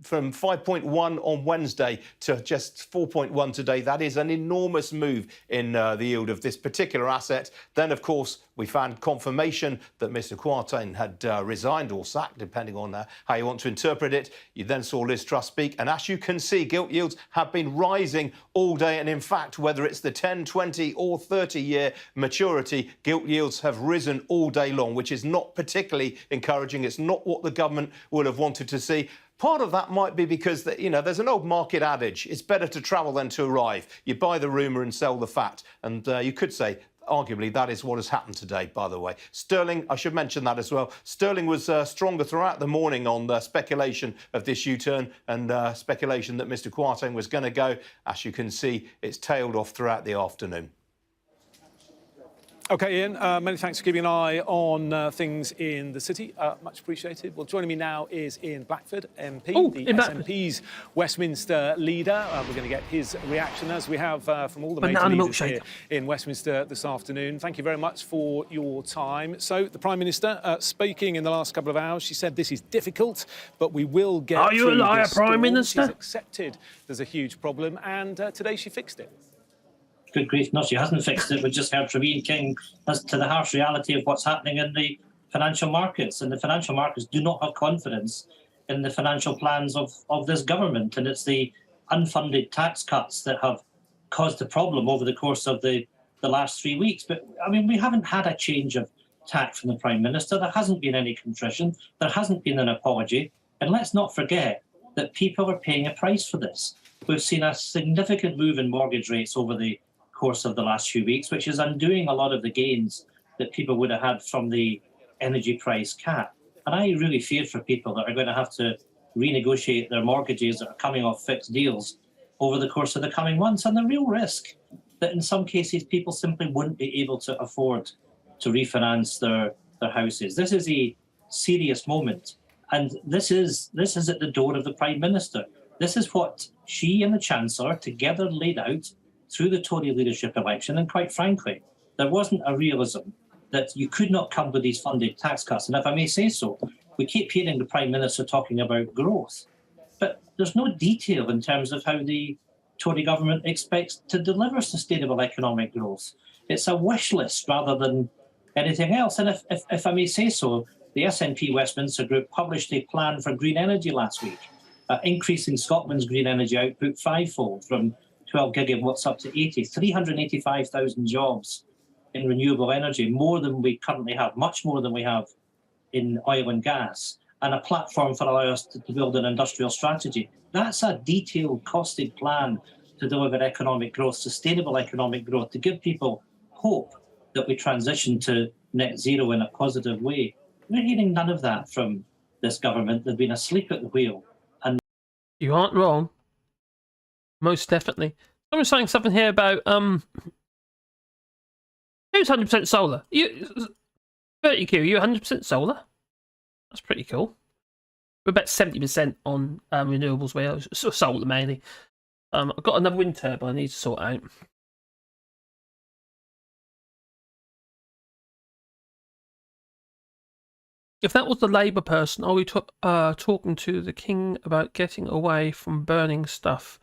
From 5.1 on Wednesday to just 4.1 today. That is an enormous move in the yield of this particular asset. Then, of course, we found confirmation that Mr Kwarteng had resigned or sacked, depending on how you want to interpret it. You then saw Liz Truss speak. And as you can see, gilt yields have been rising all day. And in fact, whether it's the 10, 20 or 30-year maturity, gilt yields have risen all day long, which is not particularly encouraging. It's not what the government would have wanted to see. Part of that might be because, there's an old market adage, it's better to travel than to arrive. You buy the rumour and sell the fact. And you could say, arguably, that is what has happened today, by the way. Sterling, I should mention that as well. Sterling was stronger throughout the morning on the speculation of this U-turn and speculation that Mr Kwarteng was going to go. As you can see, it's tailed off throughout the afternoon. OK, Ian, many thanks for keeping an eye on things in the city. Much appreciated. Well, joining me now is Ian Blackford, MP, the SNP's Westminster leader. We're going to get his reaction, as we have from all the major leaders here in Westminster this afternoon. Thank you very much for your time. So, the Prime Minister speaking in the last couple of hours, she said this is difficult, but we will get through this storm. Are you a liar, Prime Minister? She's accepted there's a huge problem, and today she fixed it. Good grief, no, she hasn't fixed it. We just heard from Ian King as to the harsh reality of what's happening in the financial markets. And the financial markets do not have confidence in the financial plans of this government. And it's the unfunded tax cuts that have caused the problem over the course of the last 3 weeks. But, I mean, we haven't had a change of tack from the Prime Minister. There hasn't been any contrition. There hasn't been an apology. And let's not forget that people are paying a price for this. We've seen a significant move in mortgage rates over the course of the last few weeks, which is undoing a lot of the gains that people would have had from the energy price cap. And I really fear for people that are going to have to renegotiate their mortgages that are coming off fixed deals over the course of the coming months. And the real risk that in some cases people simply wouldn't be able to afford to refinance their houses. This is a serious moment. And this is at the door of the Prime Minister. This is what she and the Chancellor together laid out through the Tory leadership election. And quite frankly, there wasn't a realism that you could not come with these funded tax cuts. And if I may say so, we keep hearing the Prime Minister talking about growth, but there's no detail in terms of how the Tory government expects to deliver sustainable economic growth. It's a wish list rather than anything else. And if I may say so, the SNP Westminster Group published a plan for green energy last week, increasing Scotland's green energy output fivefold from 12 gigawatts up to 80, 385,000 jobs in renewable energy, more than we currently have, much more than we have in oil and gas, and a platform for allowing us to build an industrial strategy. That's a detailed, costed plan to deliver economic growth, sustainable economic growth, to give people hope that we transition to net zero in a positive way. We're hearing none of that from this government. They've been asleep at the wheel. And you aren't wrong. Most definitely. Someone's saying something here about who's 100% solar? You 30Q, you 100% solar? That's pretty cool. We're about 70% on renewables, where sort of solar mainly. I've got another wind turbine I need to sort out. If that was the Labour person, are we talking to the King about getting away from burning stuff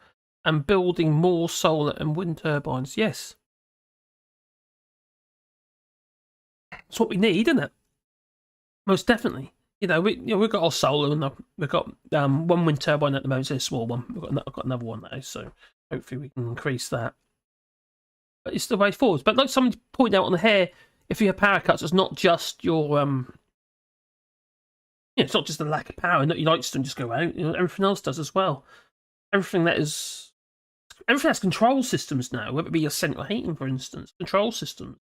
and building more solar and wind turbines? Yes. That's what we need, isn't it? Most definitely. We've got our solar and we've got one wind turbine at the moment. It's a small one. I've got another one now, so hopefully we can increase that. But it's the way forward. But like somebody pointed out on the hair, if you have power cuts, it's not just your it's not just the lack of power. Not your lights don't just go out. Everything else does as well. Everything has control systems now. Whether it be your central heating, for instance, control systems.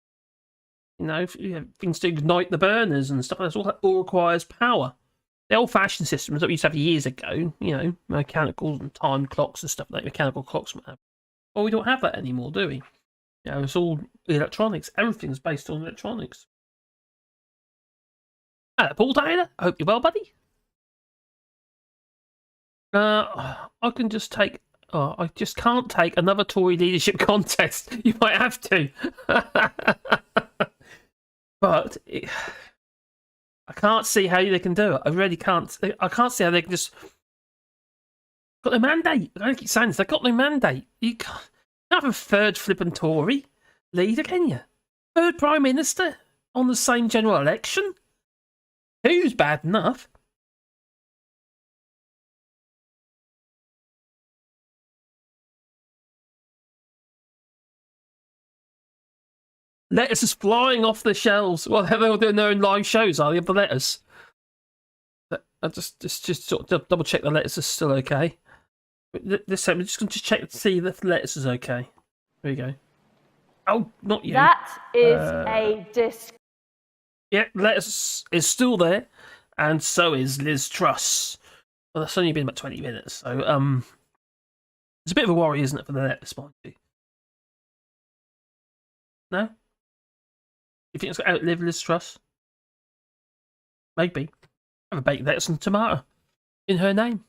Things to ignite the burners and stuff like that. All requires power. The old-fashioned systems that we used to have years ago, mechanicals and time clocks and stuff like that, mechanical clocks. Well, we don't have that anymore, do we? It's all electronics. Everything's based on electronics. Paul Taylor, I hope you're well, buddy. I can just take... I just can't take another Tory leadership contest. You might have to. But I can't see how they can do it. I really can't. I can't see how they can just... Got their mandate. I keep saying this. They've got their mandate. You can't have a third flippin' Tory leader, can you? Third Prime Minister on the same general election? Who's bad enough? Lettuce is flying off the shelves. Well, they're all doing their own live shows, are they, of the lettuce? I just sort of double check the lettuce is still okay. This time, I'm just going to check to see if the lettuce is okay. There you go. Oh, not you. That is a disc. Yeah, lettuce is still there, and so is Liz Truss. Well, that's only been about 20 minutes, so it's a bit of a worry, isn't it, for the lettuce, mind you? No? You think it's going to outlive Liz Truss? Maybe. Have a baked lettuce and tomato in her name.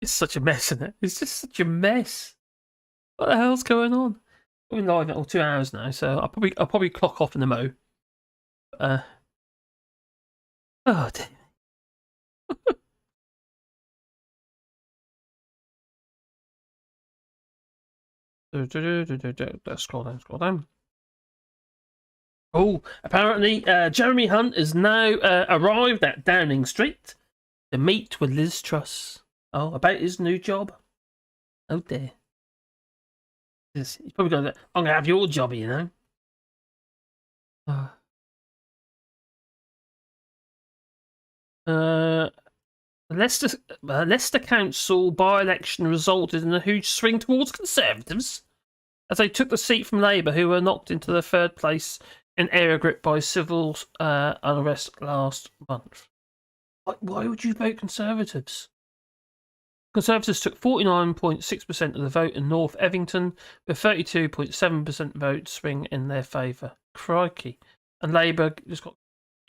It's such a mess, isn't it? It's just such a mess. What the hell's going on? We've been live at 2 hours now, so I'll probably clock off in the mo. Oh dear. Let's scroll down. Oh, apparently Jeremy Hunt has now arrived at Downing Street to meet with Liz Truss. Oh, about his new job. Oh dear. He's probably going to go, I'm going to have your job, you know. Leicester Council by-election resulted in a huge swing towards Conservatives as they took the seat from Labour, who were knocked into the third place in area grip by civil unrest last month. Why would you vote Conservatives? Conservatives took 49.6% of the vote in North Evington, with 32.7% vote swing in their favour. Crikey. And Labour just got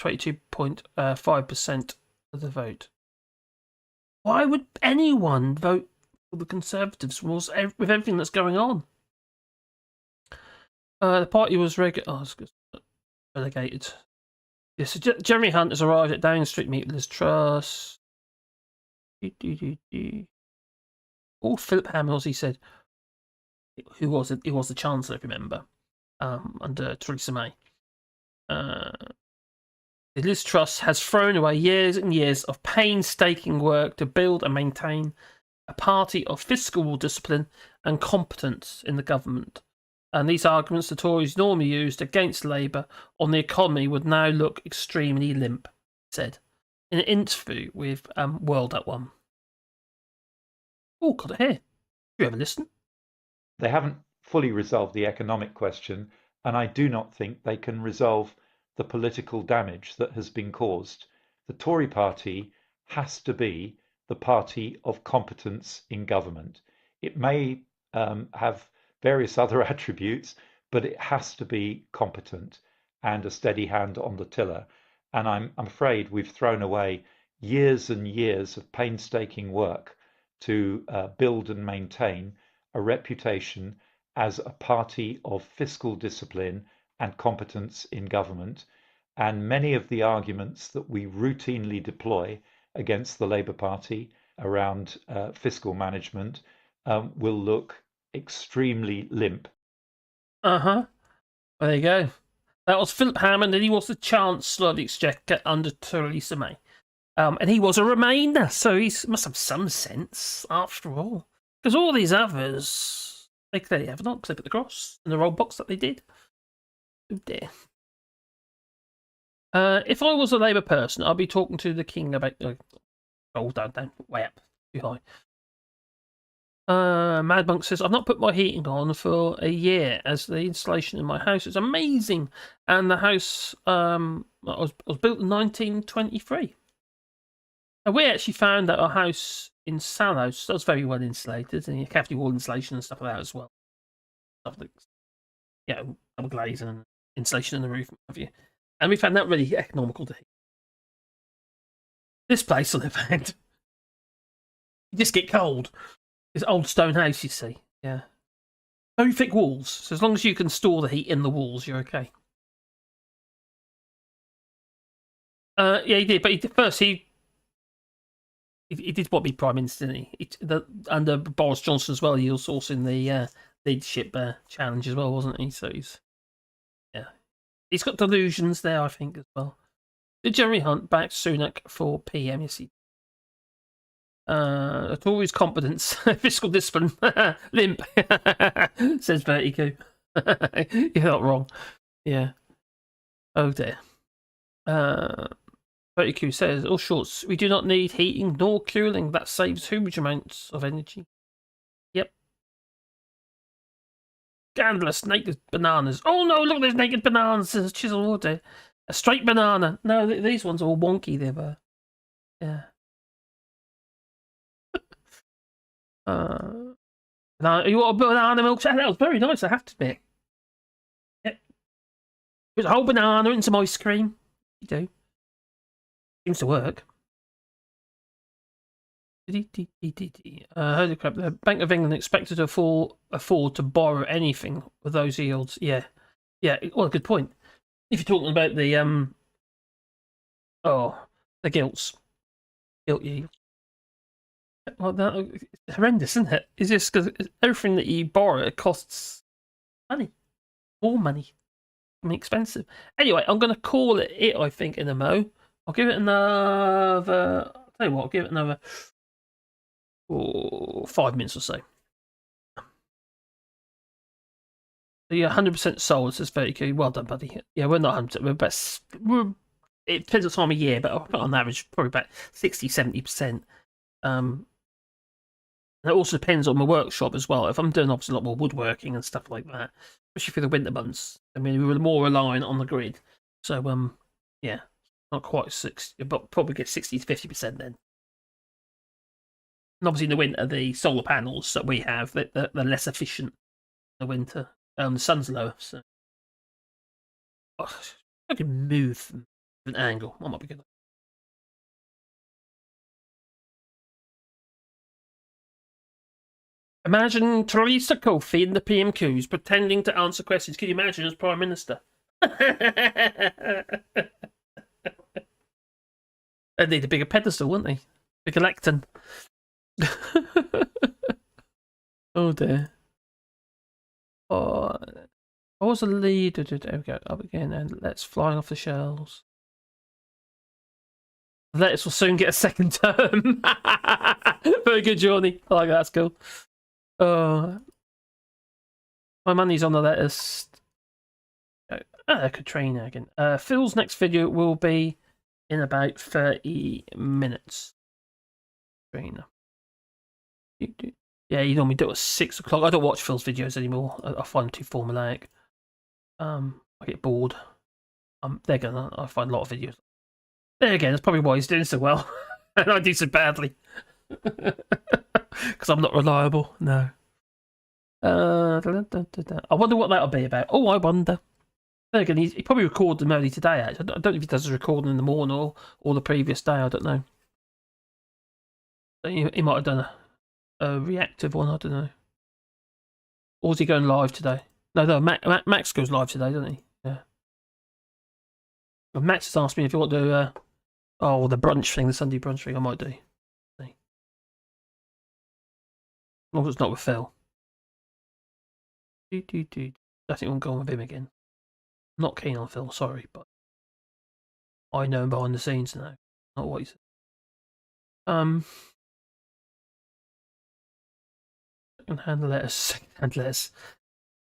22.5% of the vote. Why would anyone vote for the Conservatives with everything that's going on? The party was relegated. Yes, so Jeremy Hunt has arrived at Downing Street to meet with Liz Truss. Oh, Philip Hamills, he said, who was it? He was the Chancellor, if you remember, under Theresa May. Liz Truss has thrown away years and years of painstaking work to build and maintain a party of fiscal discipline and competence in the government. And these arguments the Tories normally used against Labour on the economy would now look extremely limp, he said, in an interview with World at One. Oh, got it here. Do you ever listen? They haven't fully resolved the economic question, and I do not think they can resolve the political damage that has been caused. The Tory party has to be the party of competence in government. It may have various other attributes, but it has to be competent and a steady hand on the tiller. And I'm afraid we've thrown away years and years of painstaking work to build and maintain a reputation as a party of fiscal discipline and competence in government. And many of the arguments that we routinely deploy against the Labour Party around fiscal management will look extremely limp. There you go. That was Philip Hammond, and he was the Chancellor of the Exchequer under Theresa May. And he was a Remainer, so he must have some sense, after all. Because all these others, they clearly have not, because they put the cross in the roll box that they did. Oh dear. If I was a Labour person, I'd be talking to the King about... Oh, down, way up, too high. Mad Monk says, I've not put my heating on for a year as the installation in my house is amazing. And the house was built in 1923. And we actually found that our house in Salhouse was very well insulated, and cavity wall insulation and stuff like that as well. Stuff like, double glaze and insulation in the roof, what have you. And we found that really economical to heat. This place on the other hand, you just get cold. It's old stone house, you see. Yeah. Very thick walls. So as long as you can store the heat in the walls, you're okay. Yeah, he did. But he did want to be Prime Minister, didn't he? Under Boris Johnson as well, he was also in the leadership challenge as well, wasn't he? So he's got delusions there, I think, as well. Did Jeremy Hunt back Sunak for PM? Yes, he Tories' competence, fiscal discipline, limp, says Vertigo. You're not wrong. Yeah. Oh dear. Vertigo says, all shorts, we do not need heating nor cooling. That saves huge amounts of energy. Yep. Scandalous, naked bananas. Oh no, look, there's naked bananas. There's chisel water. A straight banana. No, these ones are all wonky. They were. Yeah. You want a banana milkshake? That was very nice, I have to admit. Yep. Put a whole banana in some ice cream. You do. Seems to work. Holy crap, the Bank of England expected to afford to borrow anything with those yields. Yeah. Yeah, well, good point. If you're talking about the gilts. Gilt yield. Well, it's horrendous, isn't it? It's just because everything that you borrow, it costs money. More money. I mean, expensive. Anyway, I'm going to call it, I think, in a mo. I'll give it another... I'll tell you what, I'll give it another 5 minutes or so. So you're 100% sold, says 30k. Well done, buddy. Yeah, we're not 100%. It depends on time of year, but on average, probably about 60-70%. It also depends on my workshop as well. If I'm doing obviously a lot more woodworking and stuff like that, especially for the winter months. I mean, we were more reliant on the grid. So, yeah, not quite 60, but probably get 60-50% then. And obviously in the winter, the solar panels that we have, they're less efficient in the winter. The sun's lower, so I can move an angle. That might be good. Imagine Theresa Coffey in the PMQs pretending to answer questions. Can you imagine as Prime Minister? They'd need a bigger pedestal, wouldn't they? Bigger lectern. Oh dear. Oh, I was a leader. There we go. Up again, and let's flying off the shelves. Lettuce will soon get a second term. Very good, Johnny. I like that. That's cool. My money's on the lettuce. Katrina again. Phil's next video will be in about 30 minutes. Katrina. Yeah, you normally do it at 6 o'clock. I don't watch Phil's videos anymore. I find them too formulaic. I get bored. I find a lot of videos. There again, that's probably why he's doing so well. And I do so badly. Because I'm not reliable. No. I wonder what that'll be about. Oh, I wonder. Then again, he probably recorded them early today, actually. I don't know if he does his recording in the morning or the previous day. I don't know. He might have done a reactive one. I don't know. Or is he going live today? No, Max goes live today, doesn't he? Yeah. Well, Max has asked me if you want to do the brunch thing, the Sunday brunch thing. I might do. See. As long as it's not with Phil. I think we'll go on with him again. Not keen on Phil, sorry, but I know him behind the scenes now. Not what he said. Second-hand letters.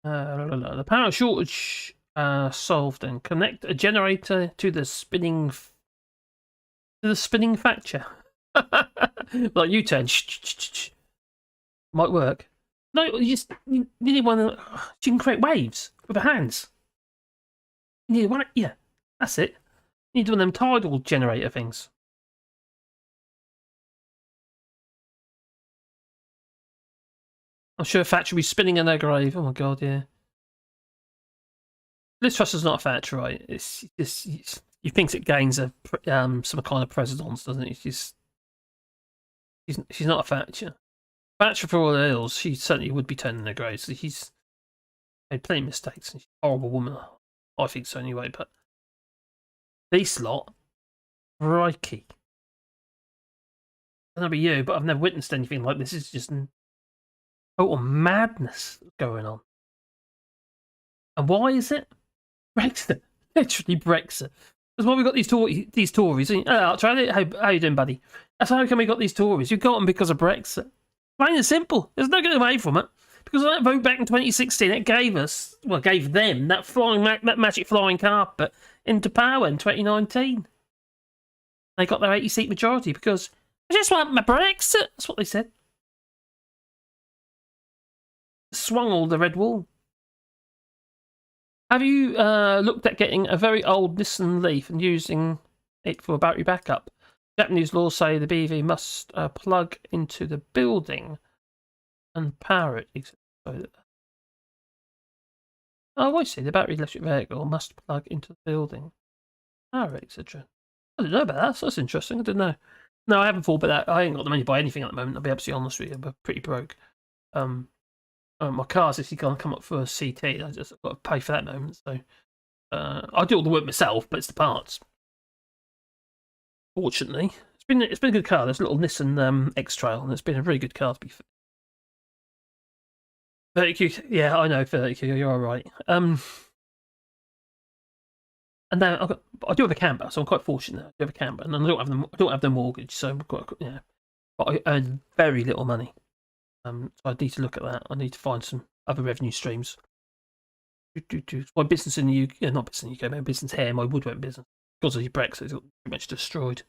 The power shortage solved, and connect a generator to the spinning factor. Like U-turn. Might work. No, you need one that you can create waves with your hands. You need one, yeah, that's it. You need one of them tidal generator things. I'm sure a factory will be spinning in their grave. Oh my god, yeah. Liz Truss is not a factory, right? It's he thinks it gains some kind of precedence, doesn't it? She's not a factory. Factory for all the ills, she certainly would be turning her grave. So she's made plenty of mistakes. She's a horrible woman. I think so anyway, but this lot, crikey. I don't know about you, but I've never witnessed anything like this. It's just total madness going on. And why is it? Brexit. Literally Brexit. That's why we got these Tories. How you doing, buddy? That's how come we got these Tories. You got them because of Brexit. Plain and simple. There's no getting away from it. Because of that vote back in 2016, it gave them that magic flying carpet into power in 2019. They got their 80-seat majority because I just want my Brexit. That's what they said. Swung all the red wall. Have you looked at getting a very old Nissan Leaf and using it for a battery backup? Japanese laws say the BEV must plug into the building and power it. Oh, I see. The battery electric vehicle must plug into the building, power it, etc. I didn't know about that. So that's interesting. I didn't know. No, I haven't thought about that. I ain't got the money to buy anything at the moment. I'll be absolutely honest with you. I'm pretty broke. My car's actually going to come up for a CT. I just got to pay for that moment. So I do all the work myself, but it's the parts. Fortunately, it's been a good car. There's a little Nissan X-Trail, and it's been a very good car to be fair. 30Q, yeah, I know 30Q. You're all right. And now I do have a camper, so I'm quite fortunate. I do have a camper, and I don't have the mortgage, so I'm quite, yeah. But I earn very little money. So I need to look at that. I need to find some other revenue streams. My business in the UK, not business in the UK, my business here, my woodwork business, because of the Brexit, it's got pretty much destroyed.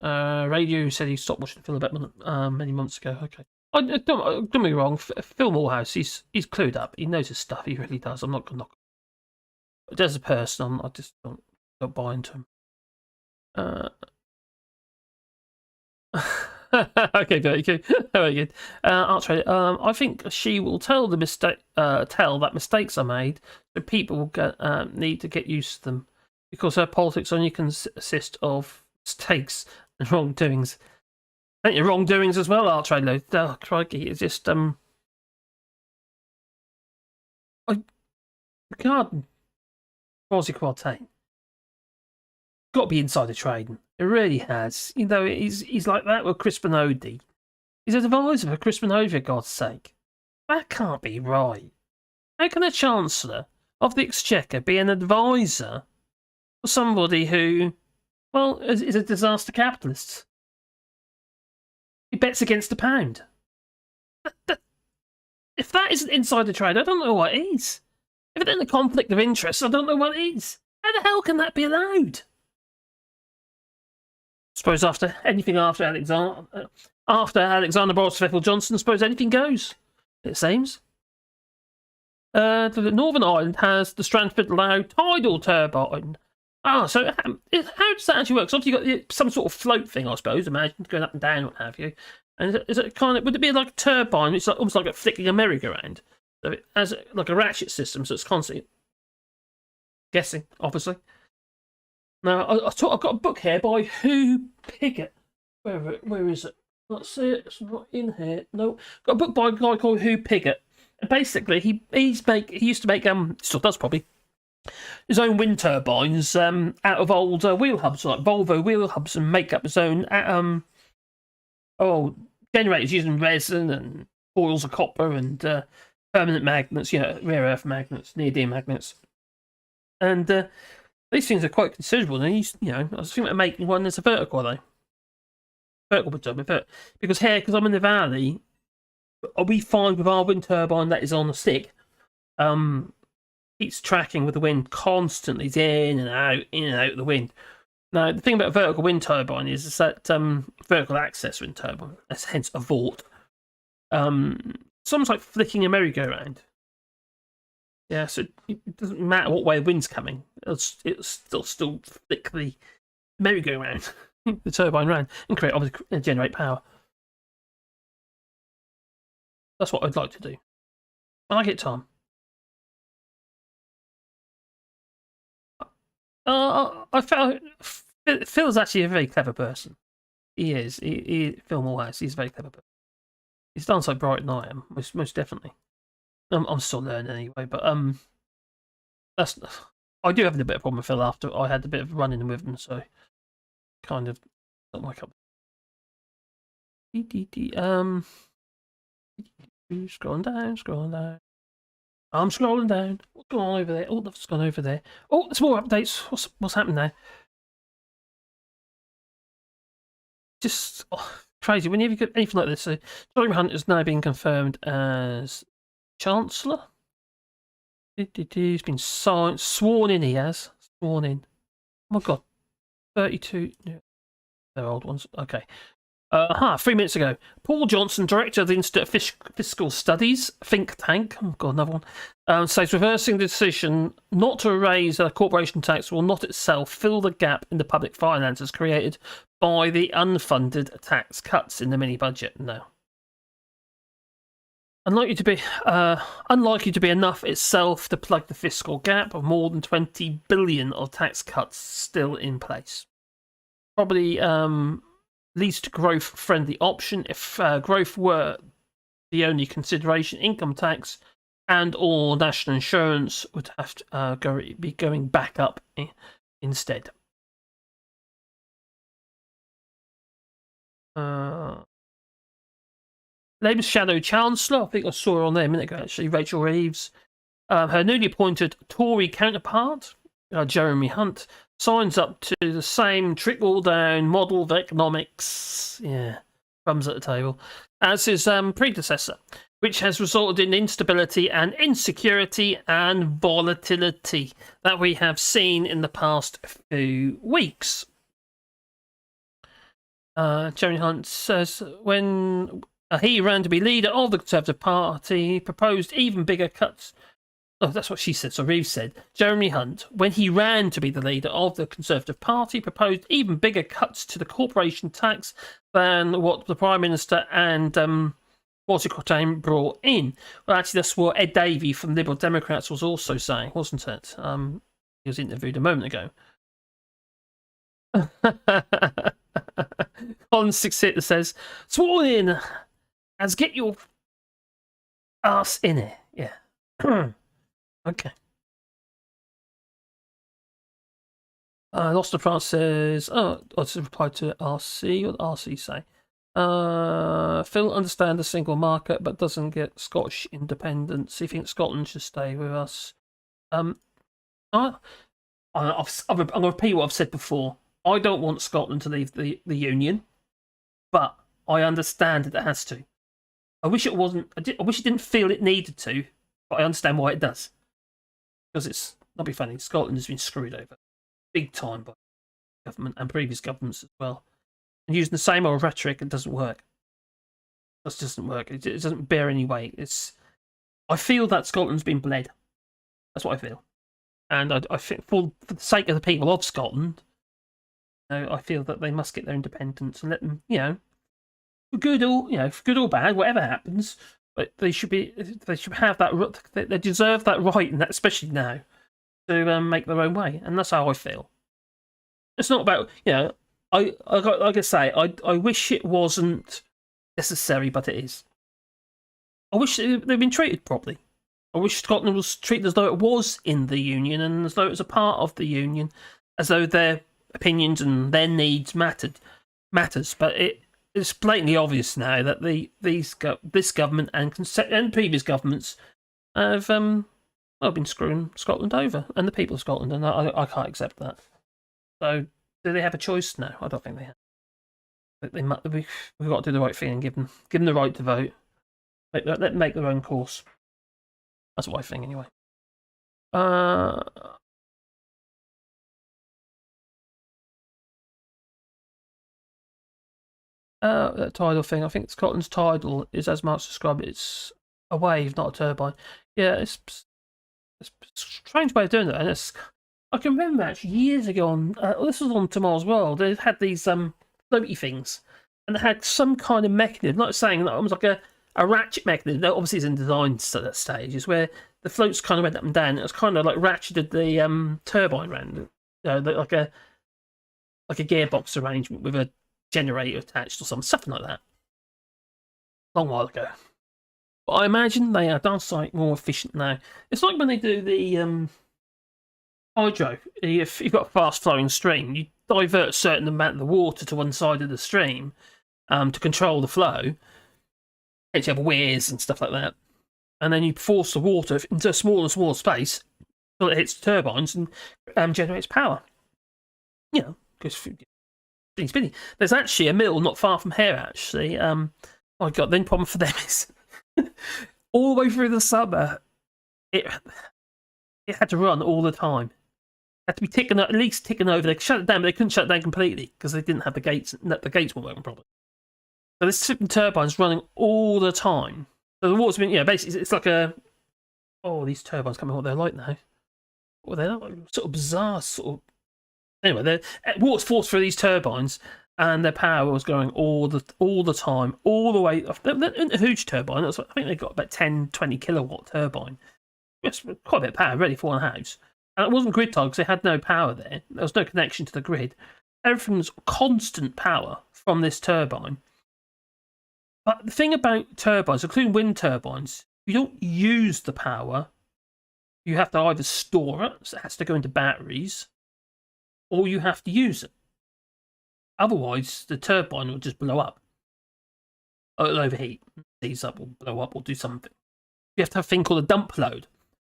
Radio said he stopped watching Phil about many months ago. Okay, don't get me wrong. Phil Morehouse, he's clued up. He knows his stuff. He really does. I'm not gonna knock. But as a person, I just don't buy into him. Okay, very good. Very good. I think she will tell that mistakes are made, so people will need to get used to them, because her politics only consist of mistakes and wrongdoings. Plenty of wrongdoings as well, Archie. Oh, crikey, it's just I regard Kwasi Kwarteng. Got to be insider trading. It really has. You know, he's like that with Chris Benodi. He's an advisor for Chris Benodi, for God's sake. That can't be right. How can a Chancellor of the Exchequer be an advisor for somebody who, well, is a disaster capitalist? He bets against the pound. If that isn't insider trade, I don't know what is. If it isn't a conflict of interest, I don't know what is. How the hell can that be allowed? I suppose after Alexander Boris Johnson, I suppose anything goes. It seems. The Northern Ireland has the Strandford Low tidal turbine Ah, so how does that actually work? So obviously you've got some sort of float thing, I suppose. Imagine going up and down, what have you. And is it kind of, would it be like a turbine? It's like almost like a flicking a merry-go-round. So it has like a ratchet system, so it's constantly guessing, obviously. Now I've got a book here by Hugh Piggott. Where is it? Let's see it. It's not in here. No, got a book by a guy called Hugh Piggott. And basically, he used to make still does probably, his own wind turbines out of old wheel hubs, like Volvo wheel hubs, and make up his own generators using resin and coils of copper and permanent magnets, rare earth magnets, neodymium magnets, and these things are quite considerable. And I was thinking about making one that's a vertical, though. Vertical wind turbine, because I'm in the valley, we find with our wind turbine that is on a stick, it's tracking with the wind constantly. It's in and out of the wind. Now, the thing about a vertical wind turbine is that vertical access wind turbine, hence a VORT, it's almost like flicking a merry-go-round. Yeah, so it doesn't matter what way the wind's coming. It'll still flick the merry-go-round, the turbine round, and generate power. That's what I'd like to do. When I get time. I felt Phil's actually a very clever person. He is. Phil Morehouse, he's a very clever person. He's done so bright than I am, most definitely. I'm still learning anyway, but I do have a bit of problem with Phil after I had a bit of running with him, so kind of not my cup. Scrolling down. I'm scrolling down. What's going on over there? Oh, that's gone over there. Oh, there's more updates. What's happening there? Just crazy. Whenever you get anything like this, so Jeremy Hunt is now being confirmed as Chancellor. He's been sworn in. He has sworn in. Oh my God, 32. No, they're old ones. Okay. 3 minutes ago, Paul Johnson, director of the Institute of Fiscal Studies, think tank, another one, says reversing the decision not to raise a corporation tax will not itself fill the gap in the public finances created by the unfunded tax cuts in the mini budget. No. Unlikely to be enough itself to plug the fiscal gap of more than 20 billion of tax cuts still in place. Probably least growth-friendly option. If growth were the only consideration, income tax and or national insurance would have to be going back up instead. Labour's shadow chancellor, I think I saw her on there a minute ago actually, Rachel Reeves. Her newly appointed Tory counterpart, Jeremy Hunt, signs up to the same trickle-down model of economics, crumbs at the table, as his predecessor, which has resulted in instability and insecurity and volatility that we have seen in the past few weeks. Jeremy Hunt says when he ran to be leader of the Conservative Party, he proposed even bigger cuts. Oh, that's what she said. So Reeves said, Jeremy Hunt, when he ran to be the leader of the Conservative Party, proposed even bigger cuts to the corporation tax than what the Prime Minister and Kwasi Kwarteng brought in. Well, actually, that's what Ed Davey from Liberal Democrats was also saying, wasn't it? He was interviewed a moment ago. Colin 68 says, sworn in as get your ass in it. Yeah. Okay. Lost to France says, it's a reply to RC. What did RC say? Phil understands the single market but doesn't get Scottish independence. He thinks Scotland should stay with us. I'm going to repeat what I've said before. I don't want Scotland to leave the Union, but I understand that it has to. I wish it wasn't. I wish it didn't feel it needed to, but I understand why it does. Because it's not be funny. Scotland has been screwed over big time by government and previous governments as well. And using the same old rhetoric, it doesn't work. It just doesn't work. It doesn't bear any weight. I feel that Scotland's been bled. That's what I feel. And I think for the sake of the people of Scotland, I feel that they must get their independence and let them, for good or bad, whatever happens. But they should have that. They deserve that right, and that especially now, to make their own way. And that's how I feel. It's not about like I say, I wish it wasn't necessary, but it is. I wish they'd been treated properly. I wish Scotland was treated as though it was in the Union and as though it was a part of the Union, as though their opinions and their needs matters. But it's blatantly obvious now that this government and previous governments have been screwing Scotland over and the people of Scotland, and I can't accept that. So do they have a choice? No, I don't think they have. We've got to do the right thing and give them the right to vote. Let them make their own course. That's what I think, anyway. That tidal thing. I think Scotland's tidal is, as Mark's described it, it's a wave, not a turbine. Yeah, it's a strange way of doing it, and I can remember actually years ago on this was on Tomorrow's World. They had these floaty things, and they had some kind of mechanism. Not saying that it was like a ratchet mechanism. That obviously is in design stage. Is where the floats kind of went up and down. It was kind of like ratcheted the turbine round, like a gearbox arrangement with a generator attached or something like that. Long while ago. But I imagine they are done something more efficient now. It's like when they do the hydro. If you've got a fast flowing stream, you divert a certain amount of the water to one side of the stream to control the flow. You have weirs and stuff like that. And then you force the water into a smaller and smaller space until it hits the turbines and generates power. Because spinning. There's actually a mill not far from here, actually. Oh my God, the only problem for them is all the way through the summer, it had to run all the time. It had to be at least ticking over. They shut it down, but they couldn't shut it down completely because they didn't have the gates. The gates weren't working properly. So this turbine's running all the time. So the water's been, basically it's like these turbines coming what they're like now. Well, they're like sort of bizarre sort of. Anyway, the water's forced through these turbines, and their power was going all the time, all the way. They're a huge turbine. I think they got about 10, 20 kilowatt turbine. It's quite a bit of power, ready for one house. And it wasn't grid tied because they had no power there. There was no connection to the grid. Everything was constant power from this turbine. But the thing about turbines, including wind turbines, you don't use the power. You have to either store it, so it has to go into batteries, or you have to use it. Otherwise, the turbine will just blow up. Or it'll overheat, seize up, or blow up, or do something. You have to have a thing called a dump load.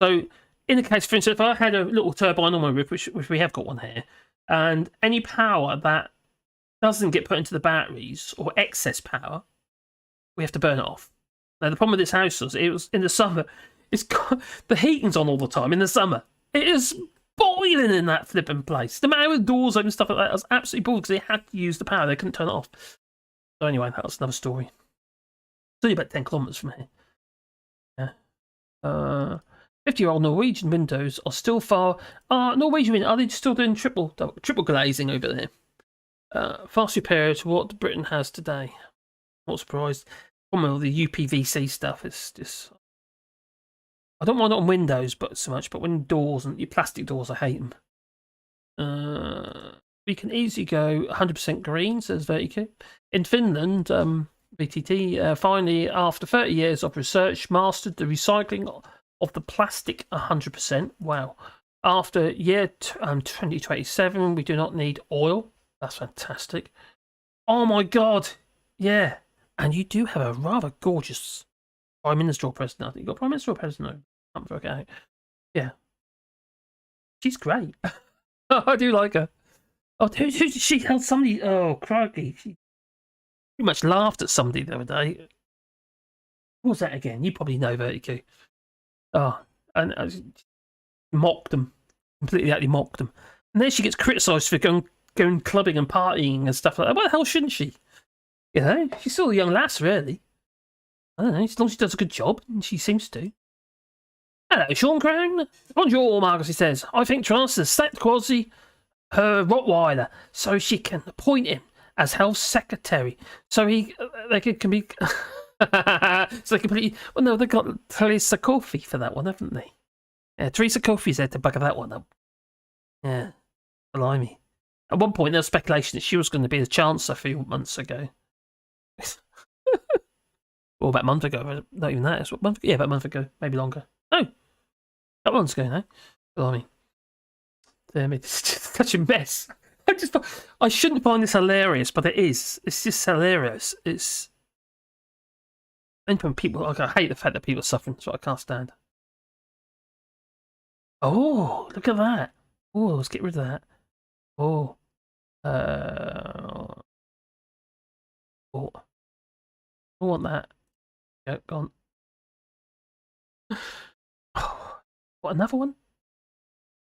So, in the case, for instance, if I had a little turbine on my roof, which we have got one here, and any power that doesn't get put into the batteries, or excess power, we have to burn it off. Now, the problem with this house was, it was in the summer, the heating's on all the time in the summer. It is boiling in that flipping place. The man with doors open and stuff like that was absolutely bored because they had to use the power. They couldn't turn it off. So anyway, that was another story. It's only about 10 kilometres from here. Yeah. 50-year-old Norwegian windows are still far. Norwegian windows, are they still doing triple glazing over there? Far superior to what Britain has today. Not surprised. Problem with the UPVC stuff is just. I don't mind it on windows, so much, but when doors and your plastic doors, I hate them. We can easily go 100% green, says Vertico. In Finland, VTT finally, after 30 years of research, mastered the recycling of the plastic 100%. Wow. After year 2027, we do not need oil. That's fantastic. Oh my God. Yeah. And you do have a rather gorgeous Prime Minister or President. I think you've got Prime Minister or President. I can't work it out. Yeah. She's great. I do like her. Oh, she held somebody. Oh, crikey. She pretty much laughed at somebody the other day. What was that again? You probably know, Vertigo. Oh, and mocked them. Completely actually mocked them. And then she gets criticised for going clubbing and partying and stuff like that. Why the hell shouldn't she? You know, she's still a young lass, really. I don't know, as long as she does a good job, and she seems to. Hello, Sean Crown. Bonjour, Marcus, he says. I think Truss has sacked Kwasi, her Rottweiler, so she can appoint him as Health Secretary. So they can be... so they completely... Well, no, they got Theresa Coffey for that one, haven't they? Yeah, Theresa Coffey's there to bugger that one up. Yeah, blimey. At one point, there was speculation that she was going to be the Chancellor a few months ago. Or about a month ago. Not even that. Yeah, about a month ago. Maybe longer. Oh, a couple months ago now. Blimey. It's just such a mess. I shouldn't find this hilarious, but it is. It's just hilarious. It's... And when people... Like, I hate the fact that people are suffering. That's what I can't stand. Oh, look at that. Oh, let's get rid of that. Oh. Oh. I want that. Yeah, gone. Oh, what, another one?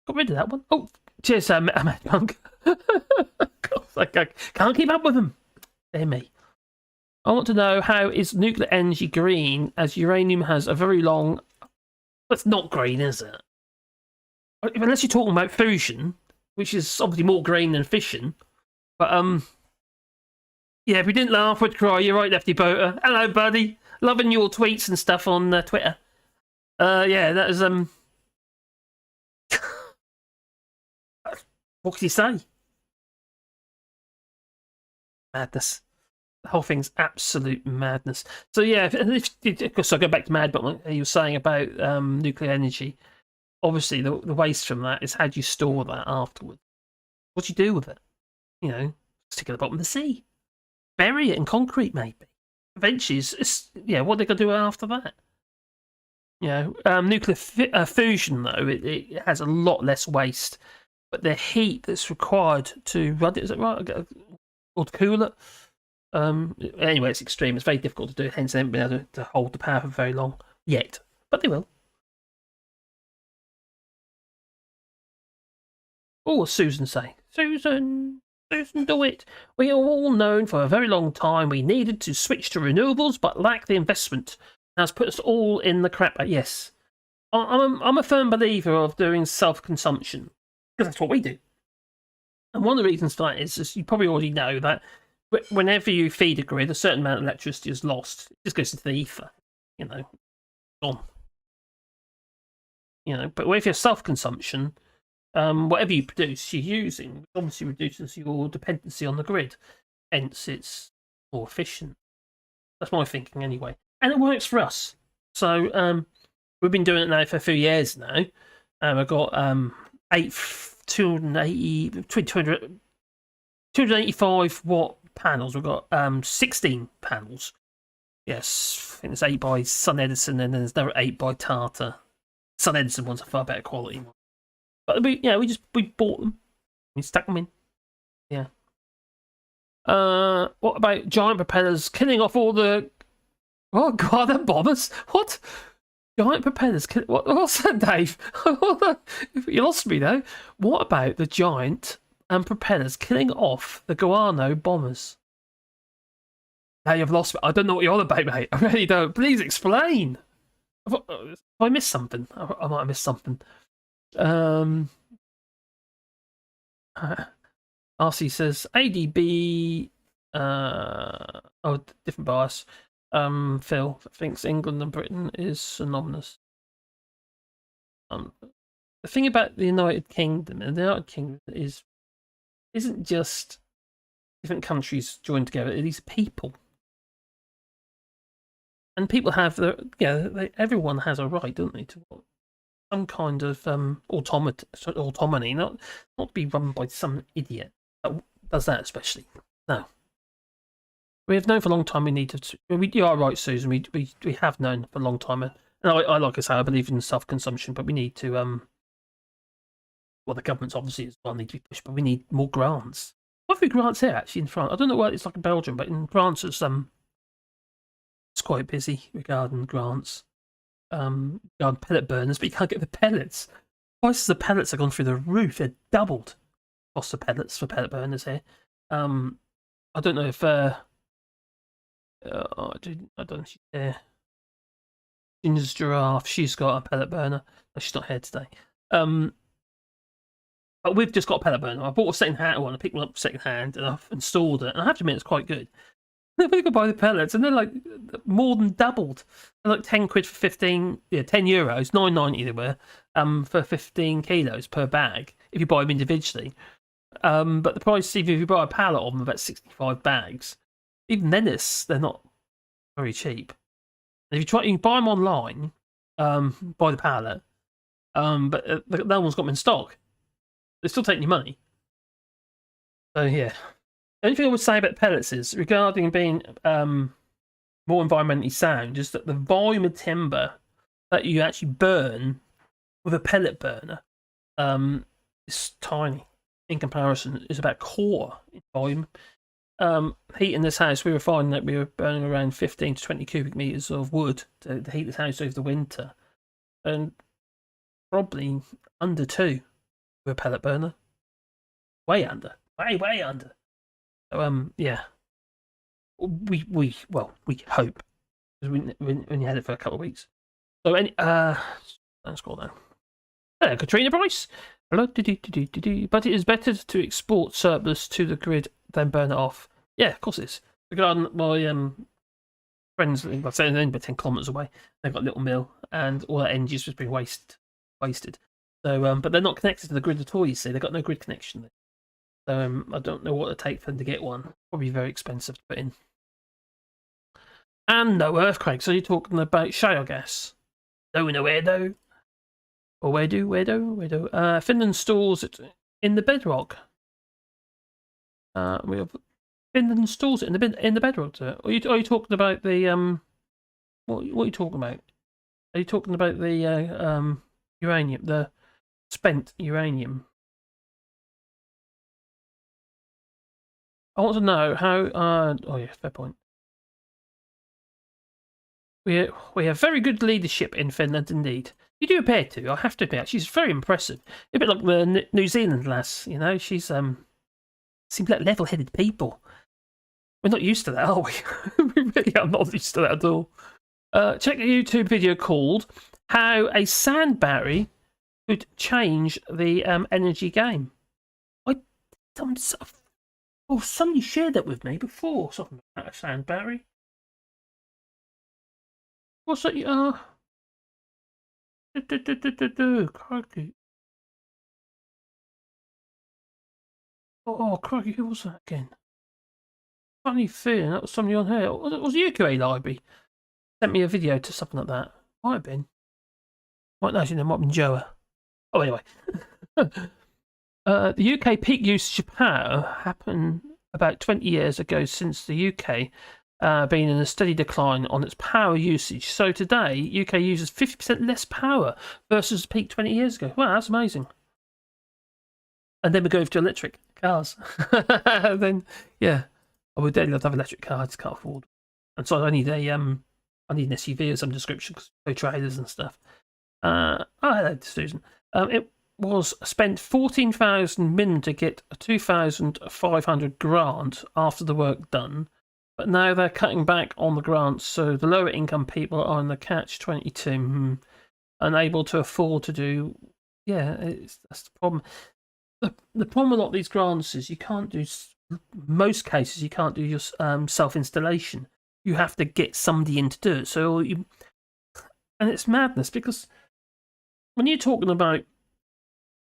Got rid of that one. Oh, cheers, Mad Punk. I can't keep up with them. Dear me. I want to know, how is nuclear energy green, as uranium has a very long... It's not green, is it? Unless you're talking about fusion, which is obviously more green than fission. But, yeah, if we didn't laugh, we'd cry. You're right, Lefty Boater. Hello, buddy. Loving your tweets and stuff on Twitter. Yeah, that is, what can you say? Madness. The whole thing's absolute madness. So, yeah, of course, I'll go back to Mad, but what he was saying about nuclear energy. Obviously, the waste from that is, how do you store that afterwards? What do you do with it? You know, stick it at the bottom of the sea. Bury it in concrete, maybe. Eventually, yeah, what are they going to do after that? You know, nuclear fusion, though, it has a lot less waste. But the heat that's required to run it, is it right? Or to cool it? Anyway, it's extreme. It's very difficult to do. Hence, they haven't been able to hold the power for very long yet. But they will. Oh, what's Susan say? Susan, do it. We are all known for a very long time we needed to switch to renewables, but lack the investment. That's put us all in the crap. Yes, I'm a firm believer of doing self-consumption, because that's what we do. And one of the reasons for that is you probably already know that whenever you feed a grid, a certain amount of electricity is lost. It just goes into the ether, you know, gone. You know, but if you're self-consumption, whatever you produce, you're using, obviously reduces your dependency on the grid. Hence, it's more efficient. That's my thinking, anyway. And it works for us. So, we've been doing it now for a few years now. I've got 285 watt panels. We've got 16 panels. Yes, I think there's 8 by Sun Edison, and then there's another 8 by Tata. Sun Edison ones are far better quality. But we bought them. We stuck them in. Yeah. What about giant propellers killing off all the... Oh god, they're bombers. What? Giant propellers. What's that, Dave? You lost me though. What about the giant propellers killing off the Guano bombers? Now you've lost me. I don't know what you're on about, mate. I really don't. Please explain. Have I missed something? I might have missed something. RC says ADB. Different bias. Phil thinks England and Britain is synonymous. The thing about the United Kingdom, and the United Kingdom isn't just different countries joined together. These people, and people have everyone has a right, don't they, to some kind of autonomy, not be run by some idiot that does that, especially. No. We have known for a long time we need to... You are right, Susan. We have known for a long time. And I like I say, I believe in self-consumption, but we need to... Well, the government's obviously as well need to be pushed, but we need more grants. What have we grants here, actually, in France? I don't know what it's like in Belgium, but in France it's quite busy regarding grants. Regarding pellet burners, but you can't get the pellets. Prices of pellets have gone through the roof. They're doubled. Cost of pellets for pellet burners here. I don't know if... I don't know. Ginger's giraffe. She's got a pellet burner. No, she's not here today. But we've just got a pellet burner. I bought a second-hand one. I picked one up second-hand and I've installed it. And I have to admit, it's quite good. Then we go buy the pellets, and they're like more than doubled. They're like 10 quid for 15, yeah, 10 euros, 9.90 they were, for 15 kilos per bag if you buy them individually. But the price, even if you buy a pallet of them, about 65 bags, even then they're not very cheap. And if you try, you can buy them online, buy the pallet, but no one's got them in stock. They're still taking your money. So yeah. The only thing I would say about pellets is, regarding being more environmentally sound, is that the volume of timber that you actually burn with a pellet burner is tiny in comparison. It's about a quarter in volume. Heat in this house, we were finding that we were burning around 15 to 20 cubic meters of wood to heat this house over the winter, and probably under 2 with a pellet burner. Way under. Way under. So, yeah, we hope, because we had it for a couple of weeks. So let's scroll down. Hello, Katrina Bryce. Hello, but it is better to export surplus to the grid than burn it off. Yeah, of course it is. Regarding my friends, like I said, they're only about 10 kilometres away. They've got a little mill, and all that energy is just being wasted. So, but they're not connected to the grid at all. You see, they've got no grid connection. So I don't know what it takes for them to get one. Probably very expensive to put in. And no earthquakes. So you're talking about shale gas? No, where though? Or where do? Finland stores it in the bedrock. Finland stores it in the bedrock. Are you talking about the What are you talking about? Are you talking about the uranium, the spent uranium? I want to know how. Oh yeah, fair point. We have very good leadership in Finland, indeed. You do appear to. I have to admit, she's very impressive. A bit like the New Zealand lass, you know. She's seems like level-headed people. We're not used to that, are we? We really are not used to that at all. Check a YouTube video called "How a Sand Battery Could Change the Energy Game." Somebody shared that with me before, something about a sand battery. What's that? Crikey. Oh, crikey, who was that again? Funny feeling that was somebody on here. Was it UQA Library? Sent me a video to something like that. Might have been. Might not, it might have been Joa. Oh, anyway. The UK peak usage of power happened about 20 years ago, since the UK been in a steady decline on its power usage. So today, UK uses 50% less power versus peak 20 years ago. Wow, that's amazing. And then we go over to electric cars. Then, yeah, I would definitely love to have an electric car. I just can't afford. And so I need an SUV of some description, because no trailers and stuff. Hello, Susan. It was spent 14,000 minimum to get a 2,500 grant after the work done, but now they're cutting back on the grants, so the lower income people are in the catch-22, unable to afford to do. Yeah, that's the problem. The problem with a lot of these grants is you can't do. Most cases you can't do your self-installation. You have to get somebody in to do it. So and it's madness, because when you're talking about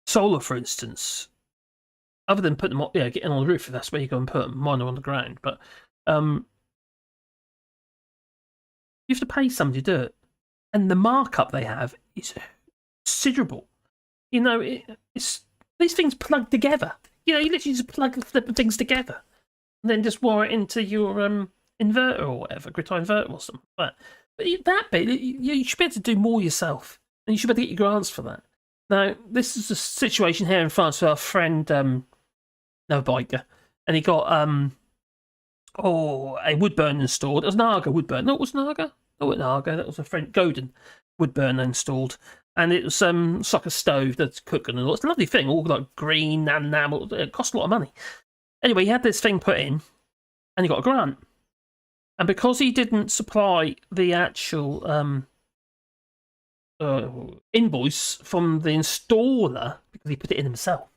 solar, for instance, other than putting them on, getting on the roof, if that's where you go and put them, mine are on the ground, but you have to pay somebody to do it, and the markup they have is considerable. You know, it's these things plug together. You know, you literally just plug the things together, and then just wire it into your inverter or whatever, grid tie inverter or something like that. But that bit, you should be able to do more yourself, and you should be able to get your grants for that. Now, this is a situation here in France with our friend, no biker, and he got a wood burner installed. It was an Arga wood burner. No, it wasn't Arga. No, it wasn't Arga. That was a friend, Godin wood burner installed, and it was it's like a stove that's cooking and all. It's a lovely thing, all like green and enamel. It cost a lot of money. Anyway, he had this thing put in, and he got a grant. And because he didn't supply the actual invoice from the installer because he put it in himself.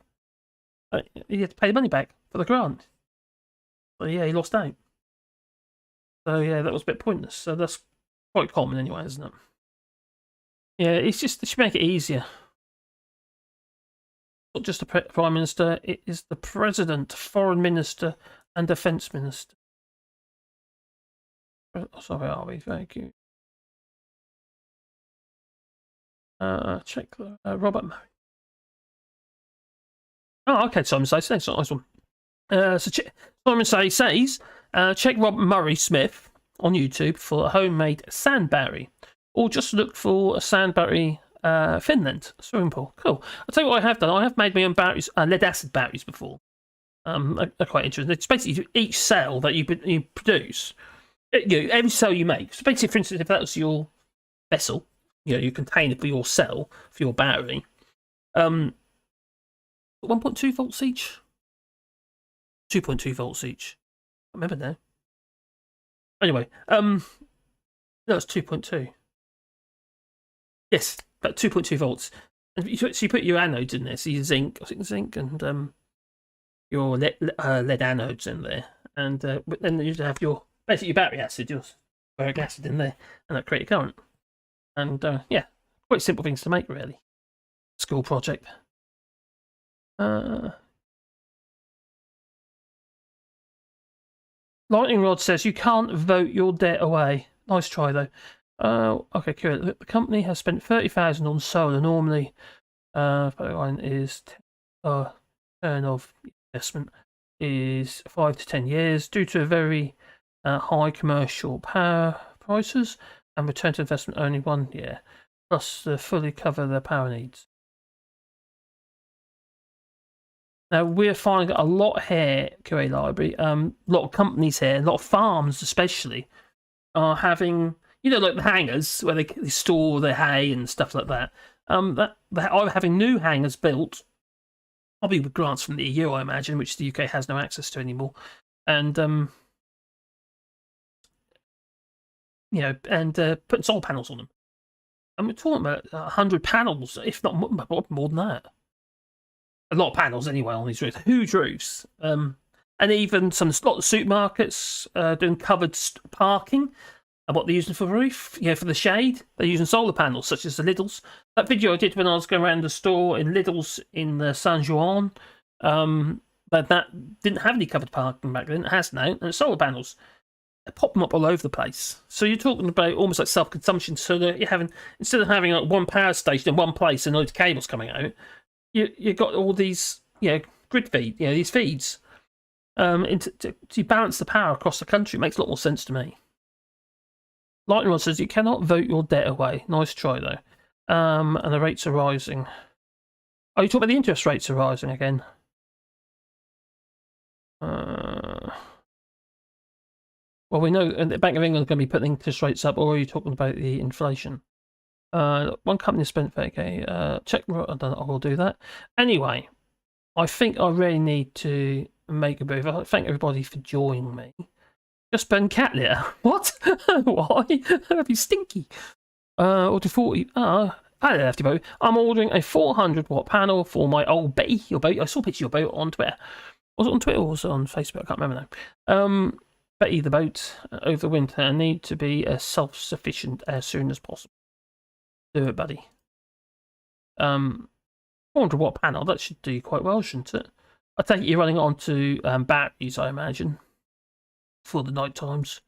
He had to pay the money back for the grant. So yeah, he lost out. So yeah, that was a bit pointless. So that's quite common anyway, isn't it? Yeah, it's just they should make it easier. Not just the Prime Minister, it is the President, Foreign Minister, and Defence Minister. Sorry, are we? Thank you. Check Robert Murray. Oh, okay, Simon says, thanks, nice one. Simon says, check Robert Murray Smith on YouTube for a homemade sandberry, or just look for a sandberry Finland swimming pool. Cool. I'll tell you what I have done. I have made my own batteries, lead acid batteries before. Are quite interesting. It's basically each cell that you produce, every cell you make. So basically, for instance, if that was your vessel, your container for your cell, for your battery, 1.2 volts each, 2.2 volts each. I remember now. Anyway, no, it's 2.2. Yes, about 2.2 volts. And so you put your anodes in there, so your zinc, and your lead anodes in there, and but then you have basically your battery acid, your boric acid in there, and that create a current. And yeah, quite simple things to make, really. School project. Lightning Rod says you can't vote your debt away. Nice try though. Okay, cool. The company has spent 30,000 on solar. Normally, line is turn of investment is 5 to 10 years due to a very high commercial power prices and return to investment only 1 year, plus to fully cover their power needs. Now we're finding a lot here, QA Library. A lot of companies here, a lot of farms especially, are having, like the hangars where they store their hay and stuff like that. That are having new hangars built, probably with grants from the EU, I imagine, which the UK has no access to anymore. And putting solar panels on them. And we're talking about 100 panels, if not more than that. A lot of panels anyway on these roofs, huge roofs. And even lot of supermarkets doing covered parking. And what they're using for the roof, for the shade, they're using solar panels, such as the Lidl's. That video I did when I was going around the store in Lidl's in San Juan, but that didn't have any covered parking back then. It has now, and it's solar panels. They pop them up all over the place. So you're talking about almost like self-consumption. So that you're having, instead of having like one power station in one place and loads of cables coming out, you've got all these, grid feed, these feeds, to balance the power across the country. It makes a lot more sense to me. Lightning Rod says you cannot vote your debt away. Nice try though. And the rates are rising. Oh, you talk about the interest rates are rising again. Well, we know the Bank of England is going to be putting interest rates up, or are you talking about the inflation? One company spent 30k. Check. I will do that. Anyway, I think I really need to make a move. I thank everybody for joining me. Just burn cat litter. What? Why? That'd be stinky. Order 40. I don't have to vote. I'm ordering a 400 watt panel for my old Betty. Your boat. I saw a picture of your boat on Twitter. Was it on Twitter or was it on Facebook? I can't remember now. Betty the boat over the winter. I need to be self-sufficient as soon as possible. Do it, buddy. 400 watt panel. That should do quite well, shouldn't it? I take it you're running it onto batteries, I imagine, for the night times,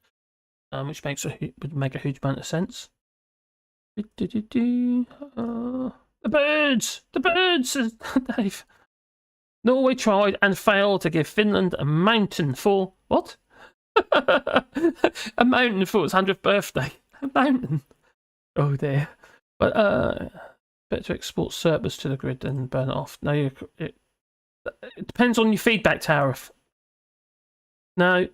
which would make a huge amount of sense. The birds, says Dave. Norway tried and failed to give Finland a mountain for what? A mountain for its 100th birthday. A mountain. Oh dear. But better to export surplus to the grid than burn it off. No, it depends on your feedback tariff. Now,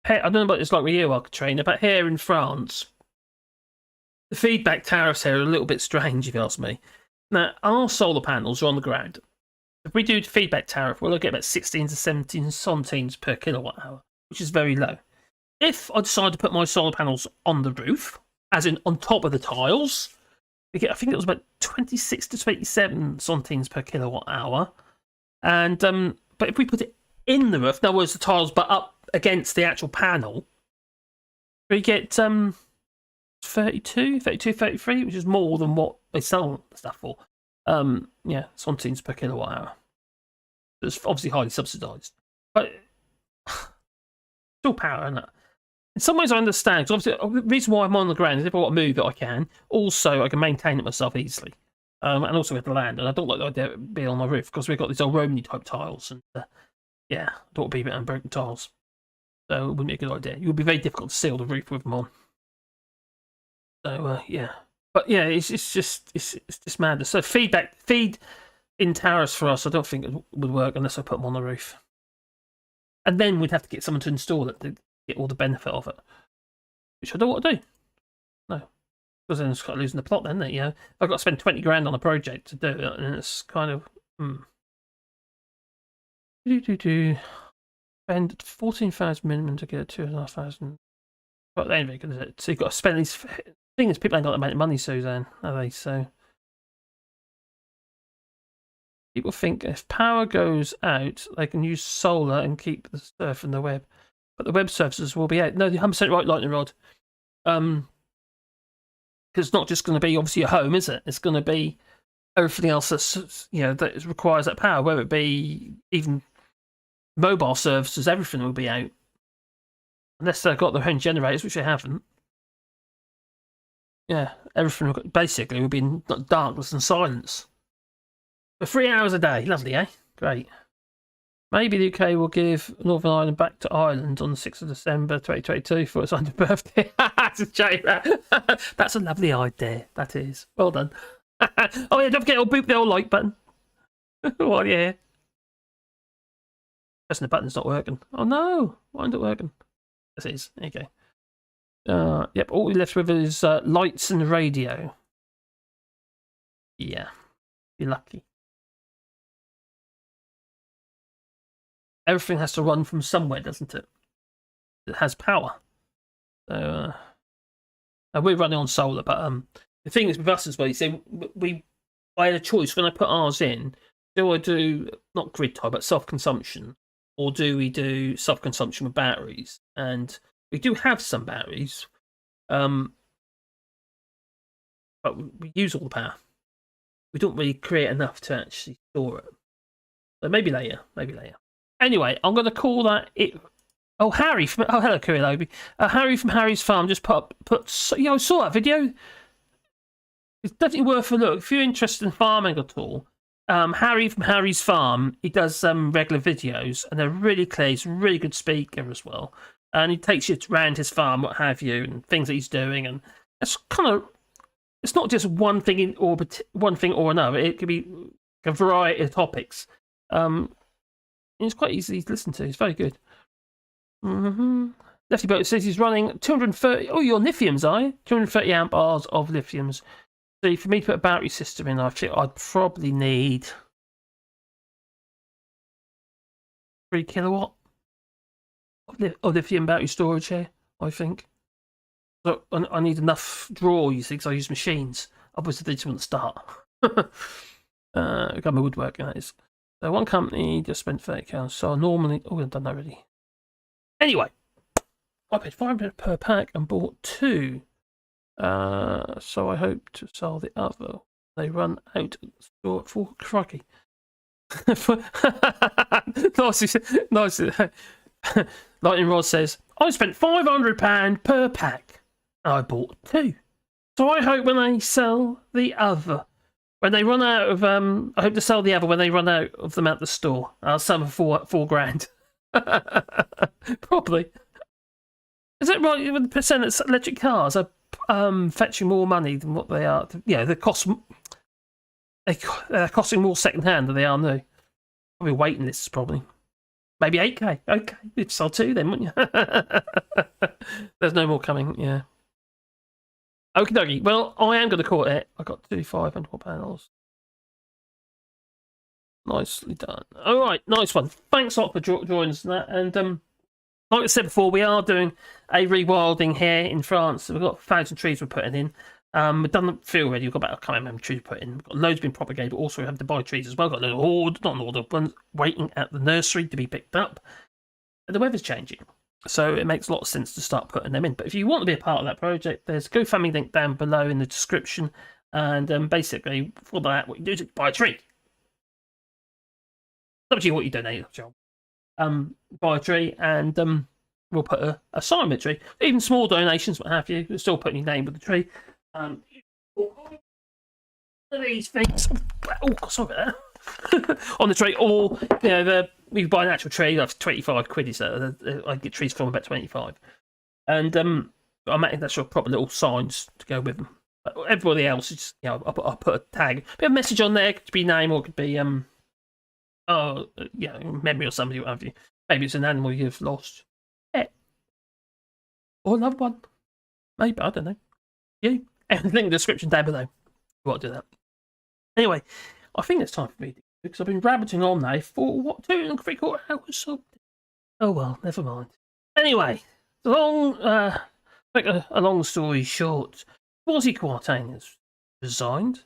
I don't know what it's like with you, Arcatrainer, but here in France, the feedback tariffs here are a little bit strange, if you ask me. Now, our solar panels are on the ground. If we do the feedback tariff, we'll get about 16 to 17 centimes per kilowatt hour, which is very low. If I decide to put my solar panels on the roof, as in on top of the tiles, we get, I think it was about 26 to 27 centimes per kilowatt hour. And but if we put it in the roof, in other words, the tiles but up against the actual panel, we get 32, 33, which is more than what they sell the stuff for. Yeah, centimes per kilowatt hour. It's obviously highly subsidised, but still power, isn't it? In some ways, I understand, because obviously the reason why I'm on the ground is if I want to move it, I can. Also, I can maintain it myself easily, and also with the land. And I don't like the idea of it being on my roof because we've got these old Romany type tiles, and yeah, I don't want to be a bit unbroken tiles, so it wouldn't be a good idea. It would be very difficult to seal the roof with them on. So yeah, but yeah, it's just madness. So feed in towers for us, I don't think it would work unless I put them on the roof, and then we'd have to get someone to install it to get all the benefit of it, which I don't want to do. No, because then it's kind of losing the plot. Then, you know, I've got to spend 20 grand on a project to do it, and it's kind of spend 14,000 minimum to get 2,500. But anyway, so you've got to spend these things. People ain't got that amount of money, Suzanne, are they? So people think if power goes out, they can use solar and keep the surf and the web, but the web services will be out. No, you're 100% right, Lightning Rod. Because it's not just going to be obviously your home, is it? It's going to be everything else that's, you know, that requires that power, whether it be even mobile services. Everything will be out. Unless they've got their own generators, which they haven't. Yeah, everything basically will be in darkness and silence. For 3 hours a day. Lovely, eh? Great. Maybe the UK will give Northern Ireland back to Ireland on the 6th of December 2022 for its 100th birthday. That's a joke. That's a lovely idea. That is. Well done. Oh yeah, don't forget to boop the old like button. Well, yeah. Pressing the button's not working. Oh no. Why isn't it working? This is. There you go. Yep, all we left with is lights and radio. Yeah. You're lucky. Everything has to run from somewhere, doesn't it? It has power. So we're running on solar, but the thing is with us as well, you see, I had a choice when I put ours in. Do I do not grid tie, but self-consumption, or do we do self-consumption with batteries? And we do have some batteries, but we use all the power. We don't really create enough to actually store it. So maybe later. Anyway, I'm going to call that it. Oh, Harry from. Oh, hello, Kurilobi. Harry from Harry's Farm just put. I saw that video. It's definitely worth a look if you're interested in farming at all. Harry from Harry's Farm. He does regular videos, and they're really clear. He's a really good speaker as well, and he takes you around his farm, what have you, and things that he's doing. And it's kind of. It's not just one thing or another. It could be a variety of topics. It's quite easy to listen to. It's very good. Lefty Boat says he's running 230. Oh, your lithiums, are you? 230 amp hours of lithiums. So for me to put a battery system in, I think I'd probably need 3 kilowatt of lithium battery storage here, I think. So I need enough draw, you see, because I use machines. Otherwise, they just wouldn't start. Got my woodworking, that is. So one company just spent 30 so normally... Oh, I've done that already. Anyway, I paid $500 per pack and bought 2. So I hope to sell the other. They run out for crikey. Nice. Lightning Rod says, I spent £500 per pack and I bought 2. So I hope when they sell the other... When they run out of, I hope to sell the other when they run out of them at the store. I'll sell them for $4 grand. Probably. Is it right with the percent that electric cars are fetching more money than what they are? Yeah, they're costing more second hand than they are new. Probably waiting lists, probably. Maybe 8k. Okay, you'd sell 2 then, wouldn't you? There's no more coming, yeah. Okie dokie. Well, I am going to call it. I got 2 500 watt panels. Nicely done. All right, nice one. Thanks a lot for joining us on that. And like I said before, we are doing a rewilding here in France. We've got 1,000 trees we're putting in. We've done the field already. We've got about, I can't remember, trees put in. We've got loads been propagated, but also we have to buy trees as well. Got an order, not an order, ones waiting at the nursery to be picked up. The weather's changing, so it makes a lot of sense to start putting them in. But if you want to be a part of that project, there's a GoFundMe link down below in the description. And basically, for that, what you do is buy a tree. It's up to you what you donate, Joel. Buy a tree, and we'll put a sign with the tree. Even small donations, what have you, you're still putting your name with the tree. These things, oh, sorry about that. On the tree, or we buy an actual tree. That's 25 quid. Is that I get trees from about 25, and I make that sort of proper little signs to go with them. But everybody else is, I'll put a tag, a message on there. It could be name, or it could be memory or somebody, what have you. Maybe it's an animal you've lost, pet, or a loved one. Maybe, I don't know. You, link in the description down below. You want to do that. Anyway, I think it's time for me, because I've been rabbiting on now for, 2.75 hours? Oh well, never mind. Anyway, make a long story short, Kwasi Kwarteng has resigned.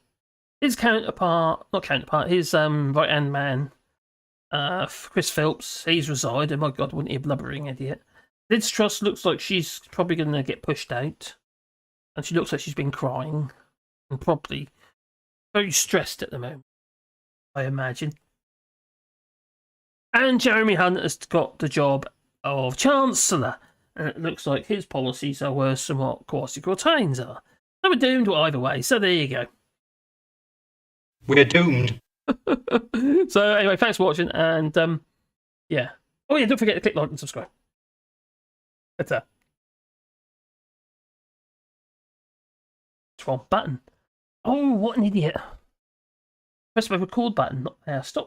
His his right-hand man, Chris Philps, he's resigned. Oh my God, wasn't he a blubbering idiot? Liz Truss looks like she's probably going to get pushed out. And she looks like she's been crying. And probably very stressed at the moment, I imagine. And Jeremy Hunt has got the job of Chancellor. And it looks like his policies are worse than what Kwasi Kwarteng's are. So we're doomed either way. So there you go. We're doomed. So anyway, thanks for watching. And yeah. Oh yeah, don't forget to click like and subscribe. That's that. Wrong button. Oh, what an idiot. Press the record button, not there. Stop.